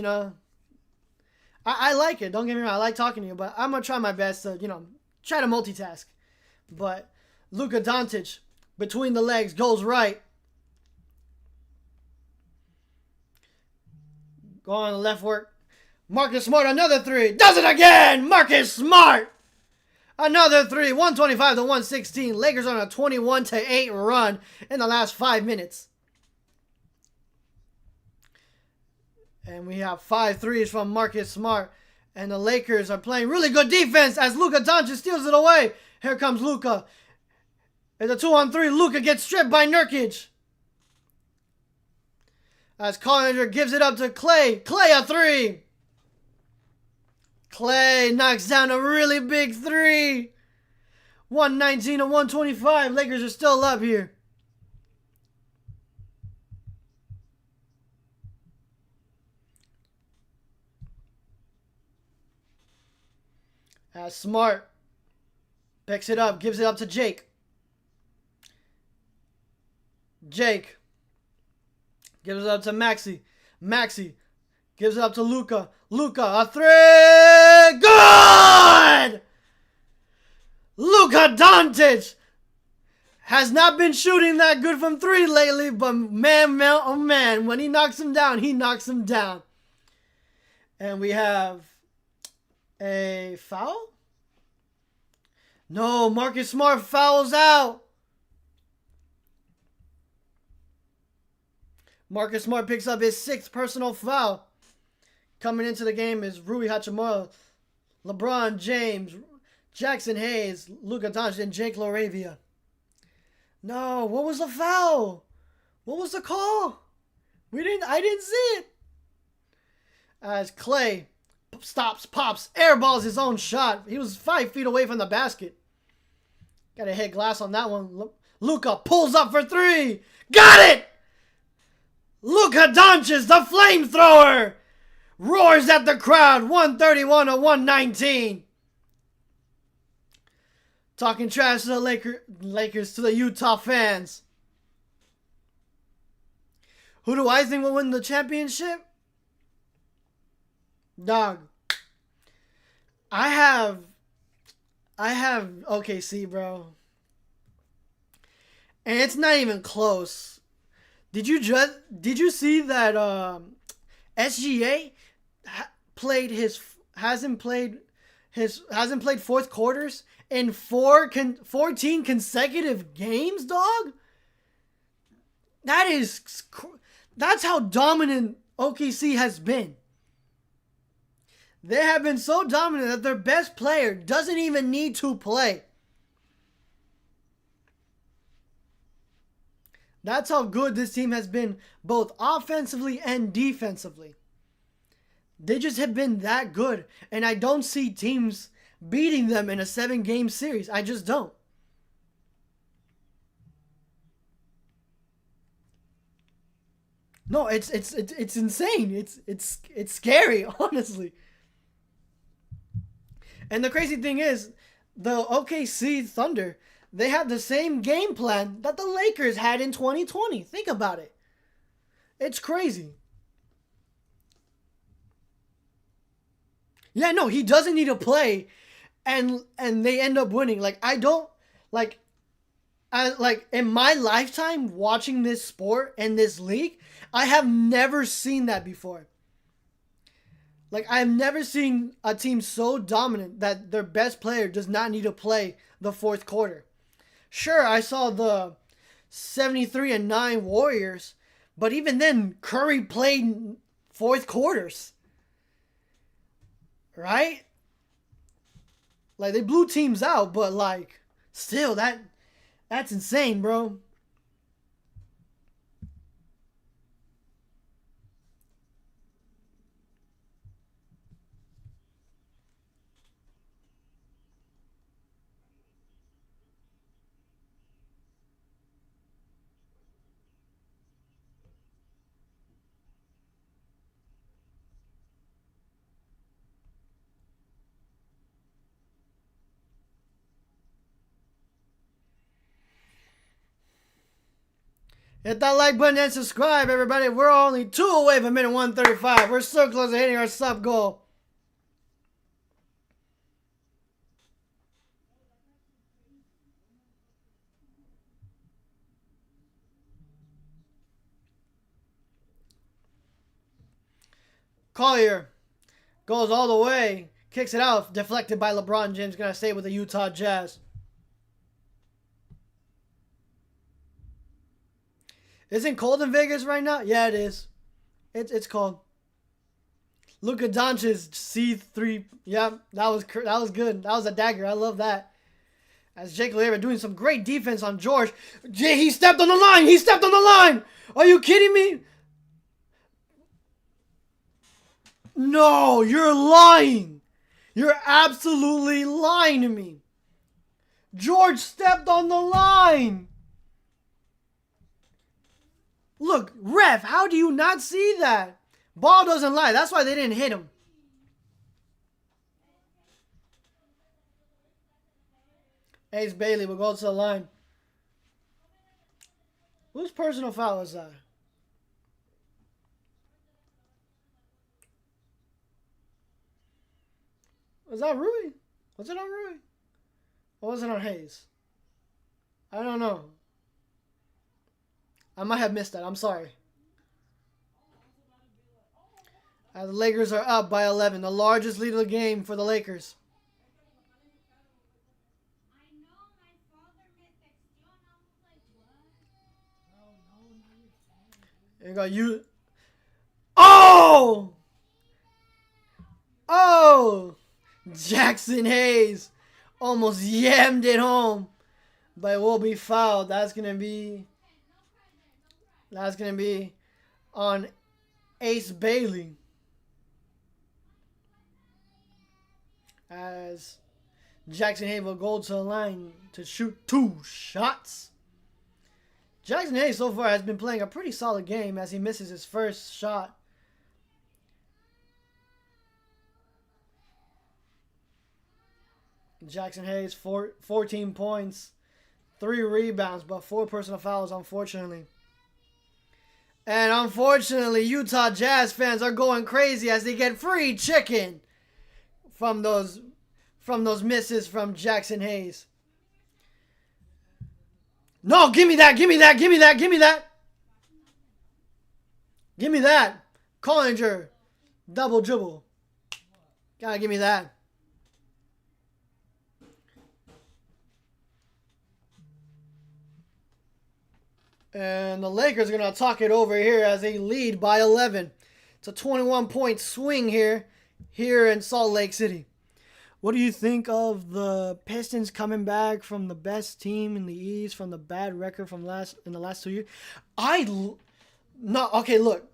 S1: I like it. Don't get me wrong. I like talking to you, but I'm going to try my best to, try to multitask. But Luka Doncic, between the legs, goes right. Go on the left work. Marcus Smart, another 3. Does it again! Marcus Smart! Another 3. 125 to 116. Lakers on a 21-8 run in the last 5 minutes. And we have 5 threes from Marcus Smart. And the Lakers are playing really good defense as Luka Doncic steals it away. Here comes Luka. It's a 2-on-3. Luka gets stripped by Nurkic. As Collier gives it up to Clay. Clay a 3. Clay knocks down a really big 3. 119 to 125. Lakers are still up here. As Smart picks it up, gives it up to Jake. Jake gives it up to Maxi. Maxi gives it up to Luka. Luka, a three. Good! Luka Doncic has not been shooting that good from three lately, but man, oh man, when he knocks him down, he knocks him down. And we have a foul? No, Marcus Smart fouls out. Marcus Smart picks up his 6th personal foul. Coming into the game is Rui Hachimura, LeBron James, Jackson Hayes, Luka Doncic, and Jake LaRavia. No, what was the foul? What was the call? I didn't see it. As Clay pops, airballs his own shot. He was 5 feet away from the basket. Got to hit glass on that one. Luka pulls up for 3. Got it! Luka Doncic, the flamethrower, roars at the crowd. 131 to 119. Talking trash to the Lakers, to the Utah fans. Who do I think will win the championship? Dog. I have OKC, bro. And it's not even close. Did you see that SGA hasn't played 4th quarters in 14 consecutive games, dog? That's how dominant OKC has been. They have been so dominant that their best player doesn't even need to play. That's how good this team has been, both offensively and defensively. They just have been that good, and I don't see teams beating them in a 7-game series. I just don't. No, it's insane. It's scary, honestly. And the crazy thing is, the OKC Thunder, they have the same game plan that the Lakers had in 2020. Think about it. It's crazy. Yeah, no, he doesn't need to play, and they end up winning. In my lifetime watching this sport and this league, I have never seen that before. I've never seen a team so dominant that their best player does not need to play the 4th quarter. Sure, I saw the 73-9 Warriors, but even then, Curry played 4th quarters. Right? They blew teams out, but still, that's insane, bro. Hit that like button and subscribe, everybody. We're only 2 away from minute 135. We're so close to hitting our sub goal. Collier goes all the way, kicks it out, deflected by LeBron James. Gonna stay with the Utah Jazz. Isn't cold in Vegas right now? Yeah, it is. It's cold. Luka Doncic C3. Yeah, that was good. That was a dagger. I love that. As Jake LaRavia doing some great defense on George. He stepped on the line. He stepped on the line. Are you kidding me? No, you're lying. You're absolutely lying to me. George stepped on the line. Look, ref, how do you not see that? Ball doesn't lie. That's why they didn't hit him. Ace Bailey will go to the line. Whose personal foul is that? Was that Rui? Was it on Rui? Or was it on Hayes? I don't know. I might have missed that. I'm sorry. The Lakers are up by 11. The largest lead of the game for the Lakers. There you go. You. Oh! Oh! Jackson Hayes almost yammed it home, but it will be fouled. That's gonna be on Ace Bailey, as Jackson Hayes will go to the line to shoot 2 shots. Jackson Hayes so far has been playing a pretty solid game as he misses his first shot. Jackson Hayes, 14 points, 3 rebounds, but 4 personal fouls, unfortunately. And unfortunately, Utah Jazz fans are going crazy as they get free chicken from those misses from Jackson Hayes. No, give me that, give me that, give me that, give me that. Give me that. Collinger, double dribble. Gotta give me that. And the Lakers are going to talk it over here as they lead by 11. It's a 21-point swing here in Salt Lake City. What do you think of the Pistons coming back from the best team in the East, from the bad record from in the last 2 years? Okay, look.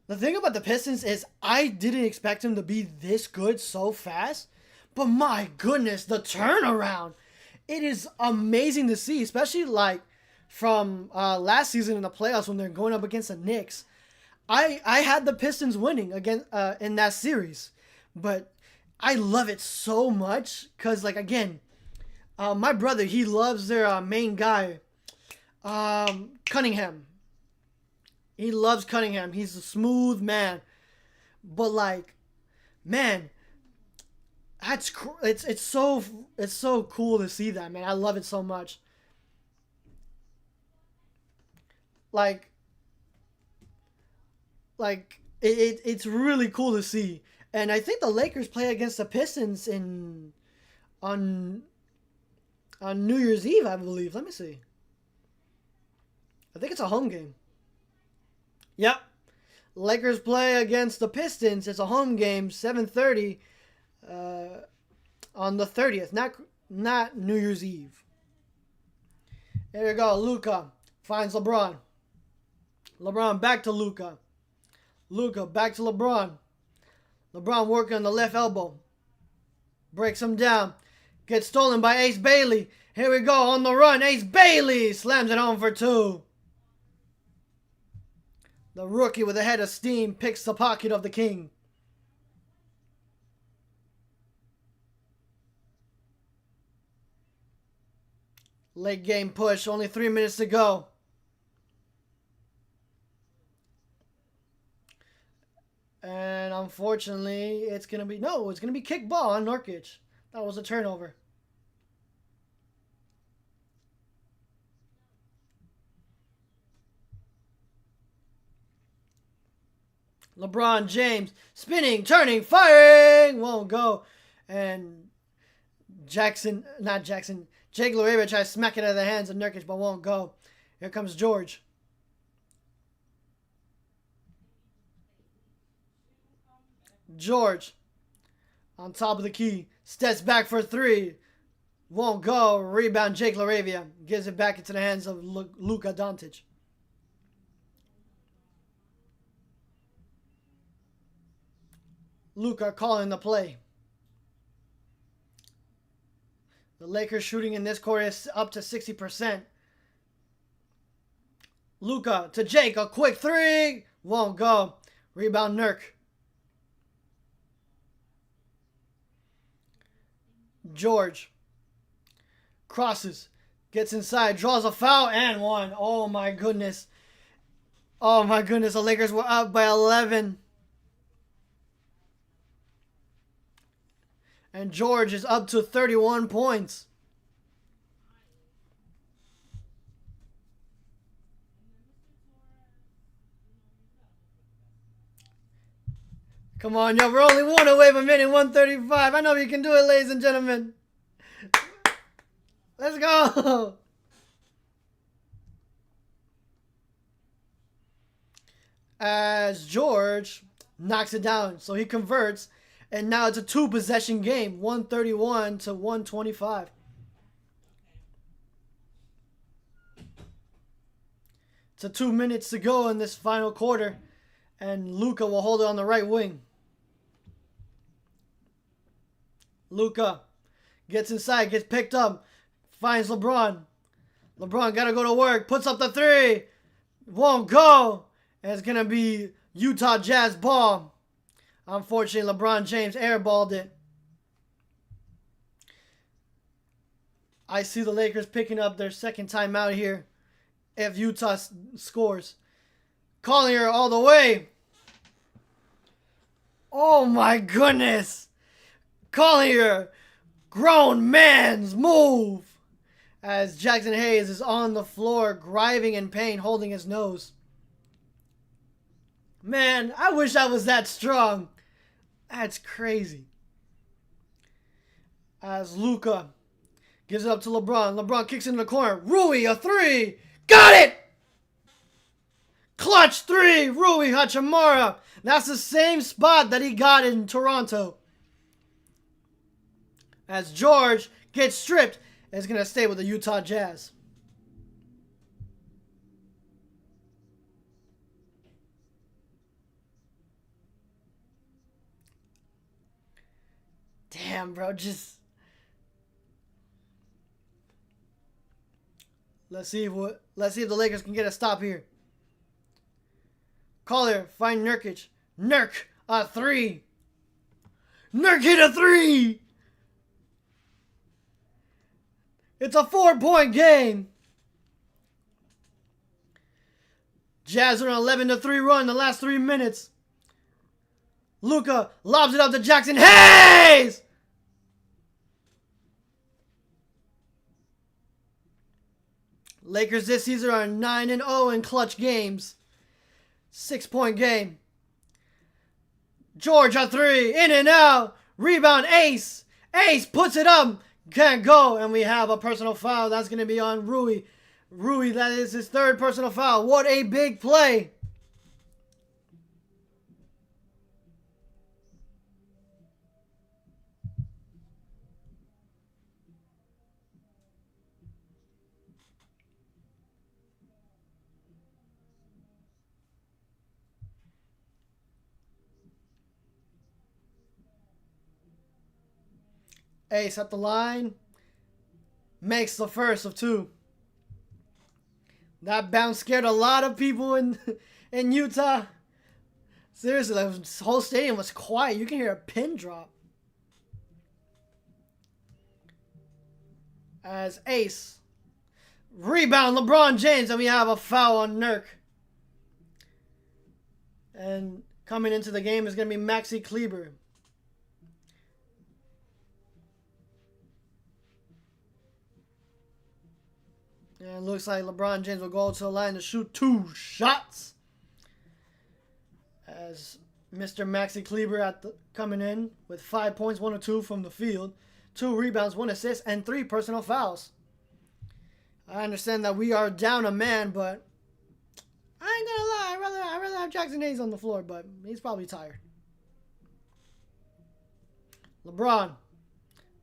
S1: The thing about the Pistons is I didn't expect them to be this good so fast. But my goodness, the turnaround. It is amazing to see, especially like from last season in the playoffs when they're going up against the Knicks. I had the Pistons winning again in that series, but I love it so much because, like, again, my brother, he loves their main guy, Cunningham. He loves Cunningham. He's a smooth man, but like, man, it's so cool to see that, man. I love it so much. Like it's really cool to see. And I think the Lakers play against the Pistons on New Year's Eve, I believe. Let me see. I think it's a home game. Yep. Lakers play against the Pistons. It's a home game, 7:30 on the 30th, not New Year's Eve. Here we go. Luka finds LeBron. LeBron back to Luka. Luka back to LeBron. LeBron working on the left elbow. Breaks him down. Gets stolen by Ace Bailey. Here we go on the run. Ace Bailey slams it home for 2. The rookie with a head of steam picks the pocket of the king. Late game push. Only 3 minutes to go. And unfortunately, it's going to be kick ball on Nurkic. That was a turnover. LeBron James spinning, turning, firing, won't go. And Jake LaRavia tries to smack it out of the hands of Nurkic, but won't go. Here comes George. George on top of the key. Steps back for 3. Won't go. Rebound Jake LaRavia. Gives it back into the hands of Luka Doncic. Luka calling the play. The Lakers shooting in this quarter is up to 60%. Luka to Jake. A quick 3. Won't go. Rebound Nurk. George crosses, Gets inside, draws a foul, and one. Oh my goodness. Oh my goodness, the Lakers were up by 11. And George is up to 31 points. Come on, yo, we're only one away from minute 135. I know you can do it, ladies and gentlemen. Let's go. As George knocks it down, so he converts, and now it's a 2-possession game, 131 to 125. It's 2 minutes to go in this final quarter, and Luka will hold it on the right wing. Luka gets inside, gets picked up, finds LeBron. LeBron got to go to work, puts up the 3, won't go, and it's going to be Utah Jazz ball. Unfortunately, LeBron James airballed it. I see the Lakers picking up their second timeout here if Utah scores. Collier all the way. Oh my goodness. Collier, grown man's move. As Jackson Hayes is on the floor, grinding in pain, holding his nose. Man, I wish I was that strong. That's crazy. As Luka gives it up to LeBron. LeBron kicks into the corner. Rui, a 3. Got it! Clutch 3, Rui Hachimura. That's the same spot that he got in Toronto. As George gets stripped, and is going to stay with the Utah Jazz. Damn, bro, just... Let's see if the Lakers can get a stop here. Collier, find Nurkic. Nurk, a 3. Nurk hit a 3! It's a 4-point game. Jazz are on 11-3 run in the last 3 minutes. Luka lobs it up to Jackson Hayes! Lakers this season are 9-0 in clutch games. 6-point game. George a 3, in and out. Rebound, Ace. Ace puts it up. Can't go. And we have a personal foul. That's going to be on Rui. Rui, that is his 3rd personal foul. What a big play. Ace at the line. Makes the first of 2. That bounce scared a lot of people in Utah. Seriously, the whole stadium was quiet. You can hear a pin drop. As Ace. Rebound, LeBron James. And we have a foul on Nurk. And coming into the game is going to be Maxi-probable. And it looks like LeBron James will go to the line to shoot 2 shots. As Mr. Maxi-probable coming in with 5 points, 1 or 2 from the field, 2 rebounds, 1 assist, and 3 personal fouls. I understand that we are down a man, but I ain't gonna lie. I'd rather have Jackson Hayes on the floor, but he's probably tired. LeBron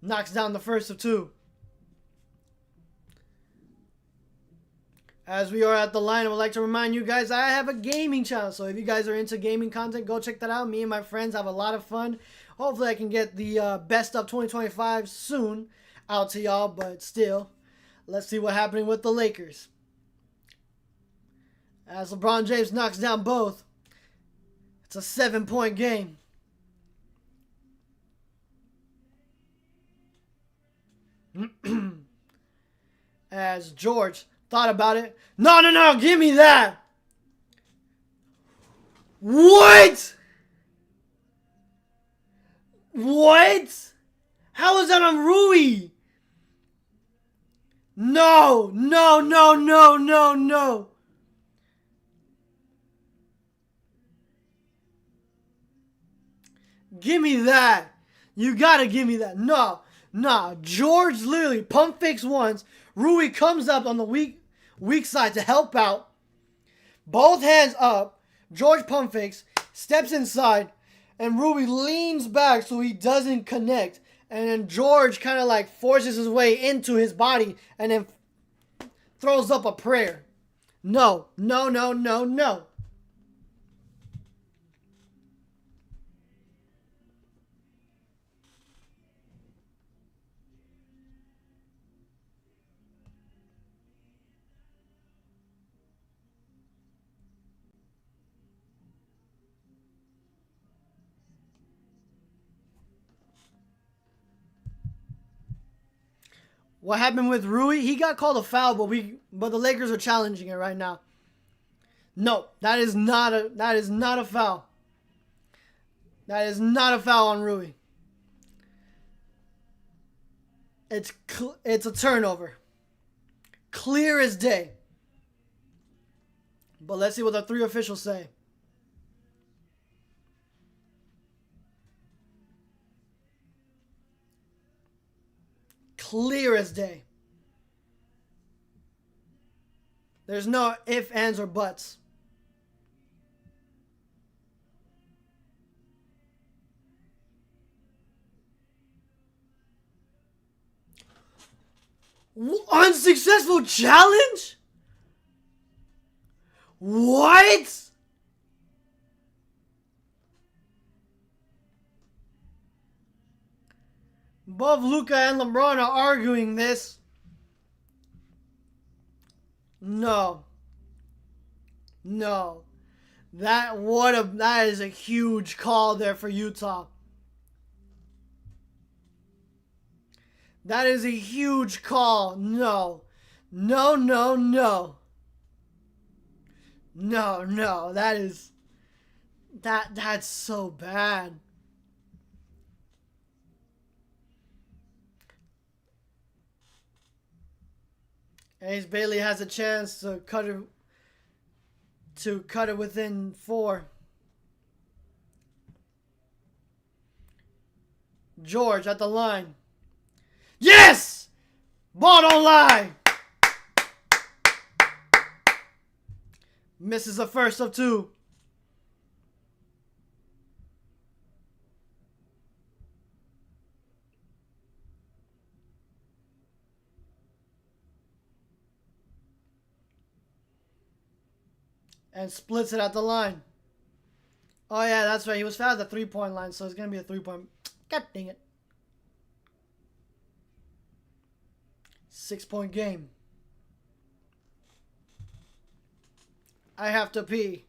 S1: knocks down the first of 2. As we are at the line, I would like to remind you guys I have a gaming channel. So if you guys are into gaming content, go check that out. Me and my friends have a lot of fun. Hopefully I can get the best of 2025 soon out to y'all. But still, let's see what's happening with the Lakers. As LeBron James knocks down both. It's a 7-point game. as George thought about it. No, give me that. What? What? How is that on Rui? No. Give me that. You gotta give me that. No. George literally pump fakes once. Rui comes up on the weak side to help out. Both hands up. George pump fakes, steps inside, and Rui leans back so he doesn't connect. And then George kind of like forces his way into his body and then throws up a prayer. No. What happened with Rui? He got called a foul, but the Lakers are challenging it right now. No, that is not a foul. That is not a foul on Rui. It's a turnover. Clear as day. But let's see what the three officials say. Clear as day. There's no ifs, ands, or buts. Unsuccessful challenge? What? Both Luka and LeBron are arguing this. No. That is a huge call there for Utah. That is a huge call. No. That's so bad. Ace Bailey has a chance to cut it within 4. George at the line. Yes! Ball don't lie. Misses the first of 2. And splits it at the line. Oh yeah, that's right. He was fouled at the 3-point line, so it's going to be a 3-point. God dang it. 6-point game. I have to pee.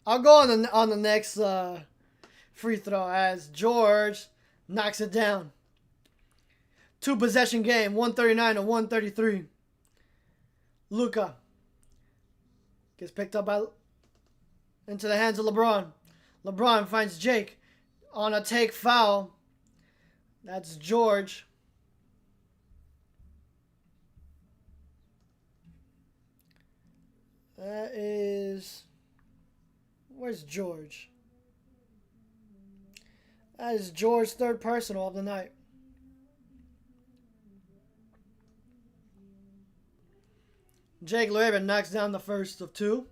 S1: I'll go on the next free throw as George knocks it down. 2-possession game, 139 to 133. Luka gets picked up into the hands of LeBron. LeBron finds Jake on a take foul. That's George. That is... Where's George? That is George's third personal of the night. Jake Lueber knocks down the first of 2.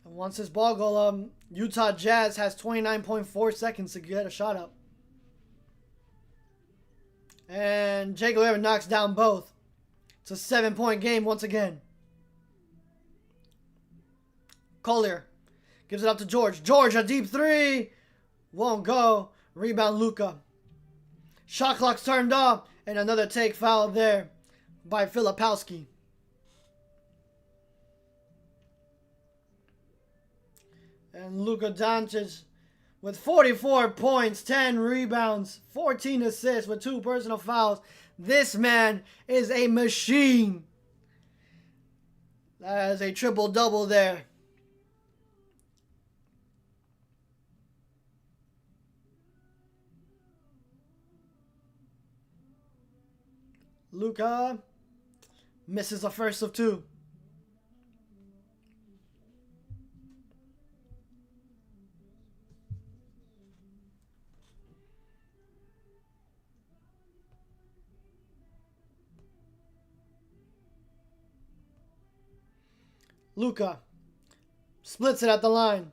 S1: And once this ball goal, Utah Jazz has 29.4 seconds to get a shot up. And Jake Lueber knocks down both. It's a 7-point game once again. Collier gives it up to George. George, a deep 3. Won't go. Rebound, Luka. Shot clock's turned off. And another take foul there by Filipowski. And Luka Doncic with 44 points, 10 rebounds, 14 assists with 2 personal fouls. This man is a machine. That is a triple-double there. Luka misses the first of 2. Luka splits it at the line.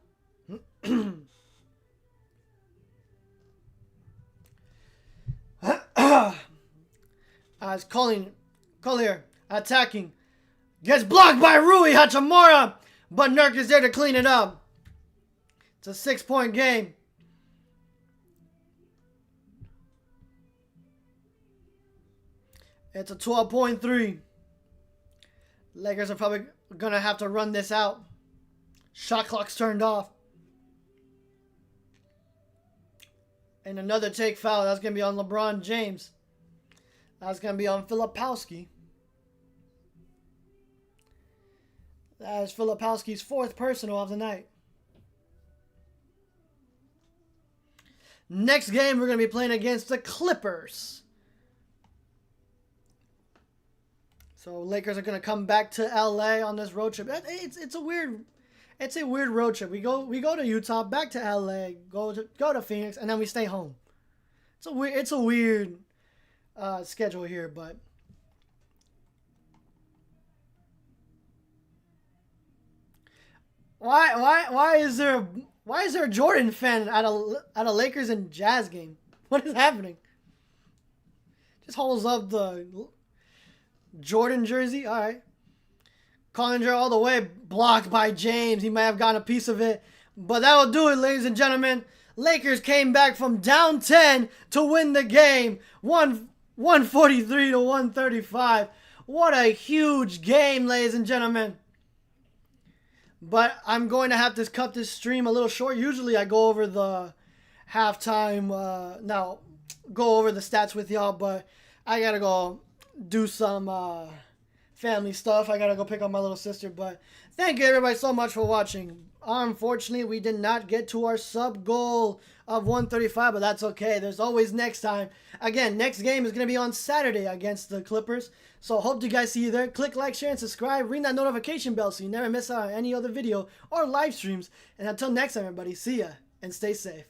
S1: As Collier attacking. Gets blocked by Rui Hachimura, but Nurk is there to clean it up. It's a 6-point game. It's a 12.3. Lakers are probably going to have to run this out. Shot clock's turned off. And another take foul. That's going to be on LeBron James. That's going to be on Filipowski. That is Filipowski's 4th personal of the night. Next game, we're going to be playing against the Clippers. So Lakers are going to come back to LA on this road trip. It's a weird road trip. We go to Utah, back to LA, go to Phoenix, and then we stay home. It's a weird schedule here, but why is there a Jordan fan at a Lakers and Jazz game? What is happening? Just holds up the Jordan jersey. All right. Collinger all the way, blocked by James. He might have gotten a piece of it. But that will do it, ladies and gentlemen. Lakers came back from down 10 to win the game. 143 to 135. What a huge game, ladies and gentlemen. But I'm going to have to cut this stream a little short. Usually I go over the halftime, go over the stats with y'all. But I got to go do some family stuff. I gotta go pick up my little sister. But thank you everybody so much for watching. Unfortunately, we did not get to our sub goal of 135, but that's okay. There's always next time. Again, next game is gonna be on Saturday against the Clippers. So hope to guys see you there. Click like, share, and subscribe. Ring that notification bell so you never miss out on any other video or live streams. And until next time, everybody, see ya and stay safe.